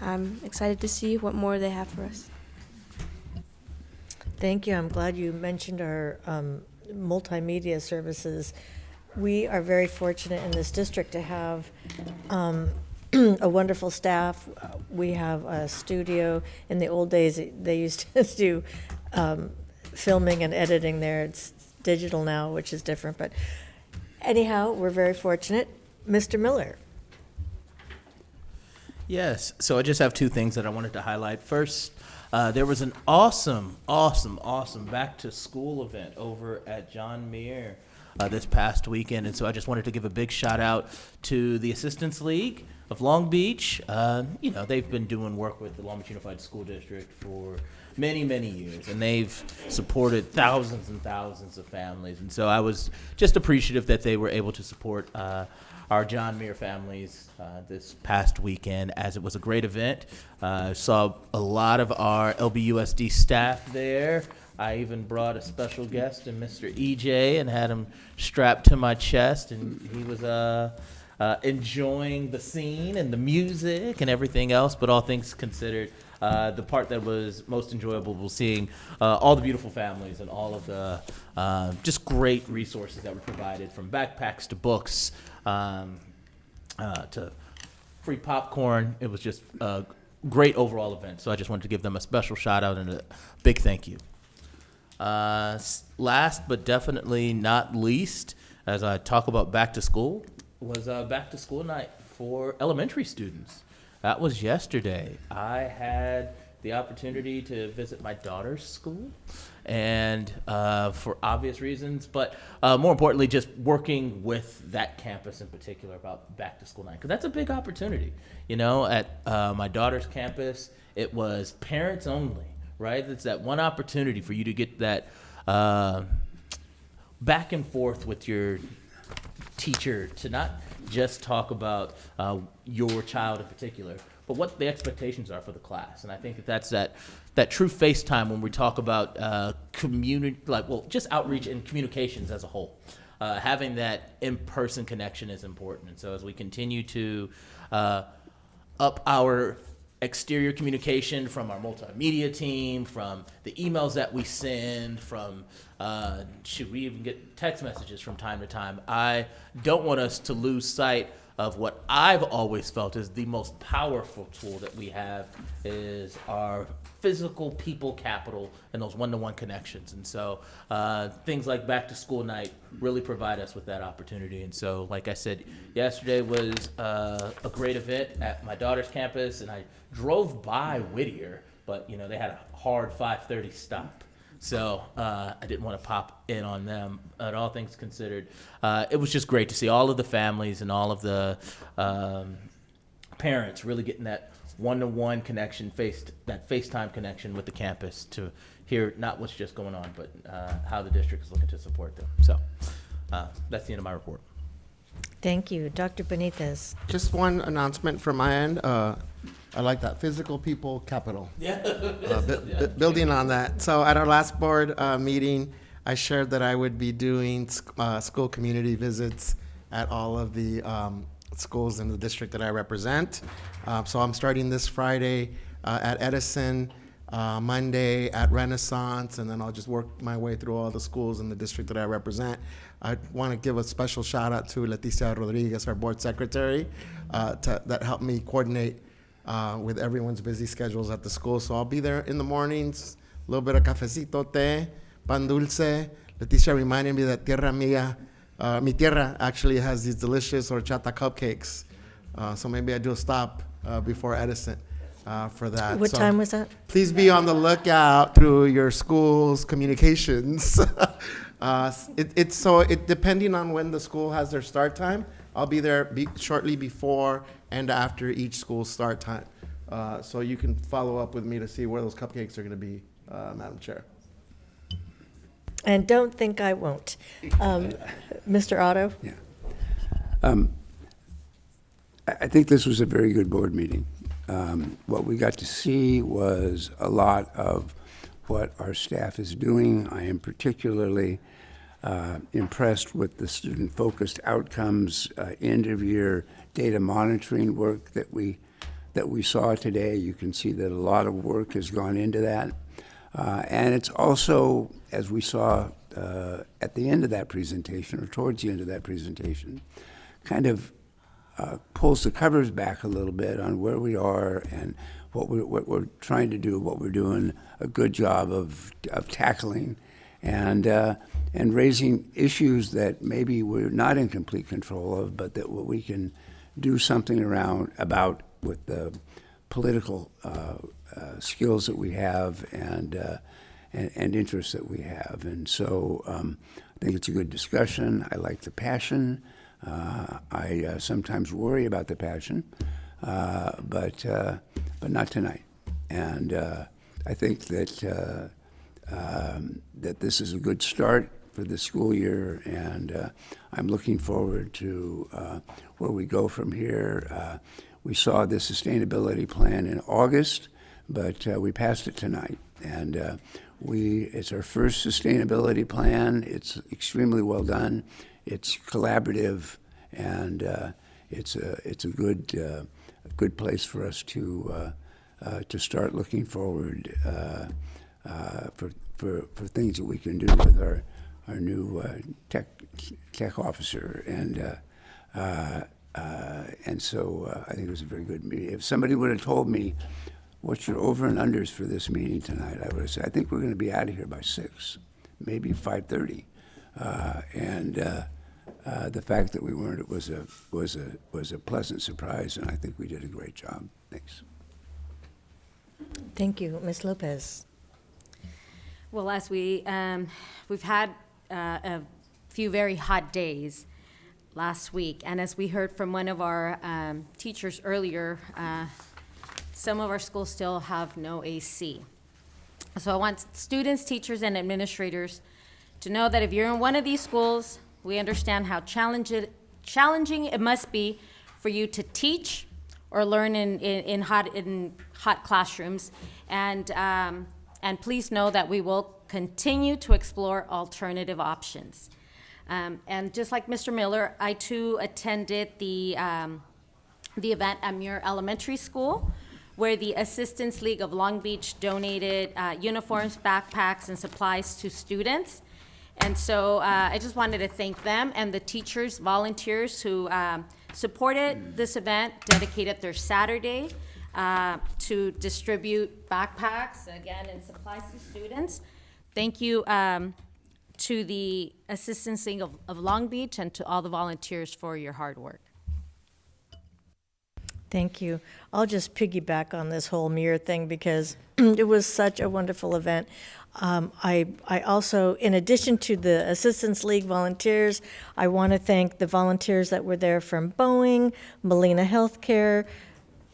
I'm excited to see what more they have for us. Thank you. I'm glad you mentioned our multimedia services. We are very fortunate in this district to have a wonderful staff. We have a studio. In the old days, they used to do filming and editing there. It's digital now, which is different. But anyhow, we're very fortunate. Mr. Miller. Yes, so I just have two things that I wanted to highlight. First, there was an awesome back to school event over at John Muir this past weekend, and so I just wanted to give a big shout out to the Assistance League of Long Beach. They've been doing work with the Long Beach Unified School District for many years, and they've supported thousands and thousands of families, and so I was just appreciative that they were able to support our John Muir families this past weekend, as it was a great event. Saw a lot of our LBUSD staff there. I even brought a special guest, and Mr. EJ, and had him strapped to my chest, and he was enjoying the scene and the music and everything else. But all things considered, the part that was most enjoyable was seeing all the beautiful families and all of the just great resources that were provided, from backpacks to books to free popcorn. It was just a great overall event. So I just wanted to give them a special shout out and a big thank you. Last but definitely not least, as I talk about back to school, was back to school night for elementary students. That was yesterday. I had the opportunity to visit my daughter's school, and for obvious reasons, but more importantly, just working with that campus in particular about back to school night, because that's a big opportunity. You know, at my daughter's campus, it was parents only, right? It's that one opportunity for you to get that back and forth with your teacher, to not just talk about your child in particular, but what the expectations are for the class. And I think that's that true FaceTime when we talk about just outreach and communications as a whole. Having that in-person connection is important. And so as we continue to up our exterior communication from our multimedia team, from the emails that we send, from should we even get text messages from time to time, I don't want us to lose sight of what I've always felt is the most powerful tool that we have is our physical people capital and those one-to-one connections. And so things like back to school night really provide us with that opportunity. And so, like I said, yesterday was a great event at my daughter's campus, and I drove by Whittier, but they had a hard 5:30 stop. So I didn't want to pop in on them. But all things considered, it was just great to see all of the families and all of the parents really getting that one-to-one connection, that FaceTime connection with the campus to hear not what's just going on, but how the district is looking to support them. So that's the end of my report. Thank you. Dr. Benitez. Just one announcement from my end. I like that physical people capital. Yeah. Building on that. So at our last board meeting, I shared that I would be doing school community visits at all of the schools in the district that I represent. So I'm starting this Friday at Edison, Monday at Renaissance, and then I'll just work my way through all the schools in the district that I represent. I want to give a special shout out to Leticia Rodriguez, our board secretary, that helped me coordinate with everyone's busy schedules at the school. So I'll be there in the mornings, a little bit of cafecito, té, pan dulce. Leticia reminded me that Tierra Mia, mi tierra actually has these delicious horchata cupcakes. So maybe I do a stop before Edison for that. What time was that? Please be on the lookout through your school's communications. It depending on when the school has their start time, I'll be there shortly before and after each school's start time. So you can follow up with me to see where those cupcakes are going to be, Madam Chair. And don't think I won't. Mr. Otto? Yeah. I think this was a very good board meeting. What we got to see was a lot of what our staff is doing. I am particularly impressed with the student-focused outcomes, end-of-year data monitoring work that we saw today. You can see that a lot of work has gone into that. And it's also, as we saw at the end of that presentation, or towards the end of that presentation, kind of pulls the covers back a little bit on where we are and what we're trying to do, what we're doing a good job of tackling, and raising issues that maybe we're not in complete control of, but that we can do something about with the political skills that we have and interests that we have. And so I think it's a good discussion. I like the passion. I sometimes worry about the passion, but not tonight. And I think that that this is a good start for the school year, and I'm looking forward to where we go from here. We saw the sustainability plan in August, but we passed it tonight, and it's our first sustainability plan. It's extremely well done. It's collaborative, and it's a good place for us to start looking forward for things that we can do with our new tech officer, and so I think it was a very good meeting. If somebody would have told me what's your over and unders for this meeting tonight, I would have said I think we're going to be out of here by 6, maybe 5:30, and the fact that we weren't was a pleasant surprise, and I think we did a great job. Thanks. Thank you. Ms. Lopez. Well, as we've had a few very hot days last week, and as we heard from one of our teachers earlier, some of our schools still have no AC. So I want students, teachers, and administrators to know that if you're in one of these schools, we understand how challenging it must be for you to teach or learn in hot classrooms. And please know that we will continue to explore alternative options. And just like Mr. Miller, I too attended the event at Muir Elementary School, where the Assistance League of Long Beach donated uniforms, backpacks, and supplies to students. And so I just wanted to thank them and the teachers, volunteers who supported this event, dedicated their Saturday to distribute backpacks, again, and supplies to students. Thank you to the Assistance League of Long Beach and to all the volunteers for your hard work. Thank you. I'll just piggyback on this whole mirror thing because it was such a wonderful event. I also, in addition to the Assistance League volunteers, I want to thank the volunteers that were there from Boeing, Molina Healthcare,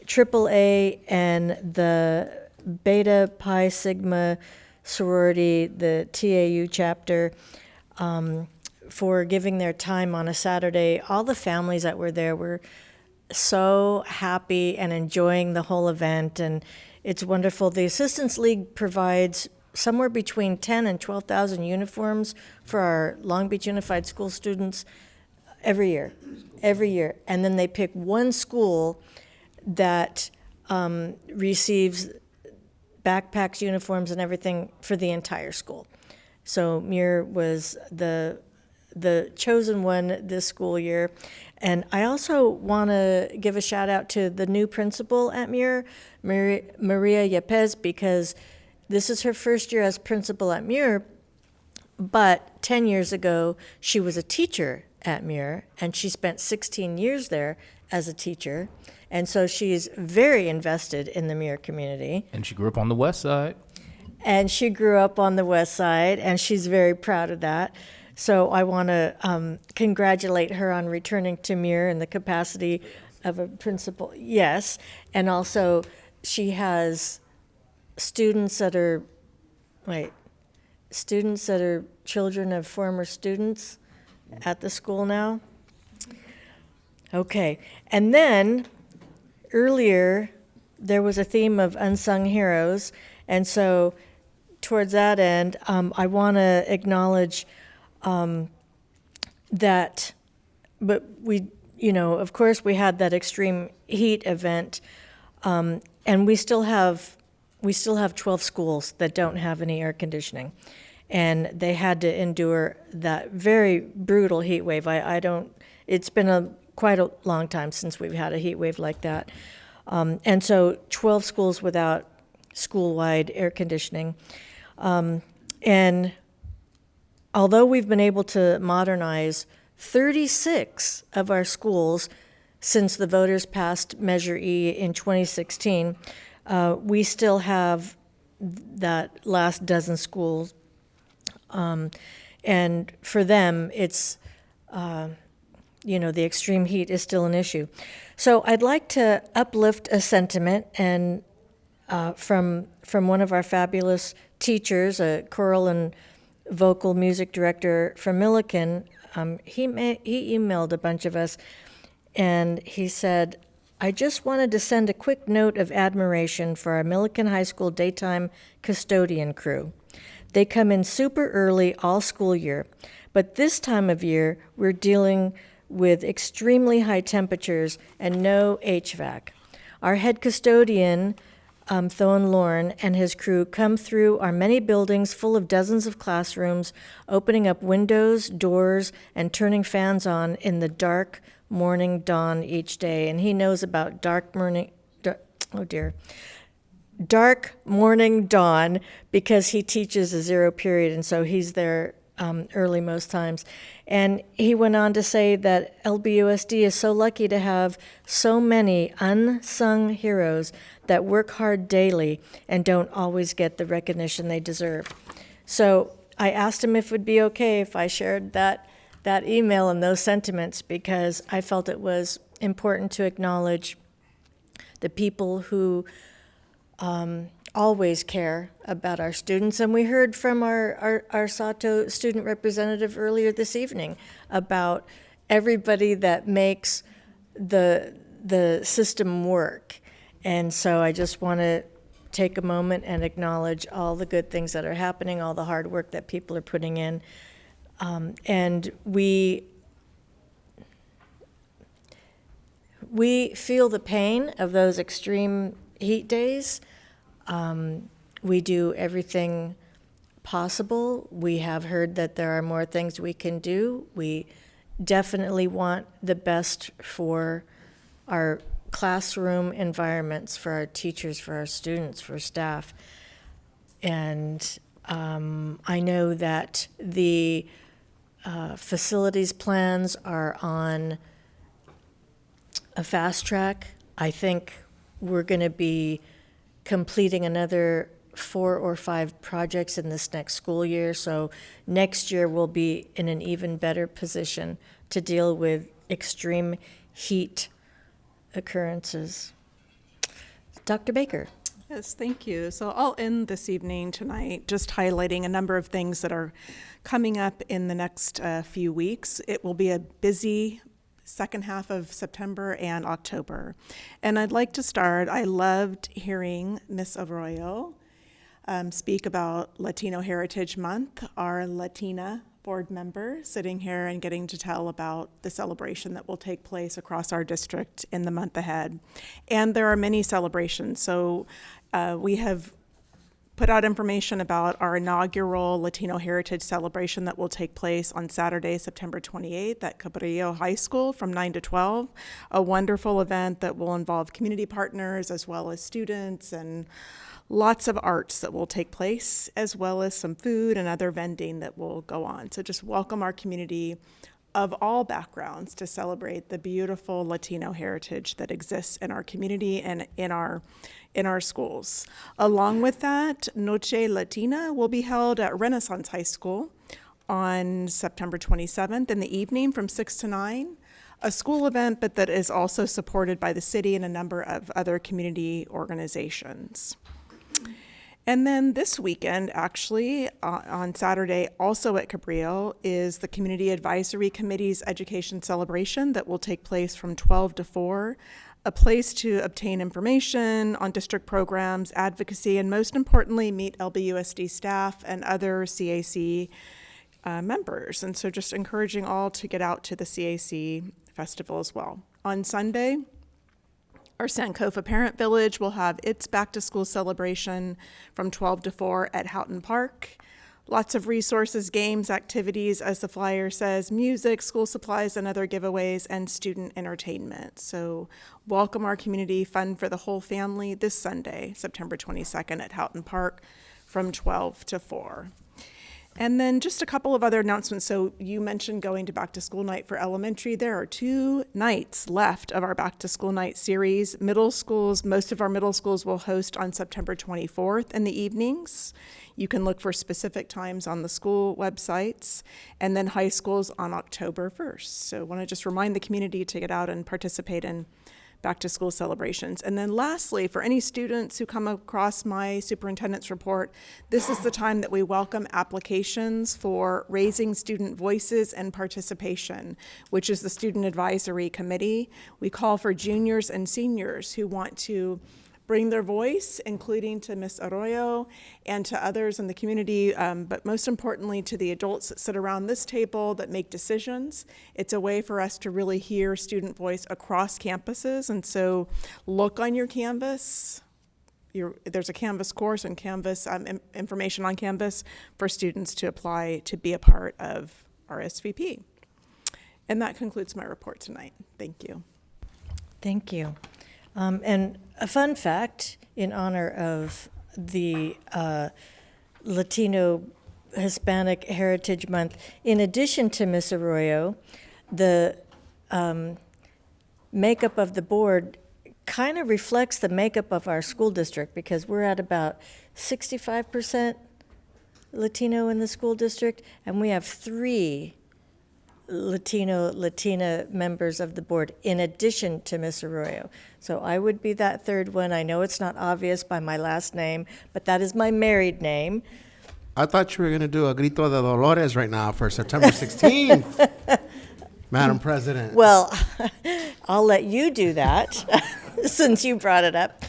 AAA, and the Beta Pi Sigma sorority, the TAU chapter, for giving their time on a Saturday. All the families that were there were so happy and enjoying the whole event, and it's wonderful. The Assistance League provides somewhere between 10 and 12,000 uniforms for our Long Beach Unified School students every year. And then they pick one school that receives backpacks, uniforms, and everything for the entire school. So Muir was the chosen one this school year. And I also want to give a shout out to the new principal at Muir, Maria Yepes, because this is her first year as principal at Muir, but 10 years ago, she was a teacher at Muir, and she spent 16 years there as a teacher. And so she's very invested in the Muir community. And she grew up on the west side. And she grew up on the west side, and she's very proud of that. So I want to congratulate her on returning to Muir in the capacity of a principal. Yes, and also she has students that are children of former students at the school now. Okay, and then earlier there was a theme of unsung heroes, and so towards that end, I want to acknowledge that, but we, of course, we had that extreme heat event, and we still have 12 schools that don't have any air conditioning, and they had to endure that very brutal heat wave. It's been quite a long time since we've had a heat wave like that, and so 12 schools without school-wide air conditioning, and although we've been able to modernize 36 of our schools since the voters passed Measure E in 2016, we still have that last dozen schools. And for them, it's, the extreme heat is still an issue. So I'd like to uplift a sentiment and from one of our fabulous teachers, a choral and vocal music director from Milliken. He emailed a bunch of us, and he said, I just wanted to send a quick note of admiration for our Milliken High School daytime custodian crew. They come in super early all school year, but this time of year we're dealing with extremely high temperatures and no HVAC. Our head custodian, Thoen Lorne, and his crew come through our many buildings full of dozens of classrooms, opening up windows, doors, and turning fans on in the dark morning dawn each day. And he knows about dark morning dawn because he teaches a 0 period, and so he's there early most times. And he went on to say that LBUSD is so lucky to have so many unsung heroes that work hard daily and don't always get the recognition they deserve. So I asked him if it would be okay if I shared that email and those sentiments, because I felt it was important to acknowledge the people who always care about our students. And we heard from our Sato student representative earlier this evening about everybody that makes the system work. And so I just want to take a moment and acknowledge all the good things that are happening, all the hard work that people are putting in. And we feel the pain of those extreme heat days. We do everything possible. We have heard that there are more things we can do. We definitely want the best for our classroom environments, for our teachers, for our students, for staff. And I know that the facilities plans are on a fast track. I think we're going to be completing another 4 or 5 projects in this next school year. So next year we'll be in an even better position to deal with extreme heat occurrences. Dr. Baker. Yes, thank you. So I'll end this evening tonight just highlighting a number of things that are coming up in the next few weeks. It will be a busy second half of September and October. And I'd like to start, I loved hearing Ms. Arroyo speak about Latino Heritage Month, our Latina board member sitting here and getting to tell about the celebration that will take place across our district in the month ahead. And there are many celebrations. So we have put out information about our inaugural Latino Heritage Celebration that will take place on Saturday, September 28th at Cabrillo High School from 9 to 12. A wonderful event that will involve community partners as well as students, and lots of arts that will take place, as well as some food and other vending that will go on. So just welcome our community of all backgrounds to celebrate the beautiful Latino heritage that exists in our community and in our schools. Along with that, Noche Latina will be held at Renaissance High School on September 27th in the evening from 6 to 9. A school event, but that is also supported by the city and a number of other community organizations. And then this weekend, actually, on Saturday, also at Cabrillo, is the Community Advisory Committee's Education Celebration that will take place from 12 to 4, a place to obtain information on district programs, advocacy, and most importantly, meet LBUSD staff and other CAC members. And so just encouraging all to get out to the CAC festival as well. On Sunday, our Sankofa Parent Village will have its back to school celebration from 12 to 4 at Houghton Park. Lots of resources, games, activities, as the flyer says, music, school supplies, and other giveaways, and student entertainment. So welcome our community, fun for the whole family this Sunday, September 22nd at Houghton Park from 12 to 4. And then just a couple of other announcements. So you mentioned going to back to school night for elementary. There are 2 nights left of our back to school night series. Middle schools, most of our middle schools will host on September 24th in the evenings. You can look for specific times on the school websites, and then high schools on October 1st. So I want to just remind the community to get out and participate in back to school celebrations. And then lastly, for any students who come across my superintendent's report, this is the time that we welcome applications for Raising Student Voices and Participation, which is the Student Advisory Committee. We call for juniors and seniors who want to bring their voice, including to Ms. Arroyo and to others in the community, but most importantly to the adults that sit around this table that make decisions. It's a way for us to really hear student voice across campuses, and so look on your Canvas. There's a Canvas course and Canvas information on Canvas for students to apply to be a part of RSVP. And that concludes my report tonight. Thank you. Thank you. And a fun fact in honor of the Latino Hispanic Heritage Month, in addition to Ms. Arroyo, the makeup of the board kind of reflects the makeup of our school district, because we're at about 65% Latino in the school district, and we have 3 Latina members of the board in addition to Ms. Arroyo. So I would be that third one. I know it's not obvious by my last name, but that is my married name. I thought you were going to do a grito de Dolores right now for September 16th, Madam President. Well, I'll let you do that since you brought it up.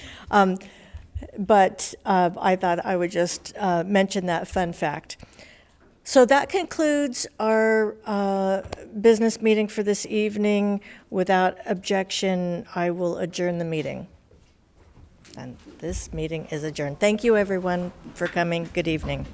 But I thought I would just mention that fun fact. So that concludes our business meeting for this evening. Without objection, I will adjourn the meeting. And this meeting is adjourned. Thank you, everyone, for coming. Good evening.